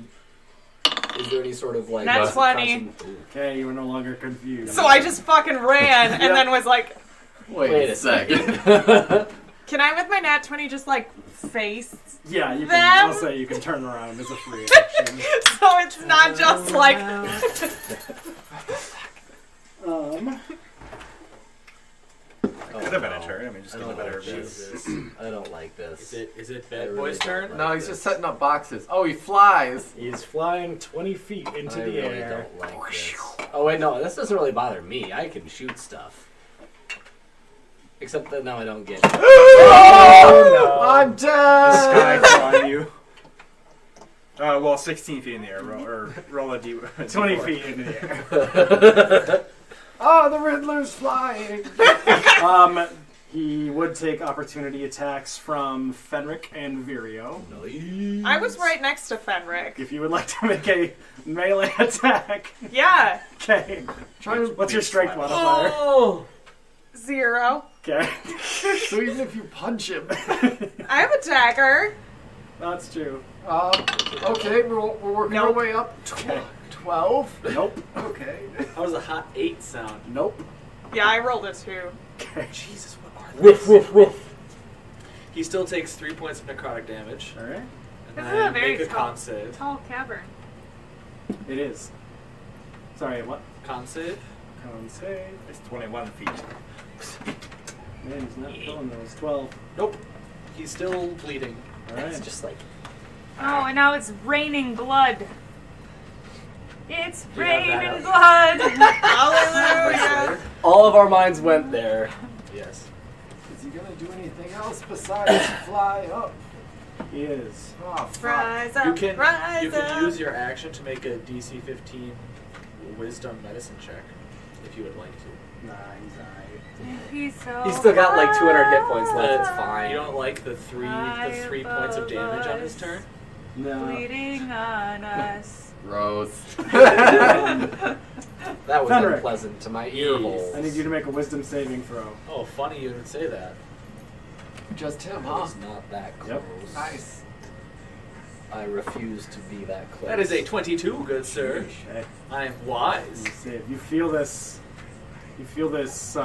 Is there any sort of like... Nat 20. Ooh. Okay, you are no longer confused. So I just fucking ran and then was like, Wait a second. can I with my nat 20 just like face? Yeah, you can. Them? I'll say you can turn around as a free action. So it's not just like. Could have been a turn. I mean, just get a better view. Jesus. I don't like this. Is it I Bad really Boy's don't turn? like No, he's this. just setting up boxes. Oh, he flies. He's flying 20 feet into I the really air. don't like this. Oh wait, no, this doesn't really bother me. I can shoot stuff. Except that now I don't get it. Oh, I'm The sky dead. flying you. Well, 16 feet in the air. Roll a D. 20 feet into the air. Oh, the Riddler's flying. He would take opportunity attacks from Fenric and Virio. I was right next to Fenric. If you would like to make a melee attack. Yeah. Okay. Trying What's your strength modifier? Oh! 0. Okay. So even if you punch him. I have a dagger. That's true. Okay, we're working our Nope. way up. Okay. 12. Nope. Okay. How does a hot 8 sound? Nope. Yeah, I rolled a 2. Okay. Jesus, what are Woof, woof, woof. He still takes 3 points of necrotic damage. Alright. And This is then a very make a tall- con save. Tall cavern. It is. Sorry, what? Con save? Con save. It's 21 feet. Man, he's not killing those. 12. Nope. He's still bleeding. Alright. It's just like... Oh, and now it's raining blood. It's You have that raining blood. Hallelujah. All of our minds went there. Yes. Is he gonna do anything else besides fly up? is Oh, fuck. Rise up, You can rise you can up. use your action to make a DC 15 Wisdom Medicine check if you would like to. nah, he's alright. He's so. He's still got like 200 hit points left. It's You fine. don't like the three points of damage on his turn? No. Bleeding on us. Gross. That was Fenric. unpleasant to my ear holes. I need you to make a wisdom saving throw. Oh, funny you would say that. Just him, It huh? was not that close. Yep. Nice. I refuse to be that close. That is a 22, good sir. Okay. I am wise. You save. You feel this. You feel this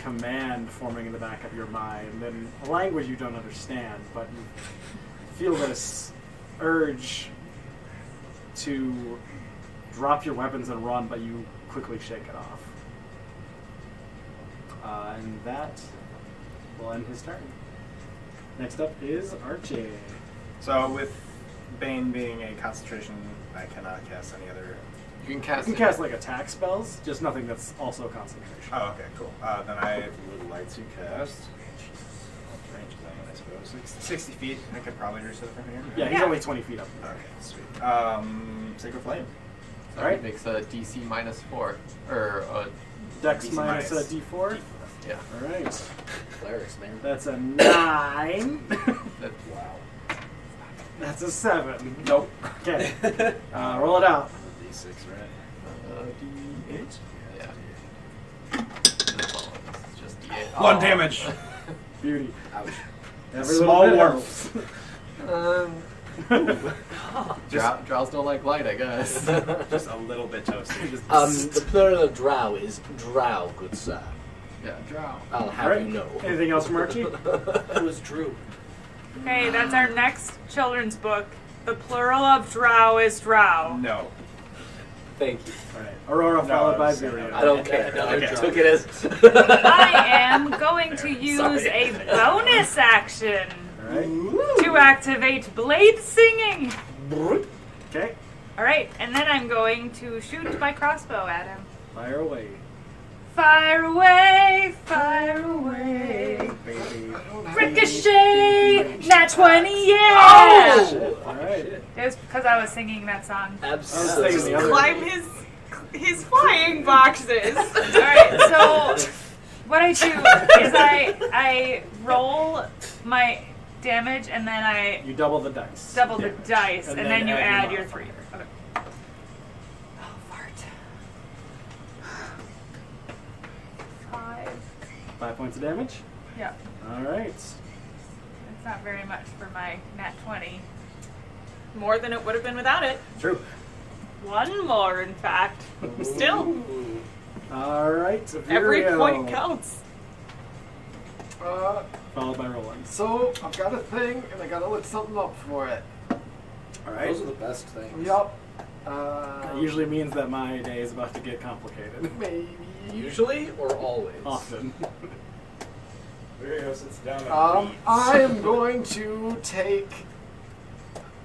command forming in the back of your mind, and a language you don't understand, but you feel this urge to drop your weapons and run, but you quickly shake it off. And that will end his turn. Next up is Archie. So with Bane being a concentration, I cannot cast any other. You can You cast can it. cast like attack spells, just nothing that's also concentration. Oh, okay, cool. Then I would like to cast. Range is on, I suppose. 60 feet. I could probably reach it from here. Yeah, he's Yeah. only 20 feet up. Okay, sweet. Sacred Flame. So Alright. it makes a DC -4. Or, Dex DC minus a minus. D4. yeah. All right. Clerics, man. That's a 9. That, Wow. That's a 7. Nope. Okay. Roll it out. D6, right? D8? Yeah. It's just D8. One Oh. damage. Beauty. Ouch. Every Small little bit warmth. Drows don't like light, I guess. Just a little bit toasty. The plural of drow is drow, good sir. Yeah. Drow. I'll have Alright. you know. Anything else from Archie? It was Drew. Okay, that's our next children's book. The plural of drow is drow. No. Thank you. All right. Aurora No, followed by I said Virio. I don't care. Another I drow. took it as. I am going to use a bonus action All right. to activate Blade Singing. Okay. All right, and then I'm going to shoot my crossbow at him. Fire away, Fire away, fire away. baby. Ricochet! Nat 20, yeah! Shit. All right. It was because I was singing that song. Absolutely. thinking the other- Climb his flying boxes. Alright, so what I do is I roll my damage and then I You double the dice. double the Damage. dice and then you add your 3. modifier. Okay. Oh, fart. 5. 5 points of damage. Yeah, All right. it's not very much for my nat 20. More than it would have been without it. True. One more, in fact. Still, All right. every Virio. point counts. Followed by Roland. So, I've got a thing, and I gotta look something up for it. All right. Those are the best things. Yup. That usually means that my day is about to get complicated. Maybe. Usually or always? Often. Virio sits down I am going to take,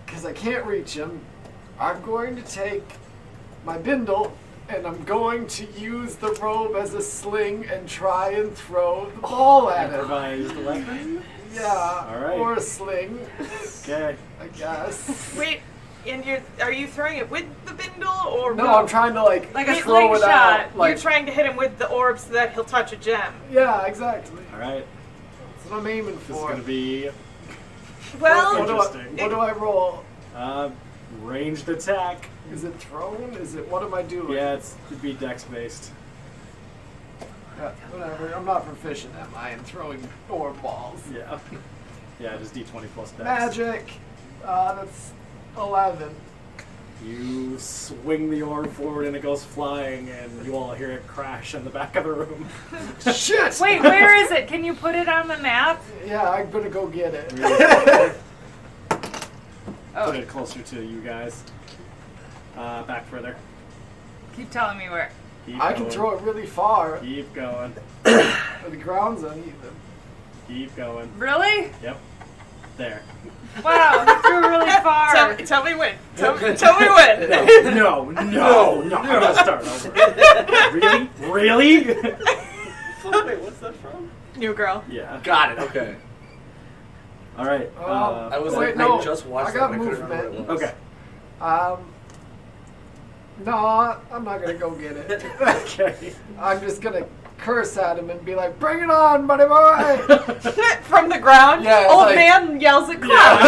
because I can't reach him, I'm going to take my bindle and I'm going to use the robe as a sling and try and throw the ball at him. Improvised weapon. Yeah, All right. or a sling, Okay. I guess. Wait, and are you throwing it with the bindle or No, I'm trying to like like a throw it slingshot? out. Like, You're trying to hit him with the orb so that he'll touch a gem. yeah, exactly. All right. That's what I'm aiming This is for. going to be Well, Interesting. What do I roll? ranged attack. Is it thrown? Is it what am I doing? Yeah, it'd be dex based. Yeah, whatever. I'm not proficient at mine throwing orb balls. Yeah. Yeah, just d20 plus dex. Magic. That's 11. You swing the orb forward and it goes flying, and you all hear it crash in the back of the room. Shit! Wait, where is it? Can you put it on the map? Yeah, I'm gonna go get it. Put it closer to you guys. Back further. Keep telling me where. Keep I can going. throw it really far, Keep going. but the ground's uneven. Keep going. Really? Yep. There. Wow, you threw really far. tell me when. Tell me when. No. I'm gonna start over. Really? Wait, what's that from? New girl. Yeah. Got it. Okay. All right. I was Wait, like, no. I just watched I got that. But I couldn't remember movement. what it was. Okay. No, I'm not gonna go get it. Okay. I'm just gonna curse at him and be like, "Bring it on, buddy boy!" From the ground, Yeah, it's old like- man yells at Cloud.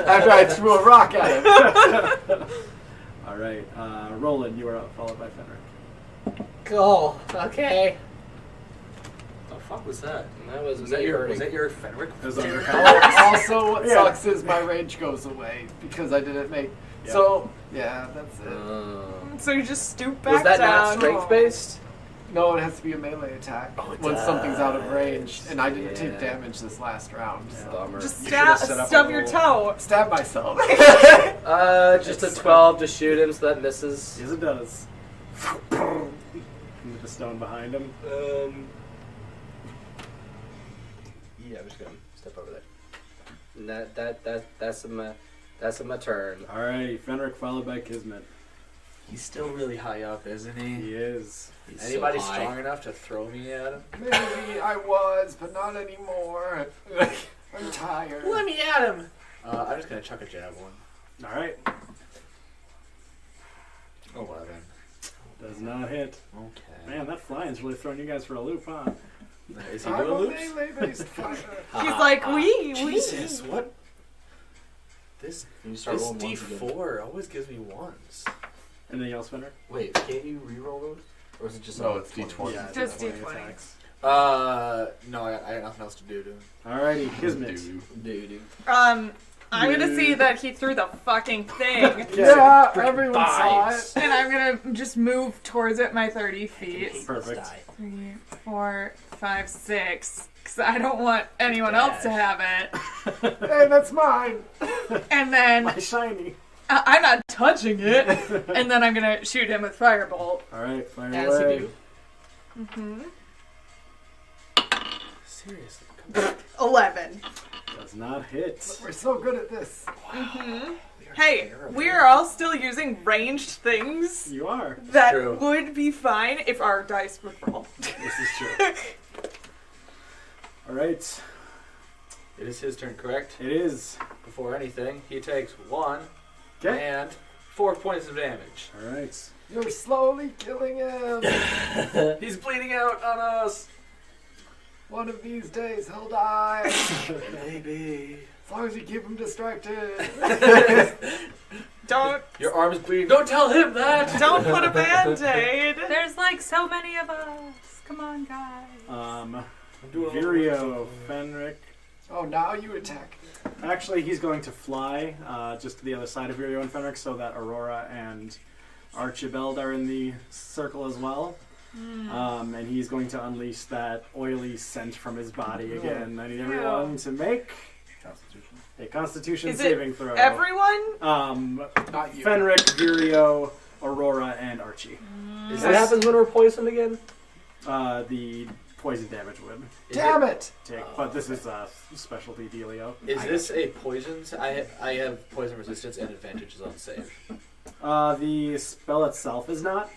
After I threw a rock at him. All right. Roland, you are up, followed by Fenric. Cool. Okay. The fuck was that? That was Was me that your hurting. Fenric? It was under count. Also, what Yeah. sucks is my rage goes away because I didn't make. Yeah. So yeah, that's it. So you just stoop back Was that down. not strength based? No, it has to be a melee attack when something's out of range, and I didn't take Yeah. damage this last round. So. Bummer. Just You should've set up stub a your little- toe. Stab myself. Just a 12 to shoot him, so that misses. Yes, it does. Into the stone behind him. Yeah, I'm just gonna step over there. And that's my turn. All right. Fenric, followed by Kismet. He's still really high up, isn't he? He is. He's Anybody so high. strong enough to throw me at him? Maybe I was, but not anymore. I'm tired. Let me at him! I'm just gonna chuck a javelin. All right. 11. Does not hit. Okay. Man, that flying's really throwing you guys for a loop, huh? Is he I'm doing a loops? melee-based fighter. He's like, we. Jesus, what? This You start this rolling ones again. D4 always gives me ones. Anything else, Fenric? Wait, can't you reroll those? Or is it just No, on it's D20. Yeah, Just D20 D20. attacks. No, I got nothing else to do. Alrighty, Kismet. Dude. I'm gonna see that he threw the fucking thing. Yeah, everyone saw it. And I'm gonna just move towards it my 30 feet. Perfect. 3, 4, 5, 6. Because I don't want anyone else to have it. Hey, that's mine. And then My shiny. I'm not touching it. And then I'm gonna shoot him with firebolt. Alright, fire As away. you do. Mm-hmm. Seriously. Come on. 11. Does not hit. We're so good at this. Mm-hmm. Hey, we're all still using ranged things You are. that True. would be fine if our dice would roll. This is true. Alright. It is his turn, correct? It is. Before anything, he takes 1 Okay. and 4 points of damage. Alright. You're slowly killing him. He's bleeding out on us. One of these days he'll die. Maybe. As long as you keep him distracted. Don't Your arm is bleeding. Don't tell him that. don't put a band-aid. There's like so many of us. Come on, guys. Virio, Fenric. Oh, now you attack. Actually, he's going to fly just to the other side of Virio and Fenric so that Aurora and Archibald are in the circle as well. And he's going to unleash that oily scent from his body again. I need everyone to make a Constitution Is it saving throw. Everyone? Not you. Fenric, Virio, Aurora, and Archie. Is What this, happens when we're poisoned again? The poison damage would Damn it! take, but this is a specialty dealio. Is this a poison? I have poison resistance and advantages on save. The spell itself is not,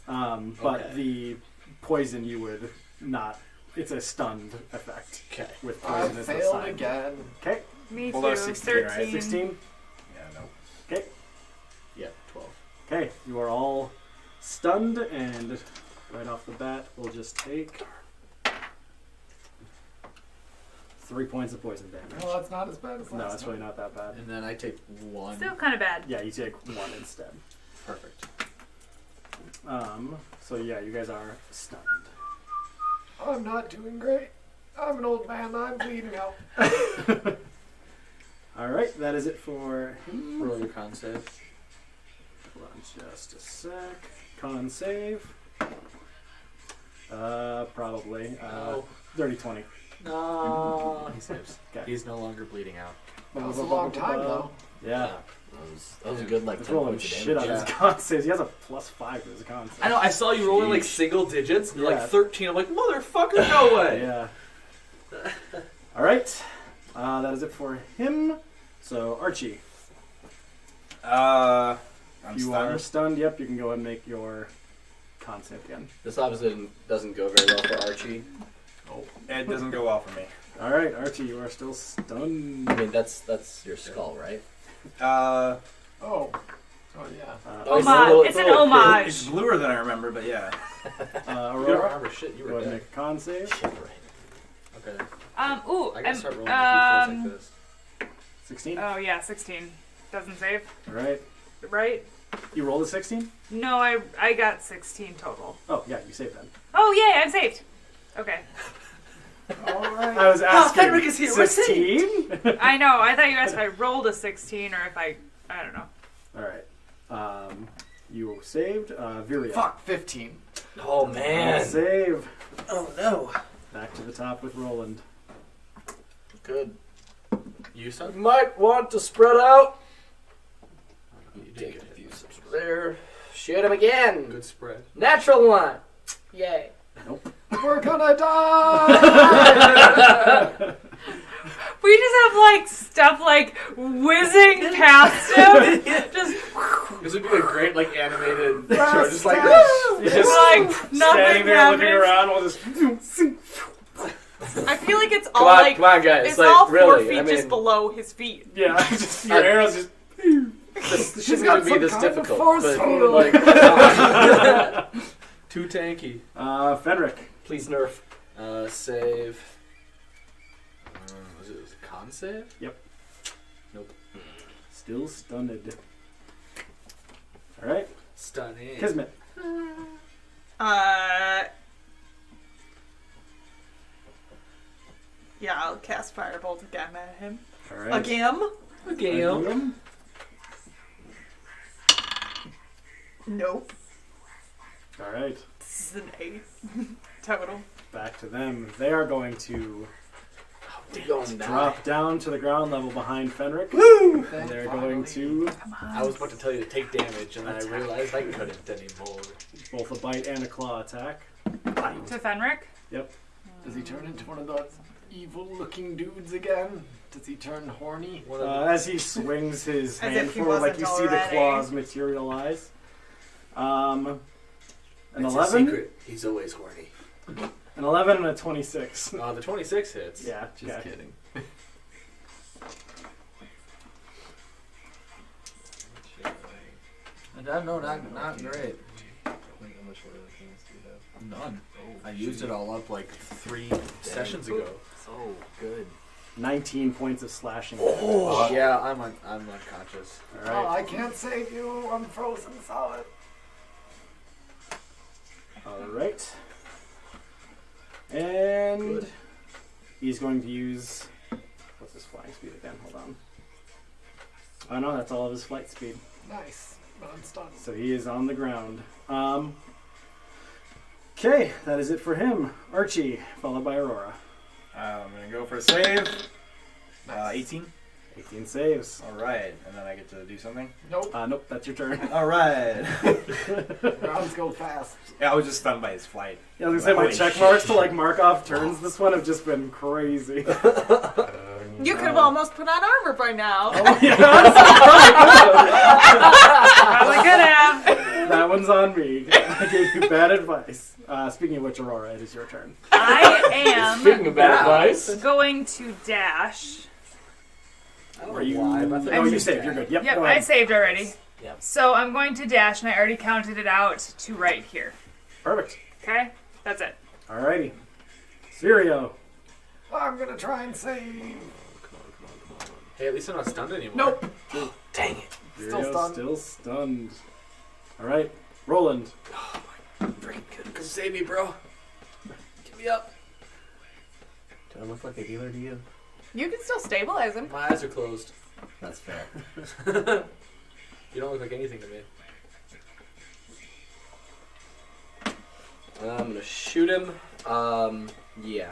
but Okay. the poison you would not. It's a stunned effect Okay. with I poison as the failed sign. again. Okay, Me Hold on, too. 16, right? 13. 16. Yeah, no. Okay, Yeah, 12. okay, you are all stunned, and right off the bat, we'll just take 3 points of poison damage. Well, that's not as bad as last No, it's time. really not that bad. And then I take 1. Still kind of bad. Yeah, you take 1 instead. Perfect. So yeah, you guys are stunned. I'm not doing great. I'm an old man. I'm bleeding out. All right, that is it for him. Roll your con save. Hold on just a sec. Con save. Probably. No. Dirty 20. No. He saves. Okay. He's no longer bleeding out. That was a long time, though. Yeah. That was a good, like, He's 10 rolling points of shit damage. on his con saves. He has a +5 to his con save. I know. I saw you rolling like single digits. And you're Yeah. like 13. I'm like, motherfucker, no way. Yeah. All right. That is it for him. So Archie, I'm you are stunned. Yep, you can go ahead and make your con save again. This obviously doesn't go very well for Archie. It doesn't go well for me. All right, Archie, you are still stunned. I mean, that's your skull, right? Oh. Oh, yeah. Oh, Homage. It's an It's homage. bluer than I remember, but yeah. You don't Aurora, remember shit. You go were ahead and dead. make a con save. Shit, right. Okay. Ooh. I gotta start rolling d4s like this. 16. Oh yeah, 16. Doesn't save, All right. right? You rolled a 16? No, I got 16 total. Oh, yeah, you saved then. Oh yeah, I'm saved. Okay. All right. I was asking. Fenric is here. We're 16? I know. I thought you asked if I rolled a 16 or if I don't know. All right. You saved. Viria. Fuck, 15. Oh man. Save. Oh no. Back to the top with Roland. Good. You son? You might want to spread out. You did Take get a hit. few steps there. Shoot him again. Good spread. Natural one. Yay. We're gonna die! We just have like stuff like whizzing past him. Just This would be a great like animated show, Fast just like dash! You just like nothing standing there happens. looking around while just. I feel like it's all Come on, like come on, guys. it's like, all 4 really, feet I mean, just below his feet. Yeah, just your arrows just. This She's shouldn't got even be some this kind of difficult. force But, field. like, too tanky. Fenric. please nerf. Save. Was it a con save? Still stunned. Alright. Stunning. Kismet. Yeah, I'll cast Firebolt again at him. Alright. Again? Nope. Alright. This is an 8 total. Back to them. They are going to Going drop down to the ground level behind Fenric. And they're going to I was about to tell you to take damage, and then I realized I couldn't anymore. both a bite and a claw attack. To Fenric? Does he turn into one of those evil-looking dudes again? Does he turn horny? One of As he swings his As hand if he forward, like you wasn't see the already. claws materialize. An It's a 11? secret. He's always horny. An 11 and a 26. The 26 hits. Yeah, Just okay. kidding. No, not great. None. I used it all up like 3 sessions ago. So good. 19 points of slashing. Yeah, I'm unconscious. All Oh, right. I can't save you. I'm frozen solid. All right. And he's going to use. What's his flying speed again? Hold on. Oh no, that's all of his flight speed. Nice. But I'm stunned. So he is on the ground. Okay, that is it for him. Archie, followed by Aurora. I'm gonna go for a save. 18. 18 saves. All right, and then I get to do something. Nope. Nope, that's your turn. All right. Rounds go fast. Yeah, I was just stunned by his flight. Yeah, I was gonna say my Holy check shit. marks to like mark off turns this one have just been crazy. You could have almost put on armor by now. Probably could have. That one's on me. I gave you bad advice. Speaking of which, Aurora, it is your turn. I am Speaking of bad advice. going to dash. I don't Are know you? why, but I thought Oh, you you said saved. You're good. Yep. Yep, go I ahead. saved already. Yep. So I'm going to dash, and I already counted it out to right here. Perfect. Okay? That's it. Alrighty. Sirio. I'm gonna try and save. Hey, at least I'm not stunned anymore. Nope. Dang it. Still Sirio stunned. Still stunned. All right. Roland. Freaking good. Come save me, bro. Get me up. Do I look like a healer to you? You can still stabilize him. My eyes are closed. That's fair. You don't look like anything to me. I'm gonna shoot him. Yeah.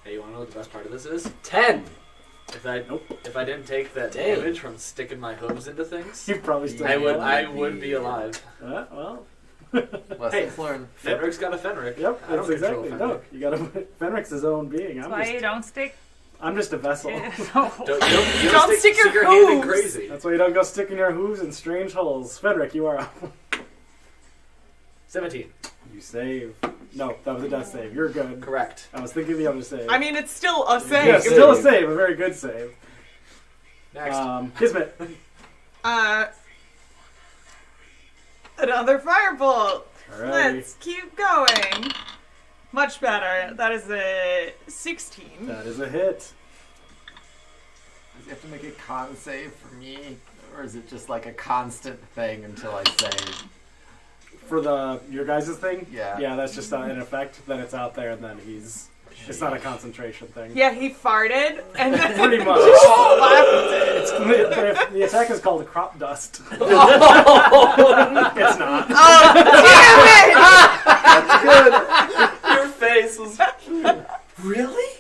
Hey, you wanna know what the best part of this is? 10. If I didn't take that Dang. damage from sticking my hooves into things, You probably still. I would be alive. Well. Lessons learned. Fenric's got a Fenric. Yep. I don't That's control exactly. Fenric. No, you gotta. Fenric's his own being. That's why you don't stick. I'm just a vessel. Don't stick your hand in hooves. crazy. That's why you don't go sticking your hooves in strange holes. Fenric, you are up. 17. You save. No, that was a death save. You're good. Correct. I was thinking the other save. I mean, it's still a save. yeah, still a save. A very good save. Next. Kismet. Another firebolt. Alrighty. Let's keep going. Much better. That is a 16. That is a hit. Does he have to make a con save for me? Or is it just like a constant thing until I save? For your guys' thing? Yeah. Yeah, that's just in effect. Then it's out there, and then it's not a concentration thing. Yeah, he farted and then Pretty much. left. The attack is called crop dust. It's not. Oh, damn it! Your face was. Really?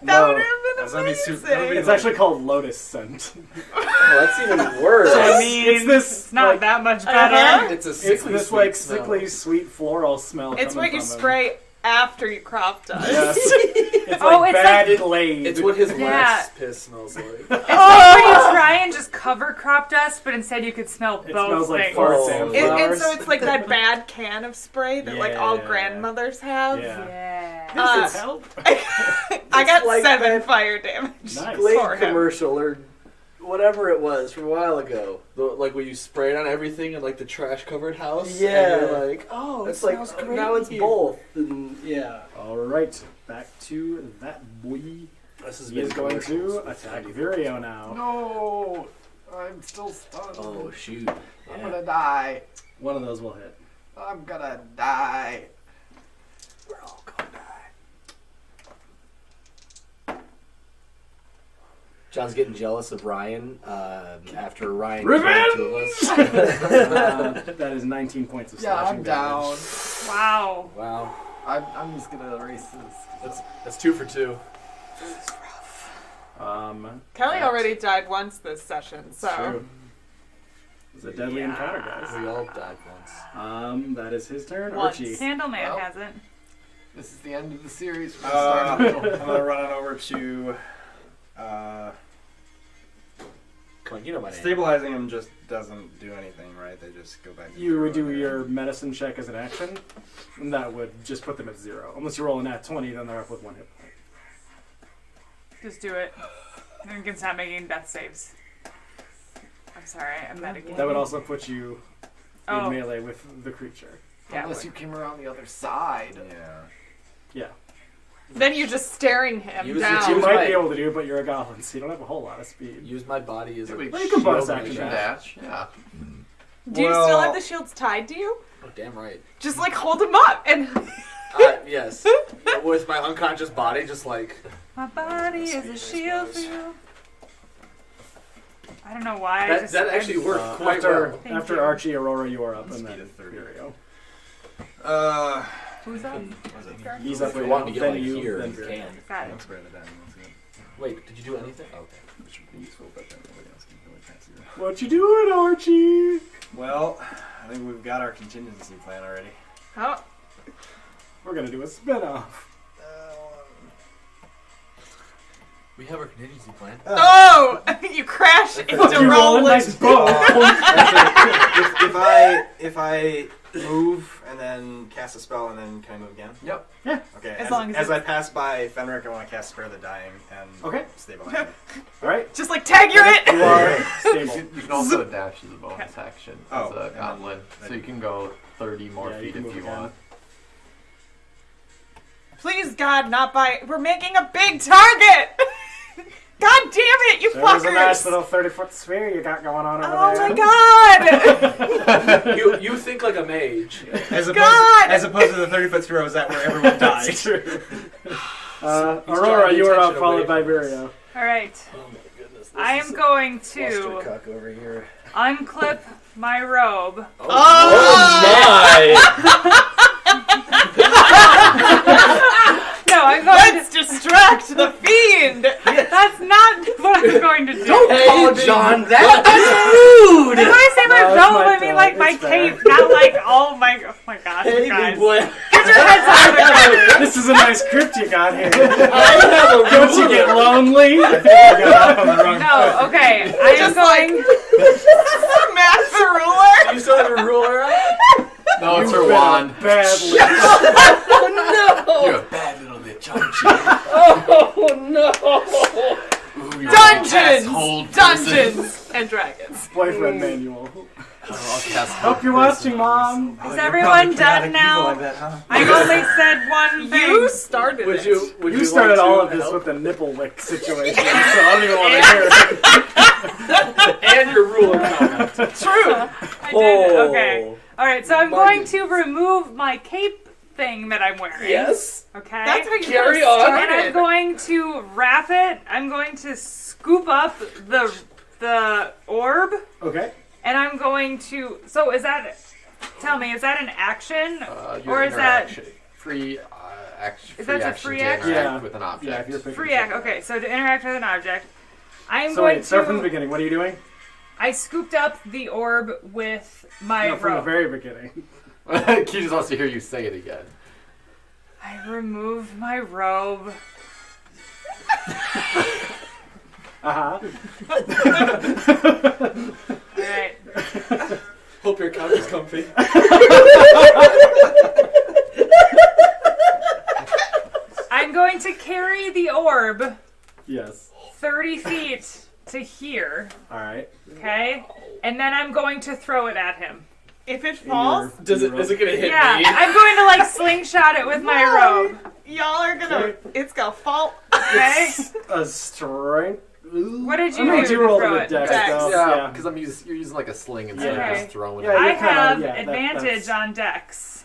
That No, would have been That's gonna be amazing. it's actually called lotus scent. Oh, that's even worse. I mean, it's this. it's not like, that much better. It's a It's sickly this sweet like smell. sickly sweet floral smell. It's coming what you from him. spray after you crop dust. Yes. It's Oh, like it's bad like- glade. It's what his Yeah. last piss smells like. It's like when you try and just cover crop dust, but instead you could smell It both smells like things. farts and And flowers. so it's like that bad can of spray that like all Yeah. grandmothers have. Yeah. Yeah. Uh, help. I got like 7 that fire damage. Nice. Glade For him. commercial or whatever it was from a while ago. Like when you spray it on everything in like the trash covered house. Yeah. And you're like, oh, It's it's like, like great now it's here. both. And, yeah. All right, back to that boy. This has He been is going to commercials. attack Virio now. No! I'm still stunned. Oh shoot! I'm Yeah. gonna die. One of those will hit. I'm gonna die. We're all gonna die. John's getting jealous of Ryan after Ryan Revenge! killed 2 of us. That is 19 points of Yeah, slashing I'm down. damage. Wow. Wow. I'm just gonna erase this. That's 2 for 2. Kelly that- already died once this session, so True. It's a deadly encounter, guys. We all died once. That is his turn. Once. Archie. Sandalman Well. hasn't. This is the end of the series. We're gonna start in the I'm middle. gonna run it over to. Come on, you know my name. Stabilizing them just doesn't do anything, right? They just go back to You would do zero. your medicine check as an action, and that would just put them at 0. Unless you roll a nat 20, then they're up with 1 hit point. Just do it. Then you can stop making death saves. I'm sorry, I'm metagaming. That would also put you Oh. in melee with the creature. Yeah. Unless you came around the other side. Yeah. Yeah. then you're just staring him Use down. the You Use might my- be able to do it, but you're a goblin, so you don't have a whole lot of speed. Use my body as a. We Well, you can bonus shield action and Can a dash. dash. Yeah. Do you still Well- have the shields tied to you? Oh, damn right. Just like hold him up and Yes. With my unconscious body, just like. My body is a shield for you. I don't know why. I That actually worked quite after well. Thank after you. Archie, Aurora, you are up, and Speed then of 30. Virio. Who's up? He's up If you right want now. to get Then like you, here, then you Virio. can. Got it. Don't spray the dying. That's good. Wait, did you do anything? Okay. Which would be useful, but then nobody else can really pass it. What you doing, Archie? Well, I think we've got our contingency plan already. oh, We're gonna do a spin-off. We have our contingency plan. oh! you crash into You roll a Roland. nice bow. If I move and then cast a spell and then can I move again? Yep. Okay. As long as as I it's- pass by Fenric, I want to cast Spare the Dying and Okay. stabilize it. All right. Just like tag you're it. You are stable. You can also dash as a bonus action Oh, as a and then- goblin, so you can go 30 more Yeah, you feet can if move you again. want. Please, God, not by. We're making a big target. God damn it, you There's a nice fuckers! little 30-foot sphere you got going on over Oh there. my God! You think like a mage. As God! opposed to the 30-foot sphere, is that where everyone That's dies? true. He's Aurora, drawing you are attention up, followed by away from us. Virio. All right. Oh my goodness. I am going to Clustercuck over here. unclip my robe. Oh! No, I'm going Let's distract the fiend! That's not what I'm going to do. Hey, John, that's rude! When I say my No, it's robe, my I mean like my it's fair. cape, not like oh my gosh, Hey, you guys. big boy. Get your heads out of the ground. This is a nice crypt you got here. I have a Don't you get lonely? I think I got off on the wrong No, okay. I am Just going. Smash the ruler! You still have your ruler out? No, it's her You've been wand. Badly. Oh no! Dungeons and Dragons. Boyfriend manual. I'll cast Hope you're watching, Mom. Is everyone done now? Like that, huh? I only said one thing. You started Would it. you? Would You you started like all to of this help? with the nipple lick situation, so I don't even want to hear it. And your ruler comment. True. I did. Okay. All right. So I'm going to remove my cape thing that I'm wearing. Yes. Okay. That's how you Carry first on. And I'm started. going to wrap it. I'm going to scoop up the orb, Okay. and I'm going to. So is that? Tell me, is that an action? Your Or is that- interaction. Free action? Is Free that a action free to action? interact Yeah. with an object. Yeah, if you're picking Free act. something. Okay, so to interact with an object, I'm So going wait, start to. from the beginning. What are you doing? I scooped up the orb with my No, from the rope. very beginning. He just wants to hear you say it again. I removed my robe. Uh-huh. Alright. Hope your couch is comfy. I'm going to carry the orb Yes. 30 feet to here, Alright. okay? And then I'm going to throw it at him. If it falls, Is it gonna hit Yeah, me? I'm going to like slingshot it with my robe, y'all are gonna. It's gonna fall. okay? A strength. What did you I mean, do you to rolled throw with it? Dex, Dex. though. Yeah, because you're using like a sling instead Okay. of just throwing Yeah, it. I you're kinda- have yeah, advantage that's- on Dex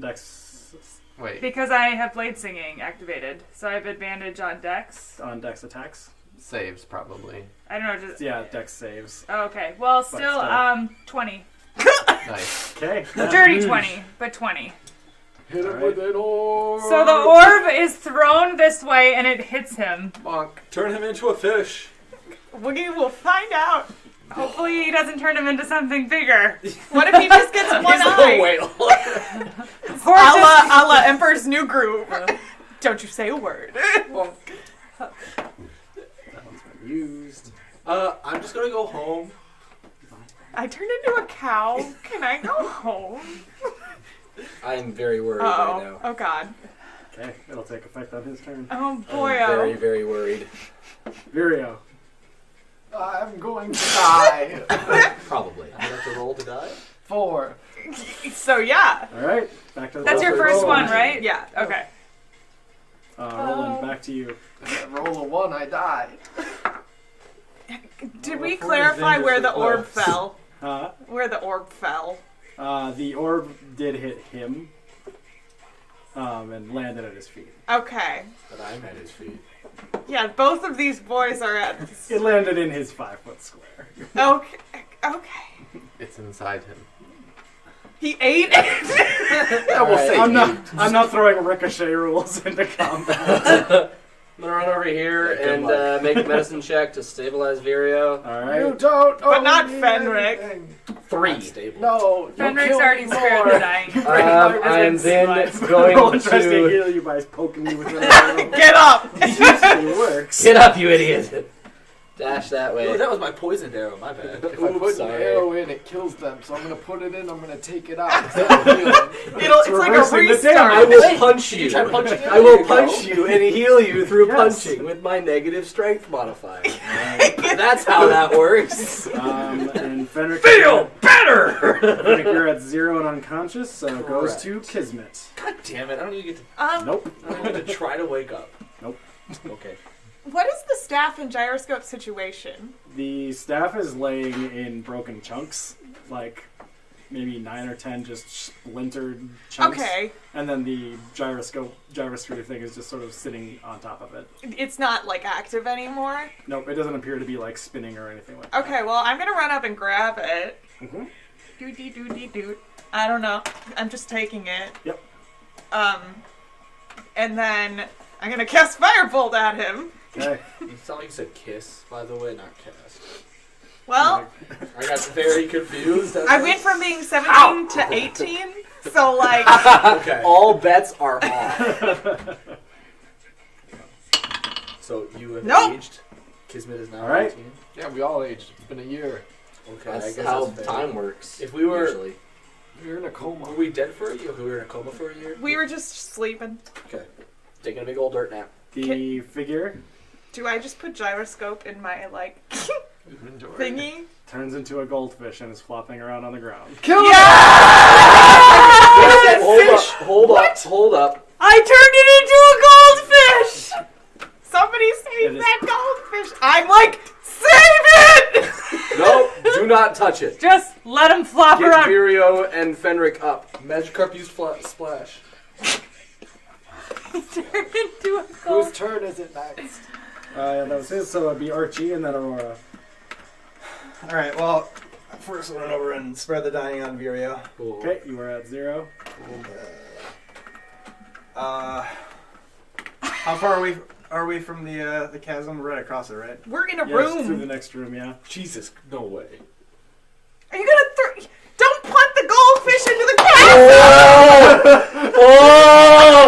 Dex Wait, because I have blade singing activated, so I have advantage on Dex. on Dex attacks. saves probably. I don't know, just Yeah, Dex saves. oh, okay. Well, still, still. 20. Nice. Okay. Dirty 20, but 20. Hit him Alright. with an orb. So the orb is thrown this way and it hits him. Bonk. Turn him into a fish. We will find out. Hopefully he doesn't turn him into something bigger. What if he just gets one He's eye? a whale. Or A just, la Emperor's New Groove. Don't you say a word. That one's been used. I'm just gonna go home. I turned into a cow. Can I go home? I'm very worried right Oh. now. Oh God. Okay, it'll take effect on his turn. Oh I'm boy. very, very worried. Virio. I'm going to die. Probably. I have to roll to die. 4. So yeah. Alright, back to the that's your top. first Roll. one, right? Yeah. Okay. Roland, back to you. Roll a 1, I died. Did we Four clarify is where the dangerously orb close. fell? Uh, Where the orb fell? the orb did hit him. And landed at his feet. Okay. But I'm at his feet. Yeah, both of these boys are at. It landed in his 5-foot square. Okay. Okay. It's inside him. He ate it. Yeah, we'll say I'm not throwing ricochet rules into combat. I'm gonna run over here Yeah, good and luck. make a medicine check to stabilize Virio. All You right. don't But owe not me Fenric. anything. 3. Unstable. No, you Fenric's kill already me scared more. of dying. I am then Roland going tries to to heal you by poking you with an arrow. Get up. It works. get up, you idiot. Dash that Oh, way. that was my poisoned arrow. My bad. If I put an sorry. arrow in, it kills them. So I'm gonna put it in. I'm gonna take it out. Instead of healing. It's like a reversing the restart. I damage. will punch you. try punching I will punch you and heal you through Yes. punching with my negative strength modifier. That's how that works. And Fenric. Feel better. Fenric, you're at 0 and unconscious, so it goes Correct. to Kismet. God damn it! I don't even get Nope. to. I don't even get to try to wake up. Nope. Okay. What is the staff and gyroscope situation? The staff is laying in broken chunks, like maybe 9 or 10 just splintered chunks. Okay. And then the gyrosphere thing is just sort of sitting on top of it. It's not like active anymore. Nope, it doesn't appear to be like spinning or anything like that. Okay, well I'm gonna run up and grab it. Mm-hmm. Doot. I don't know. I'm just taking it. Yep. And then I'm gonna cast Firebolt at him. Okay. It sounded like you said kiss, by the way, not cast. Well, I got very confused. I went from being 17 to 18, so like, Okay. All bets are off. So you have Nope. aged. Kismet is now All right. 18. Yeah, we all aged. It's been a year. Okay, I That's guess how that's fair. time works. If we were, usually. You're in a coma. were we dead for a year? We were in a coma for a year. we were just sleeping. Okay. Taking a big old dirt nap. The figure Do I just put gyroscope in my thingy? turns into a goldfish and is flopping around on the ground. Kill Yeah! Hold up. I turned it into a goldfish! Somebody save that goldfish! I'm like, save it! No, do not touch it. Just let him flop Get around. Virio and Fenric up. Magikarp used splash. Turn into a Whose gold. turn is it next? That was his, so it'd be Archie and then Aurora. Alright, well, first we'll run over and spread the dying on Virio. Cool. Okay, you are at 0. How far are we from the chasm? We're right across it, right? We're in a Yes, through room. the next room, yeah. Jesus, no way. Are you gonna don't punt the goldfish into the chasm!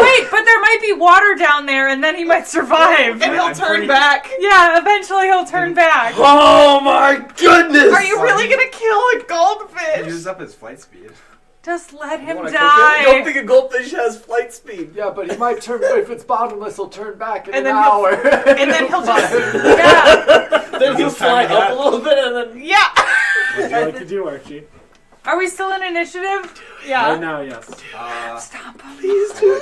Wait, but there might be water down there, and then he might survive. And he'll I'm turn pretty- back. Yeah, eventually he'll turn back. Oh my goodness! Are you really gonna kill a He goldfish? uses up his flight speed. Just let You him wanna die. cook it? I don't think a goldfish has flight speed. Yeah, but he might turn. If it's bottomless, he'll turn back in And an then he'll- hour. And then he'll just Yeah. Then he'll Gives time fly to up that. a little bit and then. yeah. What would you like to do, Archie? Are we still in initiative? Right now, yes. Stop him. Please do.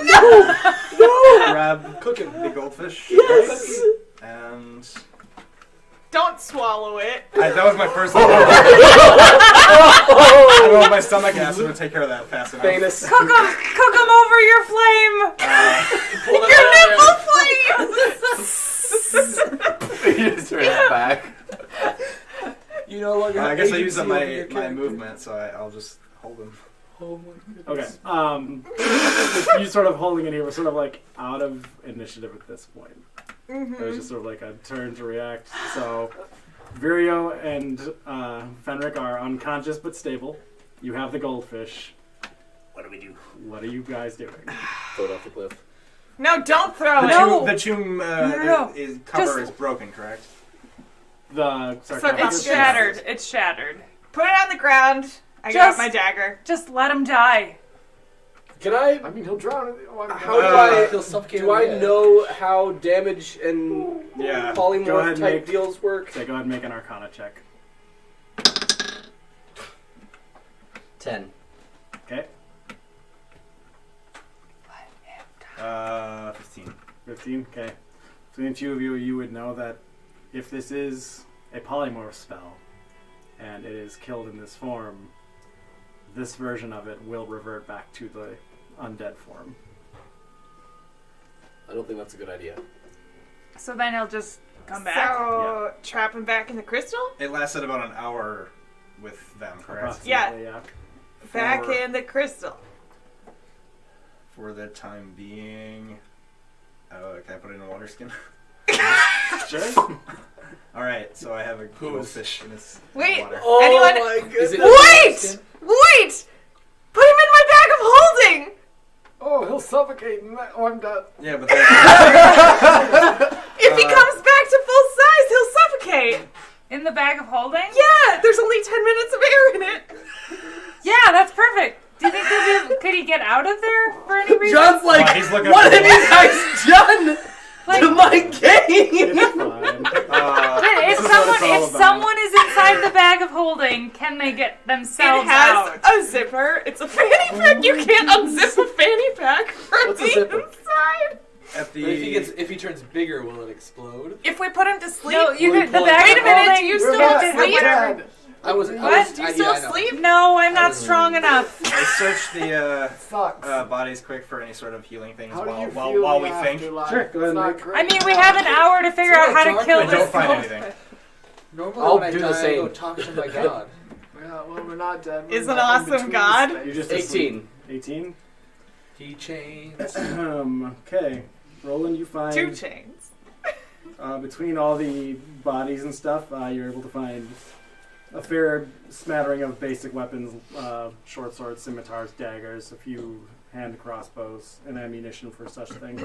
Grab Cook him. the goldfish. Yes! And Don't swallow it. that was my first. I don't know if my stomach acid would take care of that fast enough. Famous. Cook him over your flame. Your nipple flames! You just turn it back. You no longer have I guess I agency used up over my your character. movement, so I'll just hold him. Oh my goodness. Okay. You sort of holding it here was sort of like out of initiative at this point. It was just sort of like a turn to react. So Virio and Fenric are unconscious but stable. You have the goldfish. What do we do? What are you guys doing? Throw it off the cliff. No, don't throw it. No. The tomb No. is cover Just- is broken, correct? The It's sarcophagus? shattered. It's shattered. Put it on the ground. I Just- got my dagger. Just let him die. Can I? I mean, he'll drown in the water. How do I? He'll suffocate Do I him. know how damage and Yeah. Go ahead polymorph and type make- deals work? So go ahead and make an Arcana check. 10. Okay. 15. 15? Okay. Between the two of you, you would know that if this is a polymorph spell, and it is killed in this form, this version of it will revert back to the undead form. I don't think that's a good idea. So then he'll just come back. So, trap him back in the crystal? It lasted about an hour with them, correct? Approximately, yeah. Back For- in the crystal. For the time being. Can I put it in a water skin? Sure. Alright, so I have a goldfish in this Wait. water. Oh Anyone- my goodness! Wait! Wait! Put him in my bag of holding! Oh, he'll suffocate. Oh, I'm dead. Yeah, but then, If he comes back to full size, he'll suffocate. In the bag of holding? Yeah, there's only 10 minutes of air in it. Yeah, that's perfect. Do you think could he get out of there for any reason? John's like, Well, he's looking what up have the you guys done Like- to my game? It's fine. If This is what it's all about. someone is inside the bag of holding, can they get It themselves has out? a zipper. It's a fanny pack. You can't unzip a fanny pack from What's a the zipper? inside. at the. But if he turns bigger, will it explode? If we put him to sleep. No, you Will could. he The pull bag it of out? Wait a minute, holding. do you you still could have do sleep? whatever. I was. What? Do you still I know. sleep? No, I'm not strong enough. I searched the Sucks. bodies quick for any sort of healing things How do you while feel we the think. afterlife? Sure, go ahead It's and not make- great. I mean, we have an hour to figure out how to kill I this. don't find anything. Normally I'll when I do die, the same. I go talk to my god. Yeah, well, we're not dead. We're Is an not in awesome between God. space. You just 18. 18? He chains. Okay. Roland, you find 2 chains. between all the bodies and stuff, you're able to find a fair smattering of basic weapons, short swords, scimitars, daggers, a few hand crossbows, and ammunition for such things.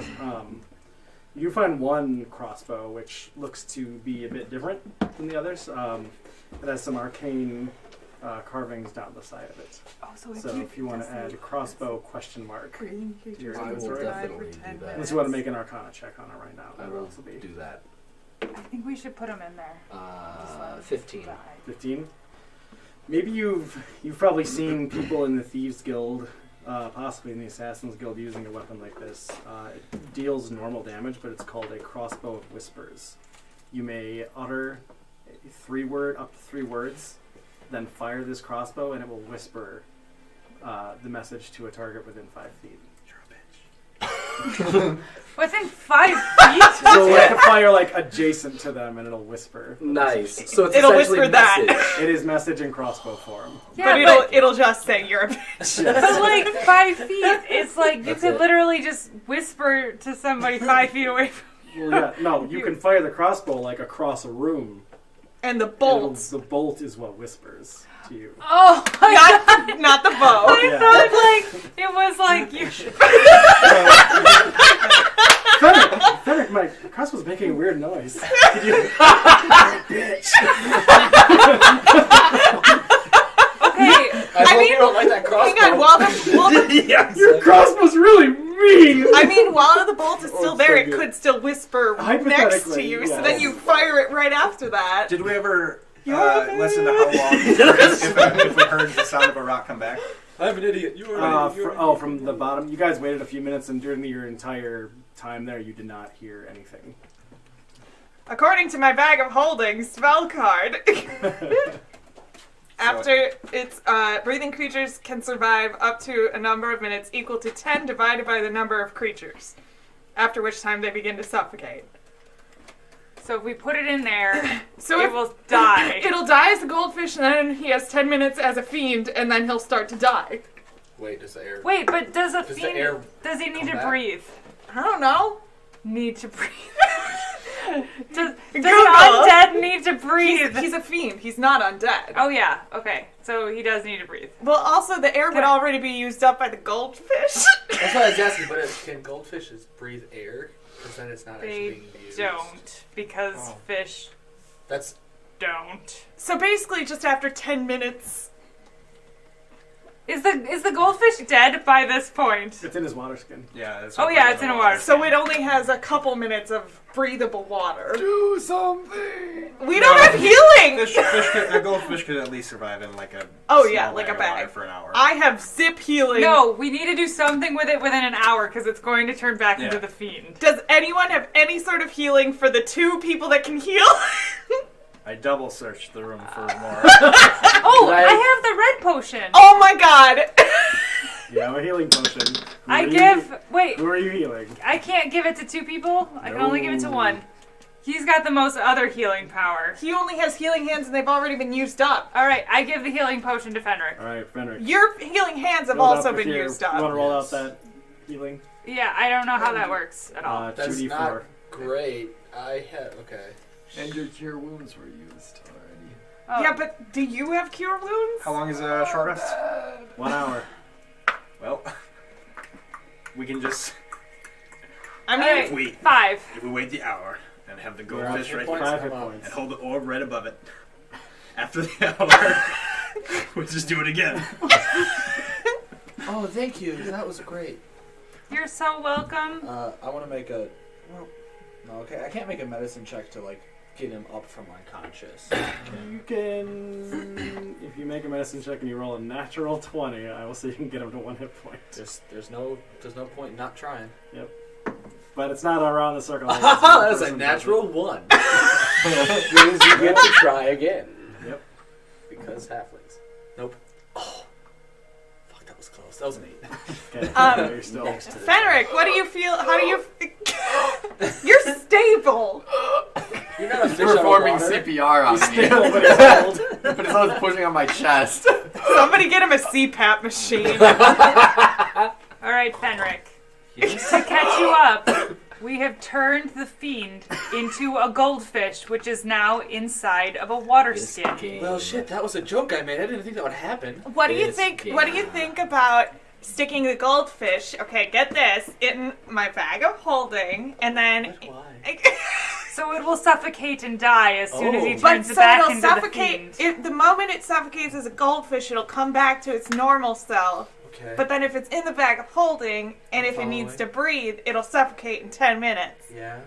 You find one crossbow which looks to be a bit different than the others. It has some arcane carvings down the side of it. Oh, so So if you want to add crossbow question mark, Breathing creatures I can will survive definitely for do 10 that. unless you want to make an Arcana check on it right now, I that will will also be do that. I think we should put them in there. 15. 15. Maybe you've probably seen people in the Thieves Guild, possibly in the Assassins Guild, using a weapon like this. It deals normal damage, but it's called a crossbow of whispers. You may utter up to 3 words, then fire this crossbow, and it will whisper the message to a target within 5 feet. Within 5 feet? So you have to fire like adjacent to them, and it'll whisper. Nice. So it's It'll essentially whisper that. message. It is message in crossbow form. Yeah, but it'll just say you're a bitch. but like 5 feet, it's like you That's could it. literally just whisper to somebody 5 feet away from Well, yeah, no, you can fire the crossbow like across a room. And the It'll- bolts. The bolt is what whispers to you. Oh my god. Not the bow. I Yeah. thought like it was like you Frederick, my crossbow's making a weird noise. Could you... Okay. I hope mean, you don't like that crossbow. Hang on, while the Your crossbow's really mean! I mean, while the bolt is still Oh, there, so it good. could still whisper next to Hypothetically, you, yes. so then you fire it right after that. Did we ever You're a listen to how long if we heard the sound of a rock come back? I'm an idiot. You are an idiot. From the bottom. You guys waited a few minutes, and during your entire time there, you did not hear anything. According to my bag of holding spell card, after it's breathing creatures can survive up to a number of minutes equal to 10 divided by the number of creatures, after which time they begin to suffocate. So if we put it in there, So it if- will die. It'll die as a goldfish, and then he has 10 minutes as a fiend, and then he'll start to die. Wait, does the air... Wait, but does a Does the fiend air does he need come to back? breathe? I don't know. Need to breathe. does Google. an undead need to breathe? He's a fiend. He's not undead. Oh yeah, okay. So he does need to breathe. Well, also, the air would already be used up by the goldfish. That's what I was asking, but can goldfishes breathe air? Because then it's not actually They being used. don't, because Oh. fish That's... don't. So basically, just after 10 minutes... Is the goldfish dead by this point? It's in his water skin. Yeah. That's Oh yeah, it's in a water. So it only has a couple minutes of breathable water. Do something. We don't have healing! A goldfish could at least survive in like a Oh, yeah, small like a layer of water bag. for an hour. I have zip healing. No, we need to do something with it within an hour because it's going to turn back into Yeah. the fiend. Does anyone have any sort of healing for the 2 people that can heal? I double searched the room for more. Oh, Right. I have the red potion. Oh my god! You have a healing potion. I give. Wait, Who are you healing? I can't give it to 2 people. I can only give it to No. 1. He's got the most other healing power. He only has healing hands and they've already been used up. All right, I give the healing potion to Fenric. Alright, Fenric. Your healing hands have Roll up also if been you- used You want up. to roll out Yes. that healing? Yeah, I don't know how that works at all. That's 2d4. not great. I have... Okay. And your cure wounds were used already. Oh. Yeah, but do you have cure wounds? How long is a short rest? 1 hour. Well, we can just I mean, Alright, we- 5. if we wait the hour and have the We're goldfish at right 5 here hit Come on. points. and hold the orb right above it. After the hour, we'll just do it again. Oh, thank you. That was great. You're so welcome. I want to make a... Well, no, okay. I can't make a medicine check to, like, get him up from unconscious. You can... If you make a medicine check and you roll a natural 20, I will say you can get him to 1 hit point. There's no point in not trying. But it's not around the circle. That is a natural 1. Means you get to try again. Yep. Because halflings. Nope. Oh. Fuck, that was close. That was an 8. Okay. You're still... Next to the Fenric, what do you feel? How do you? You're stable. You're not a fish out of Performing water. CPR on me. Still, but it's cold. But it's always pushing on my chest. Somebody get him a CPAP machine. All right, Fenric. To catch you up, we have turned the fiend into a goldfish, which is now inside of a water This skin. game. Well, shit, that was a joke I made. I didn't think that would happen. What do you This think? game. What do you think about sticking the goldfish? Okay, get this in my bag of holding, and then But why? So it will suffocate and die as soon as he Oh. turns it back into the fiend. The moment it suffocates as a goldfish, it'll come back to its normal self. Okay. But then if it's in the bag of holding, and if it needs to breathe, it'll suffocate in 10 minutes. Yeah.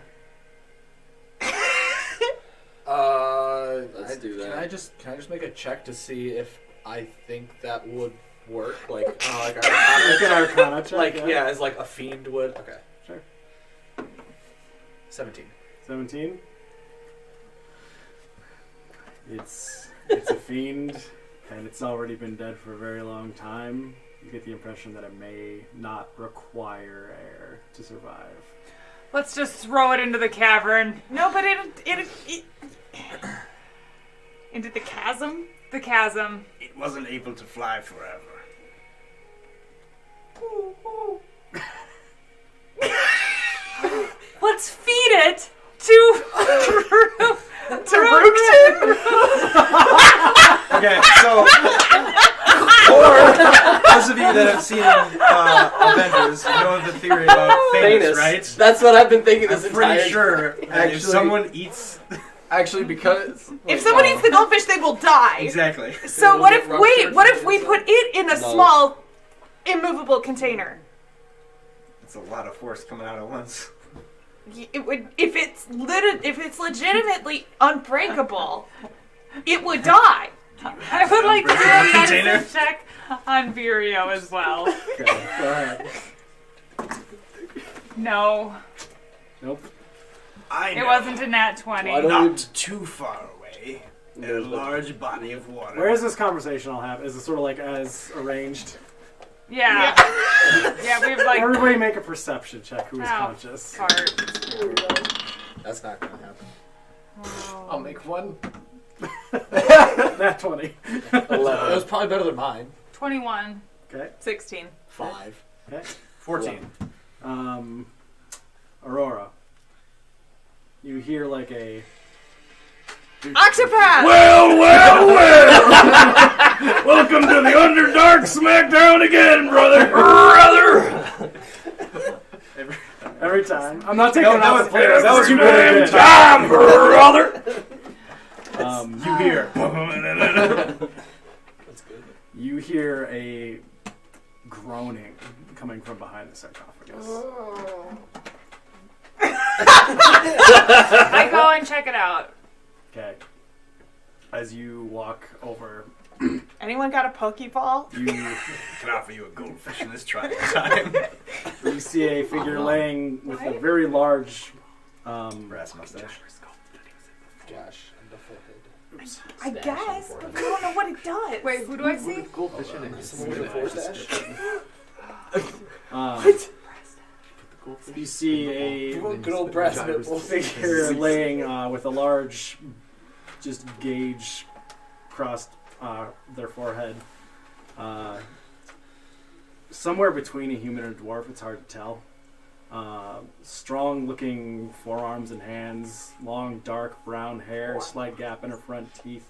Let's do that. Can I just make a check to see if I think that would work? Like, like Like an Arcana check. like yeah, as like a fiend would. Okay. Sure. 17. 17. It's a fiend, and it's already been dead for a very long time. You get the impression that it may not require air to survive. Let's just throw it into the cavern. No, but it into the chasm. The chasm. It wasn't able to fly forever. Let's feed it to Rookton? Okay, so for those of you that have seen Avengers, you know the theory about Thanos, right? That's what I've been thinking this I'm entire pretty sure that if Actually- someone eats... Actually, because If someone eats the goldfish, they will die. Exactly. So what if ruptured what if from we the put it in a No. small, immovable container? It's a lot of force coming out at once. It would if it's legitimately unbreakable, it would die. I would like to do a Container? medicine check on Vireo as well. Okay, go ahead. No, Nope. I know. it wasn't a nat 20. Why don't Not too far away. In a large body of water. Where is this conversation all happening? Is it sort of like as arranged? Yeah. Yeah, we have like Everybody make a perception check who is Ow. conscious. heart. That's not gonna happen. I'll make one. Nat 20. 11. It was probably better than mine. 21. Okay. 16. 5. Okay. 14. Aurora. You hear like a... Octopath. Well! Welcome to the Underdark Smackdown again, brother! Every time. I'm not taking it out of the players. that was Every Good time. time, brother! You hear... That's good. You hear a groaning coming from behind the sarcophagus. I go and check it out. Okay. As you walk over, Anyone got a Pokeball? you Can offer you a goldfish in this trying time. you see a figure laying with a very large Brass mustache. Gosh, I'm the full head. I guess, but we don't know what it does. Wait, who do I see? goldfish in it. Someone with a four stash? You see a Good old brass nipples. figure laying with a large, just gauge across their forehead. Somewhere between a human and a dwarf, it's hard to tell. Strong-looking forearms and hands, long, dark brown hair, slight gap in her front teeth,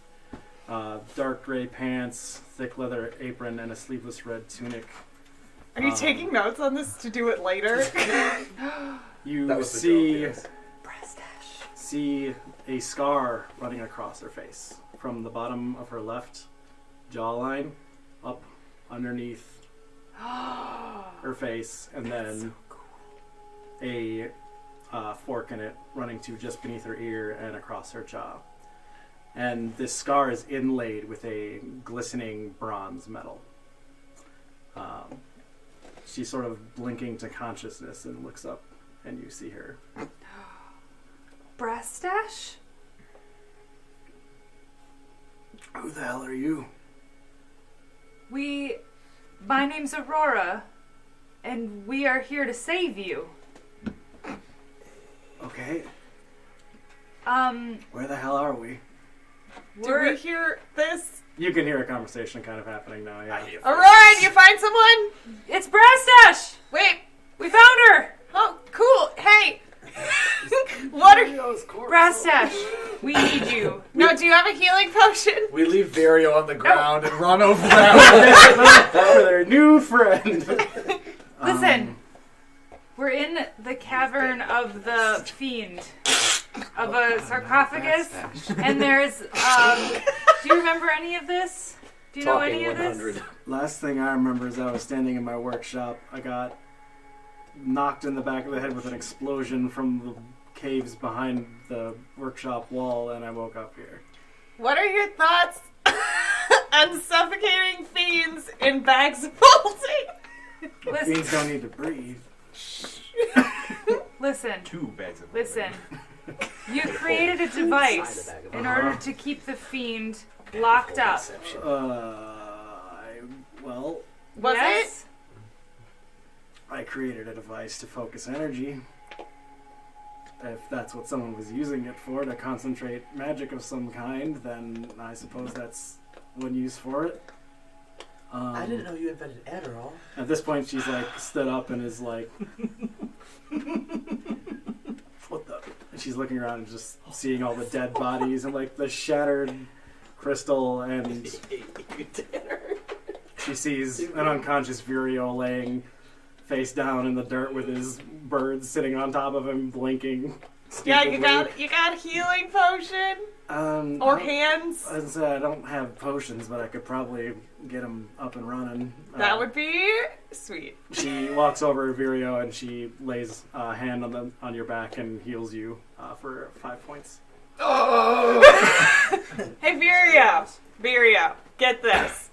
dark gray pants, thick leather apron, and a sleeveless red tunic. Are you taking notes on this to do it later? You That was the see joke, yes. see a scar running across her face from the bottom of her left jawline up underneath her face, and then a fork in it running to just beneath her ear and across her jaw. And this scar is inlaid with a glistening bronze metal. She's sort of blinking to consciousness and looks up, and you see her. Brass stash? Who the hell are you? My name's Aurora, and we are here to save you. Okay, Um, where the hell are we? Did we hear this? You can hear a conversation kind of happening now, yeah. I hear Alright, you find someone? it's Brass Stash! Wait. We found her! Oh, cool. Hey. What are you? Brass Stash, we need you. No, do you have a healing potion? We leave Vario on the ground and run over them. For their new friend. Listen, we're in the cavern of the fiend. of a sarcophagus, and there's. Do you remember any of this? Do you know any of this? Last thing I remember is I was standing in my workshop. I got knocked in the back of the head with an explosion from the caves behind the workshop wall, and I woke up here. What are your thoughts on suffocating fiends in bags of bolting? Fiends don't need to breathe. Listen. 2 bags of Listen. You created a device in order to keep the fiend locked up. Well, Was Yes? I created a device to focus energy. If that's what someone was using it for, to concentrate magic of some kind, then I suppose that's one use for it. I didn't know you invented Adderall. At this point, she's like stood up and is like, "What the?" And she's looking around and just seeing all the dead bodies and like the shattered crystal, and she sees an unconscious Virio laying face down in the dirt with his birds sitting on top of him, blinking. Yeah, stupidly. you got a healing potion or hands. As I said, I don't have potions, but I could probably get them up and running. That would be sweet. She walks over to Virio and she lays a hand on your back and heals you for 5 points. Oh! Hey, Virio, get this.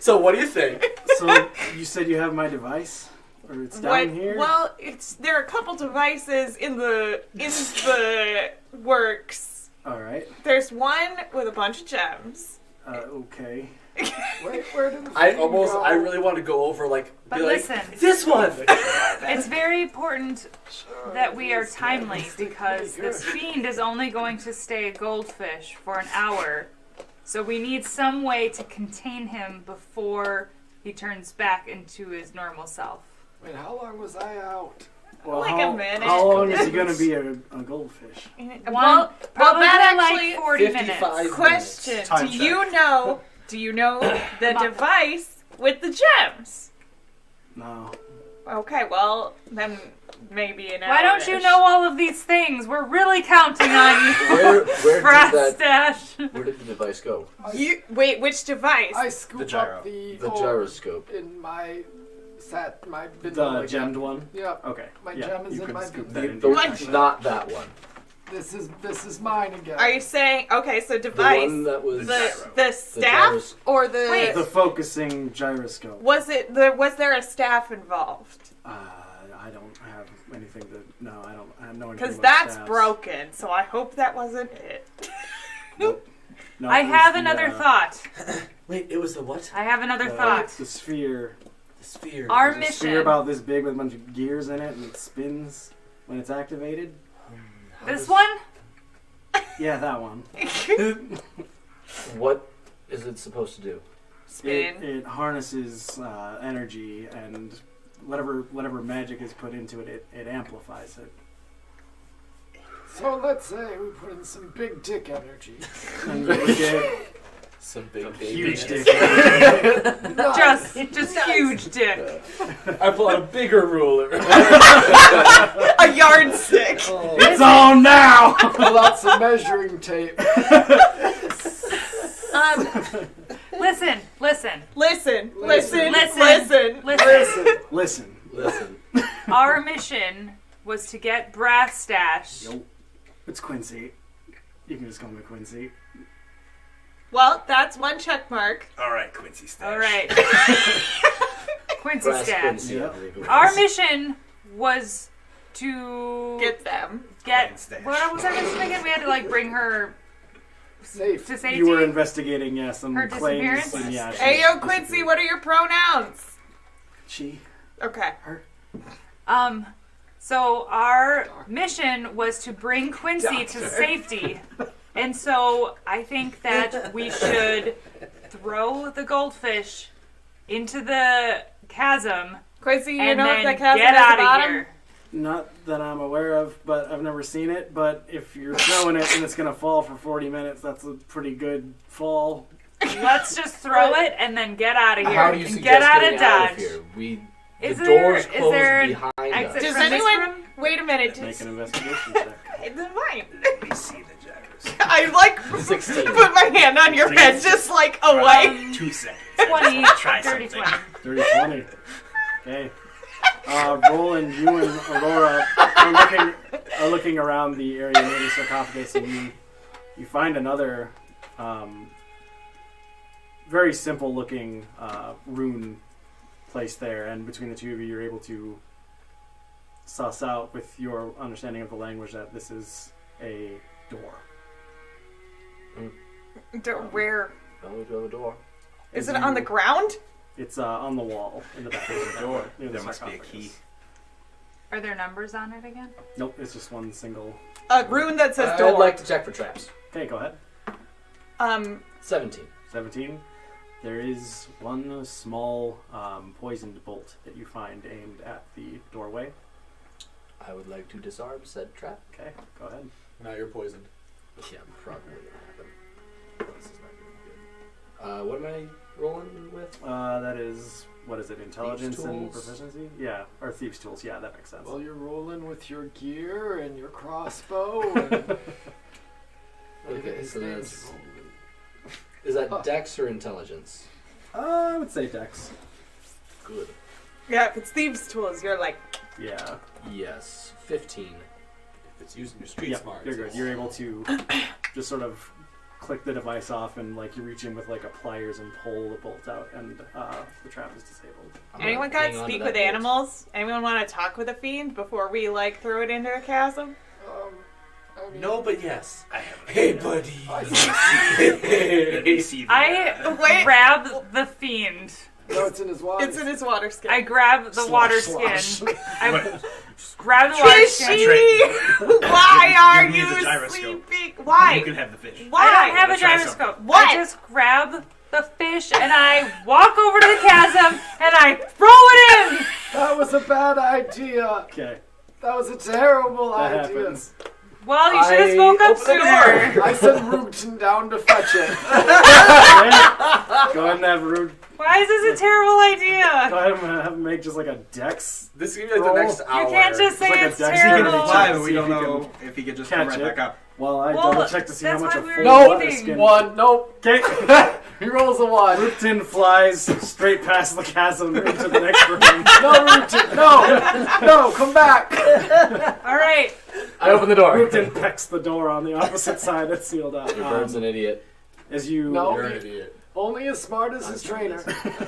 So what do you think? So you said you have my device, or it's down here? Well, there are a couple devices in the works. All right. There's one with a bunch of gems. Okay. Wait, where did the I fiend go? really want to go over like, But be like, listen. this one. It's very important that we are timely because this fiend is only going to stay a goldfish for an hour. So we need some way to contain him before he turns back into his normal self. Wait, how long was I out? Well, Like how, a minute. How long is he going to be a goldfish? Well, Probably that like actually. 40 55 minutes. Question: Time Do check. you know the device with the gems? No. Okay, well then maybe an hour. Why don't you know all of these things? We're really counting on you. Where did Brass that? stash. Where did the device go? You wait. Which device? I scoop The gyro. up the The orb gyroscope. in my my The bindle gemmed one? Yep. Okay. My yeah, gem is you in could my scoop bindle. that into The, your not that one. This is mine again. Are you saying okay? So The device. one that was The staff gyros- or the Wait. The focusing gyroscope. was there a staff involved? I don't have anything to. No, I don't. I have no anything Because about that's stabs. broken. So I hope that wasn't it. Nope. No, I it was have the, another thought. Wait, it was the what? I have another thought. The sphere. The sphere. Our There's a sphere mission. about this big with a bunch of gears in it, and it spins when it's activated. This one? Yeah, that one. What is it supposed to do? Spin. It harnesses energy, and whatever magic is put into it, it amplifies it. So let's say we put in some big dick energy. And we get Some big huge baby. dick. Just huge dick. I pull out a bigger ruler. A yardstick. It's on now. Pull out some measuring tape. Listen. Listen. Listen. Our mission was to get Brass Stash. Yo, it's Quincy. You can just call me Quincy. Well, that's one check mark. All right, Quincy Stash. All right. Quincy Brass Stash. Quincy, I Yep. believe it was. Our mission was to Get them. get. Stash. What was our mission again? We had to like bring her Safe. to safety. You were investigating, some Her claims. disappearance? And, yeah, Hey, she yo, Quincy, disappeared. what are your pronouns? She. Okay. So our mission was to bring Quincy to safety. And so I think that we should throw the goldfish into the chasm Quincy, you and know then if the chasm get is out the bottom? of here. Not that I'm aware of, but I've never seen it. But if you're throwing it and it's gonna fall for 40 minutes, that's a pretty good fall. Let's just throw it and then get out of here. How do you And suggest get out getting of out Dodge. of here? Is the there- doors is closed there an behind exit us. Does from this anyone room? Wait a minute. Make an investigation check. It's mine. Let me see the gyroscope. I like 16. put my hand on your head, just like away. 2 seconds. 20, Try 30, something. 20. 30-20. Okay. Roland, you and Aurora are looking around the area near the sarcophagus, and you find another very simple looking rune placed there, and between the two of you, you're able to suss out with your understanding of the language that this is a door. Where? Oh, to the door. Is it on the ground? It's on the wall in the back of the door. Near the There must be a sarcophagus. key. Are there numbers on it again? Nope, it's just one single. A rune that says I'd door. like to check for traps. Okay, go ahead. 17. 17. There is one small poisoned bolt that you find aimed at the doorway. I would like to disarm said trap. Okay, go ahead. Now you're poisoned. Yeah, probably gonna happen. This is not gonna be good. What am I rolling with? That is, what is it, intelligence Thieves' and tools? proficiency? Yeah, or thieves' tools. Yeah, that makes sense. Well, you're rolling with your gear and your crossbow. And Okay, his so name's that's... Roland. Is that dex or intelligence? I would say dex. Good. Yeah, if it's thieves' tools, you're like. Yeah. Yes. 15. If it's using your street Yeah, smarts. you're good. You're able to just sort of click the device off and like you reach in with like a pliers and pull the bolt out, and the trap is disabled. I'm Anyone gonna hang got on to speak that with bolt. animals? Anyone want to talk with a fiend before we like throw it into a chasm? I mean, No, but yes. I have a Hey, buddy. Let me see the I Wait. grab the fiend. no, it's in his water. It's in his water skin. I grab the water Slosh. skin. I grab the water skin. Fishy! Why are Give me the you gyroscope. sleeping? You Why? can have the fish. Why? I don't have a Try gyroscope. something. What? I just grab the fish and I walk over to the chasm and I throw it in. That was a bad idea. Okay, That was a terrible that idea. happens. Well, you should have I spoke up open the sooner. I sent Rugton down to fetch it. Okay. Go ahead and have Rude. Why is this a terrible Go idea? ahead and have him make just like a dex. This is gonna be like Roll. the next You hour. can't just say like a it's dex. He can terrible. fly, but we See don't if he know if he could just come catch right it. back up. Well, I Well, double check to see how that's much why a we full were water eating. skin. One. Nope. Okay. He rolls a one. Rupton flies straight past the chasm into the next room. No, Rugton. No. No, come back. All right. I open the door. Rupton pecks the door on the opposite side that's sealed up. Your bird's an idiot. As you No. You're an idiot. Only as smart as his trainer.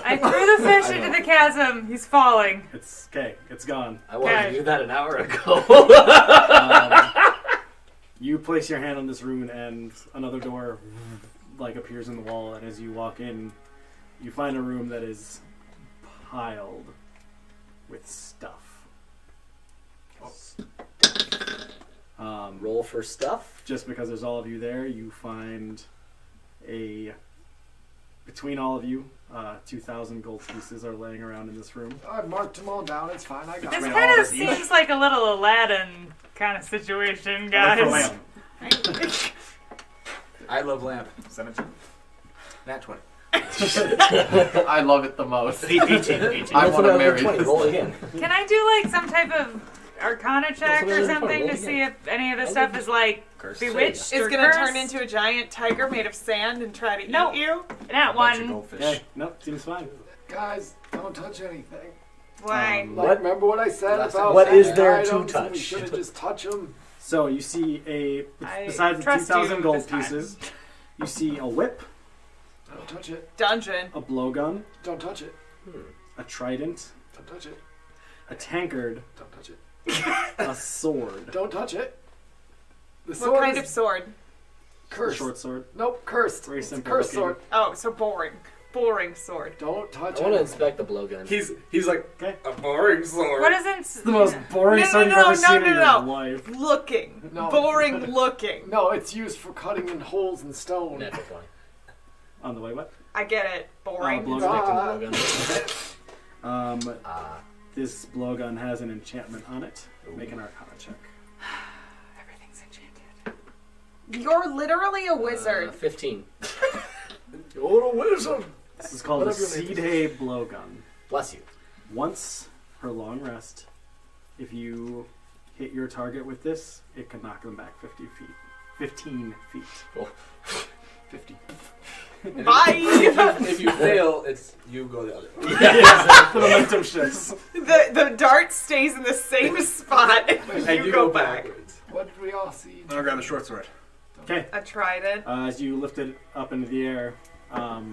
I threw the fish into the chasm. He's falling. It's okay. It's gone. I wanted Okay. to do that an hour ago. You place your hand on this rune, and another door like appears in the wall. And as you walk in, you find a room that is piled with stuff. Roll for stuff. Just because there's all of you there, you find between all of you, 2,000 gold pieces are laying around in this room. I marked them all down. It's fine. I got This them. kind of seems like a little Aladdin kind of situation, guys. I love lamp. 17. Nat 20. I love it the most. 18. I Roll for want to another marry 20. this. Roll again. Can I do like some type of Arcana check or another something point. to Roll see if any of this stuff is like bewitched It's or gonna turn cursed? into a giant tiger made of sand and try to Nope. eat you. Not Bunch of one. goldfish. Okay, nope, seems fine. Guys, don't touch anything. Why? Like, What? remember what I said about What is magic there to items and touch? We shouldn't just touch them. So you see I besides the trust 2,000 you gold this time. pieces, you see a whip, Don't touch it. Dungeon. a blowgun, Don't touch it. a trident, Don't touch it. a tankard, Don't touch it. a sword, Don't touch it. The What sword kind is of sword? a cursed. short sword. Nope, cursed. Very It's a simple cursed looking. sword. Oh, so boring. Boring sword. Don't touch I want to it. inspect the blowgun. He's like Okay. a boring sword. What isn't? It's the most boring No, sword no, you've no, ever seen no, in your no. life. Looking. No. Boring looking. No, it's used for cutting in holes in stone. Natural 20. On the way, what? I get it. Boring. blowgun. Inspecting the blowgun. This blowgun has an enchantment on it. Make an Arcana check. Everything's enchanted. You're literally a wizard. 15. You're a wizard. This is called a Whatever your name Seed Hay Blowgun. Bless you. Once per long rest, if you hit your target with this, it can knock them back 15 feet. 50. And Bye! If you fail, it's you go the other way. Yeah, the momentum shifts. The dart stays in the same spot and And you go back. backwards. What did we all see? I'll grab a short sword. Okay. I tried it. As you lift it up into the air, I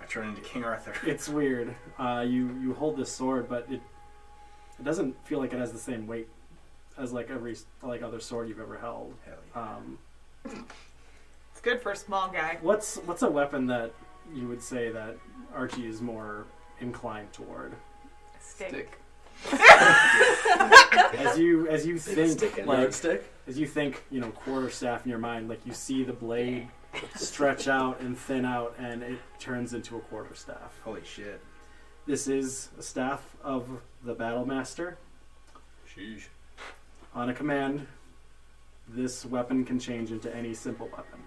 turn into King Arthur. it's weird. You hold this sword, but it doesn't feel like it has the same weight as like every other sword you've ever held. Hell yeah. It's good for a small guy. What's a weapon that you would say that Archie is more inclined toward? Stick. As you think Stick and like Yardstick? as you think, quarterstaff in your mind, like you see the blade stretch out and thin out, and it turns into a quarterstaff. Holy shit. This is a staff of the battle master. Sheesh. On a command, this weapon can change into any simple weapon.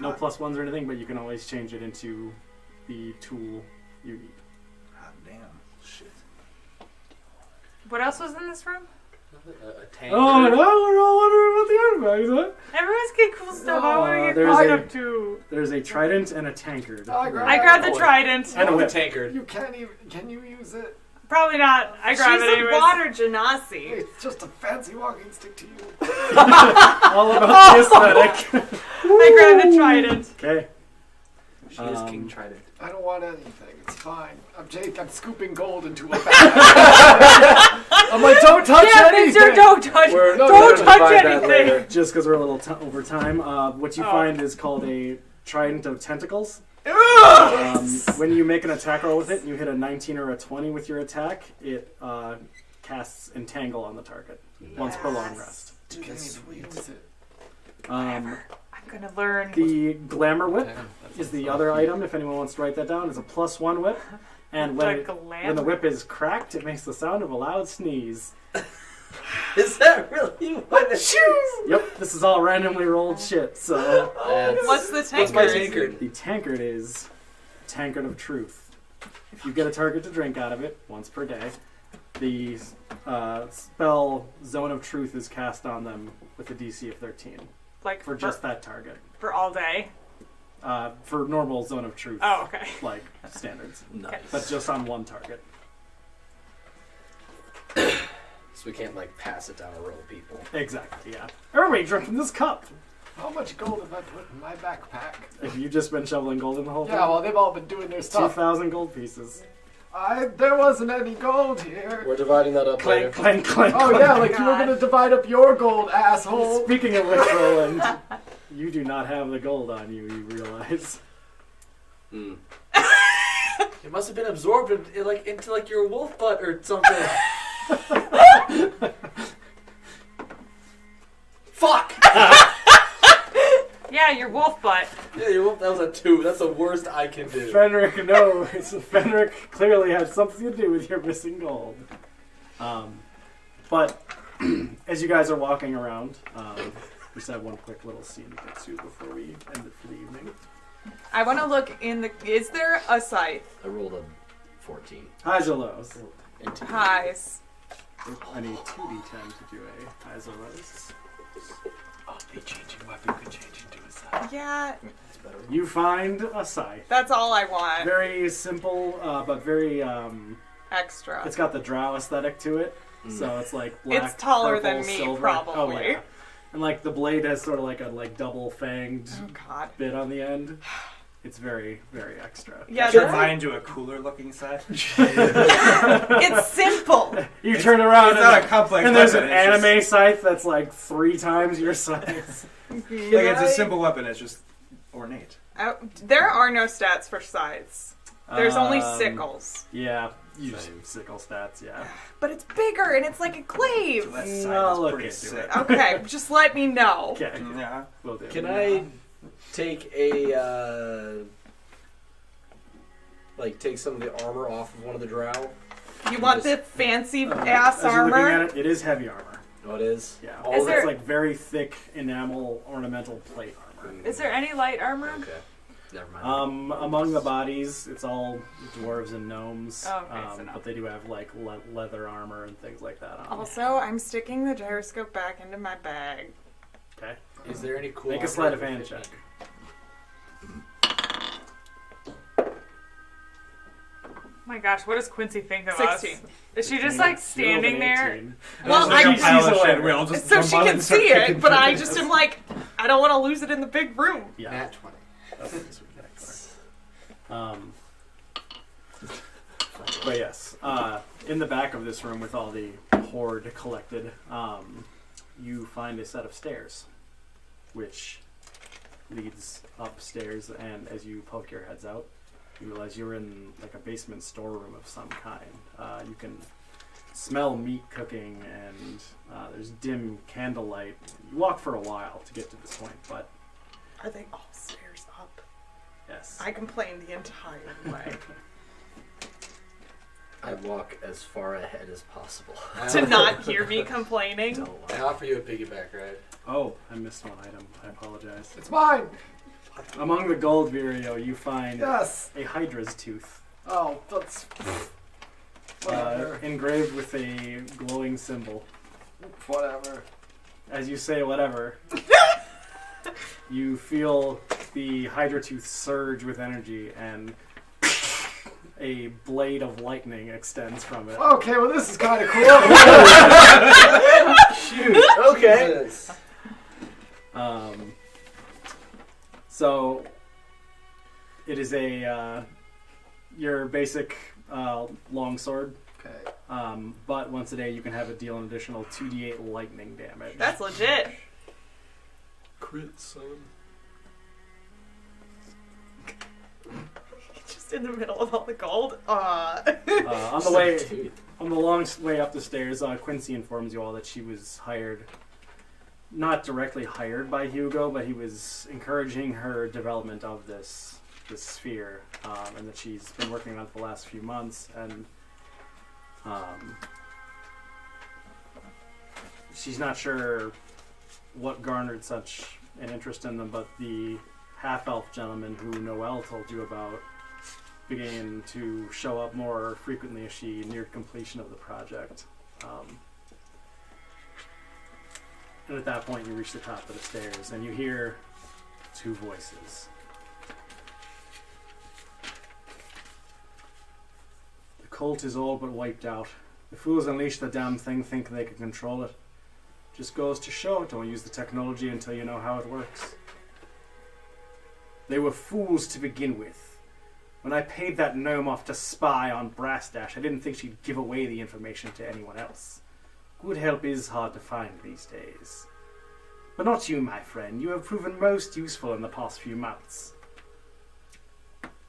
No +1s or anything, but you can always change it into the tool you need. Hot damn. Shit. What else was in this room? A tank. Oh no, we're all wondering about the artifacts, huh? Everyone's get cool stuff. I want to get there's caught a- up too. There's a trident and a tankard. I grabbed I grabbed the Oh, trident. And a the whip. tankard. You can't even. Can you use it? Probably not. I grabbed She's it a anyways. water genasi. It's just a fancy walking stick to you. All about the aesthetic. I grabbed the trident. Okay. She is King Trident. I don't want anything. It's fine. I'm scooping gold into a bag. I'm like, don't touch Yeah, anything. Victor, don't touch. We're- Don't we're gonna touch divide that anything. later. Just because we're a little over time, what you Oh. find is called a trident of tentacles. Ugh! When you make an attack roll with it, and you hit a 19 or a 20 with your attack, it casts Entangle on the target once per long rest. Can't even use it. Um, I'm gonna learn. the Glamour Whip is the other item, if anyone wants to write that down. It's a +1 whip, and when the whip is cracked, it makes the sound of a loud sneeze. Is that really what it is? Yep, this is all randomly rolled shit, so... What's the What's tankard? my tankard? The tankard is Tankard of Truth. If you get a target to drink out of it once per day, the spell Zone of Truth is cast on them with a DC of 13 Like for just that target. for all day. For normal Zone of Truth, Oh, okay. like standards, Nice. but just on one target. So we can't like pass it down a row of people. Exactly, yeah. Everybody drink from this cup. How much gold have I put in my backpack? If you've just been shoveling gold in the whole Yeah, thing, well, they've all been doing their stuff. 2,000 gold pieces. There wasn't any gold here. We're dividing that up later. Clank, clank, clank. Oh clank. yeah, like you were gonna divide up your gold, asshole. Speaking of which, Roland, you do not have the gold on you, you realize. Hmm. It must have been absorbed into your wolf butt or something. Fuck! Yeah, your wolf butt. Yeah, your wolf. That was a 2. That's the worst I can do. Fenric, no. Fenric clearly had something to do with your missing gold. But as you guys are walking around, we just have one quick little scene to get to before we end it for the evening. I want to look in the. Is there a scythe? I rolled a 14. Highs or lows? Into Highs. I need 2d10 to do a highs or lows. Oh, the changing weapon could change into a scythe. Yeah, You find a scythe. that's all I want. Very simple, but very. Extra. It's got the drow aesthetic to it, so it's like black, It's taller purple, than me, silver. probably. Oh yeah, and like the blade has sort of like a double fanged Oh God. bit on the end. It's very, very extra. Yeah, Turn that's- mine into a cooler looking side. it's simple. You turn around It's not a complex and there's an weapon, it's anime scythe that's like 3 times your size. Like it's a simple weapon. It's just ornate. There are no stats for scythes. There's only Um, sickles. Yeah, you just sickle stats. Yeah. But it's bigger and it's like a glaive. So that No, side is look pretty into sick. it. Okay, just let me know. Okay. Yeah. Will do. Can I take take some of the armor off of one of the drow? You want the fancy As ass you're looking armor? at it, it is heavy armor. Oh, it is? Yeah. All All of it's there- like very thick enamel ornamental plate armor. Is there any light armor? Okay. Never mind. Among the bodies, it's all dwarves and gnomes. Oh, okay, so no. But they do have like leather armor and things like that on. Also, I'm sticking the gyroscope back into my bag. Okay. Is there any cool? Make a armor sleight of that hand would fit check. me? Oh my gosh, what does Quincy think of 16. us? Is she just like standing there? Well, There's like I a pile of shit. We all just so jump she on it can and start see it, kicking but through I this. just am like, I don't want to lose it in the big room. Yeah. Nat 20. That's but yes, in the back of this room with all the hoard collected, you find a set of stairs, which leads upstairs, and as you poke your heads out, you realize you're in like a basement storeroom of some kind. You can smell meat cooking, and there's dim candlelight. You walk for a while to get to this point, but Are they all stairs up? yes. I complained the entire way. I walk as far ahead as possible. To not hear me complaining. Don't I lie. offer you a piggyback ride. Oh, I missed one item. I apologize. It's mine. Among the gold, Virio, you find Yes. a Hydra's tooth, Oh, that's whatever. engraved with a glowing symbol. Whatever. As you say whatever, you feel the Hydra tooth surge with energy, and a blade of lightning extends from it. Okay, well this is kind of cool. Shoot. Okay. So it is your basic longsword. Okay. But once a day you can have it deal an additional 2d8 lightning damage. That's legit. Crit, son. Just in the middle of all the gold. On the long way up the stairs, Quincy informs you all that she was hired, not directly hired by Hugo, but he was encouraging her development of this sphere, and that she's been working on it for the last few months, and she's not sure what garnered such an interest in them, but the half-elf gentleman who Noelle told you about began to show up more frequently as she neared completion of the project. And at that point you reach the top of the stairs and you hear two voices. The cult is all but wiped out. The fools unleash the damn thing, think they can control it. Just goes to show, don't use the technology until you know how it works. They were fools to begin with. When I paid that gnome off to spy on Brassdash, I didn't think she'd give away the information to anyone else. Good help is hard to find these days. But not you, my friend. You have proven most useful in the past few months.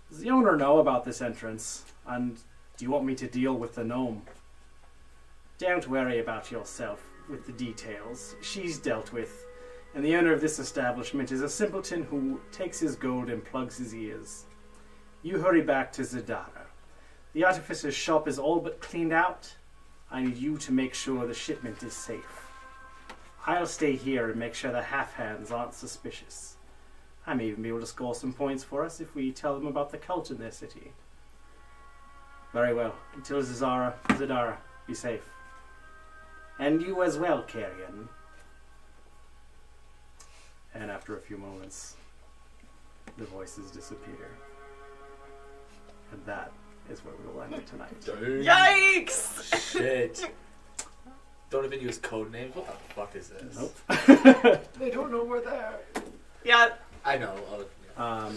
Does the owner know about this entrance? And do you want me to deal with the gnome? Don't worry about yourself with the details. She's dealt with. And the owner of this establishment is a simpleton who takes his gold and plugs his ears. You hurry back to Zadara. The artificer's shop is all but cleaned out. I need you to make sure the shipment is safe. I'll stay here and make sure the half-hands aren't suspicious. I may even be able to score some points for us if we tell them about the cult in their city. Very well. Until Zadara, be safe. And you as well, Carrion. And after a few moments, the voices disappear. And that is where we will end it tonight. Yikes! Shit. Don't even use code names. What the fuck is this? Nope. They don't know we're there. Yeah. I know. Yeah.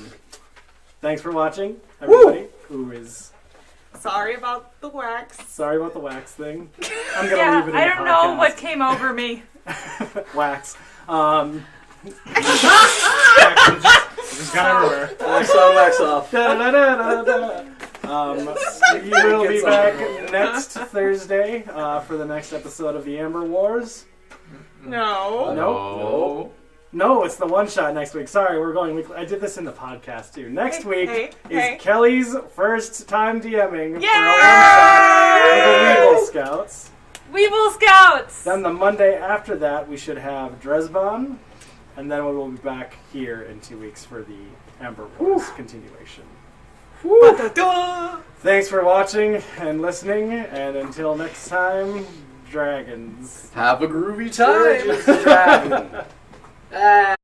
Thanks for watching, everybody. Who is Sorry about the wax. sorry about the wax thing. I'm gonna leave it in I the don't know podcast. what came over me. Wax. Just got everywhere. Wax on, wax off. We will be back next Thursday for the next episode of the Amber Wars. No. No, it's the one shot next week. Sorry, we're going weekly. I did this in the podcast too. Next week is hey. Kelly's first time DMing Yay! for a one shot for the Weevil Scouts. Weevil Scouts! Then the Monday after that, we should have Dresbon, and then we will be back here in 2 weeks for the Amber Wars continuation. Thanks for watching and listening, and until next time, dragons. Have a groovy time. Dragon.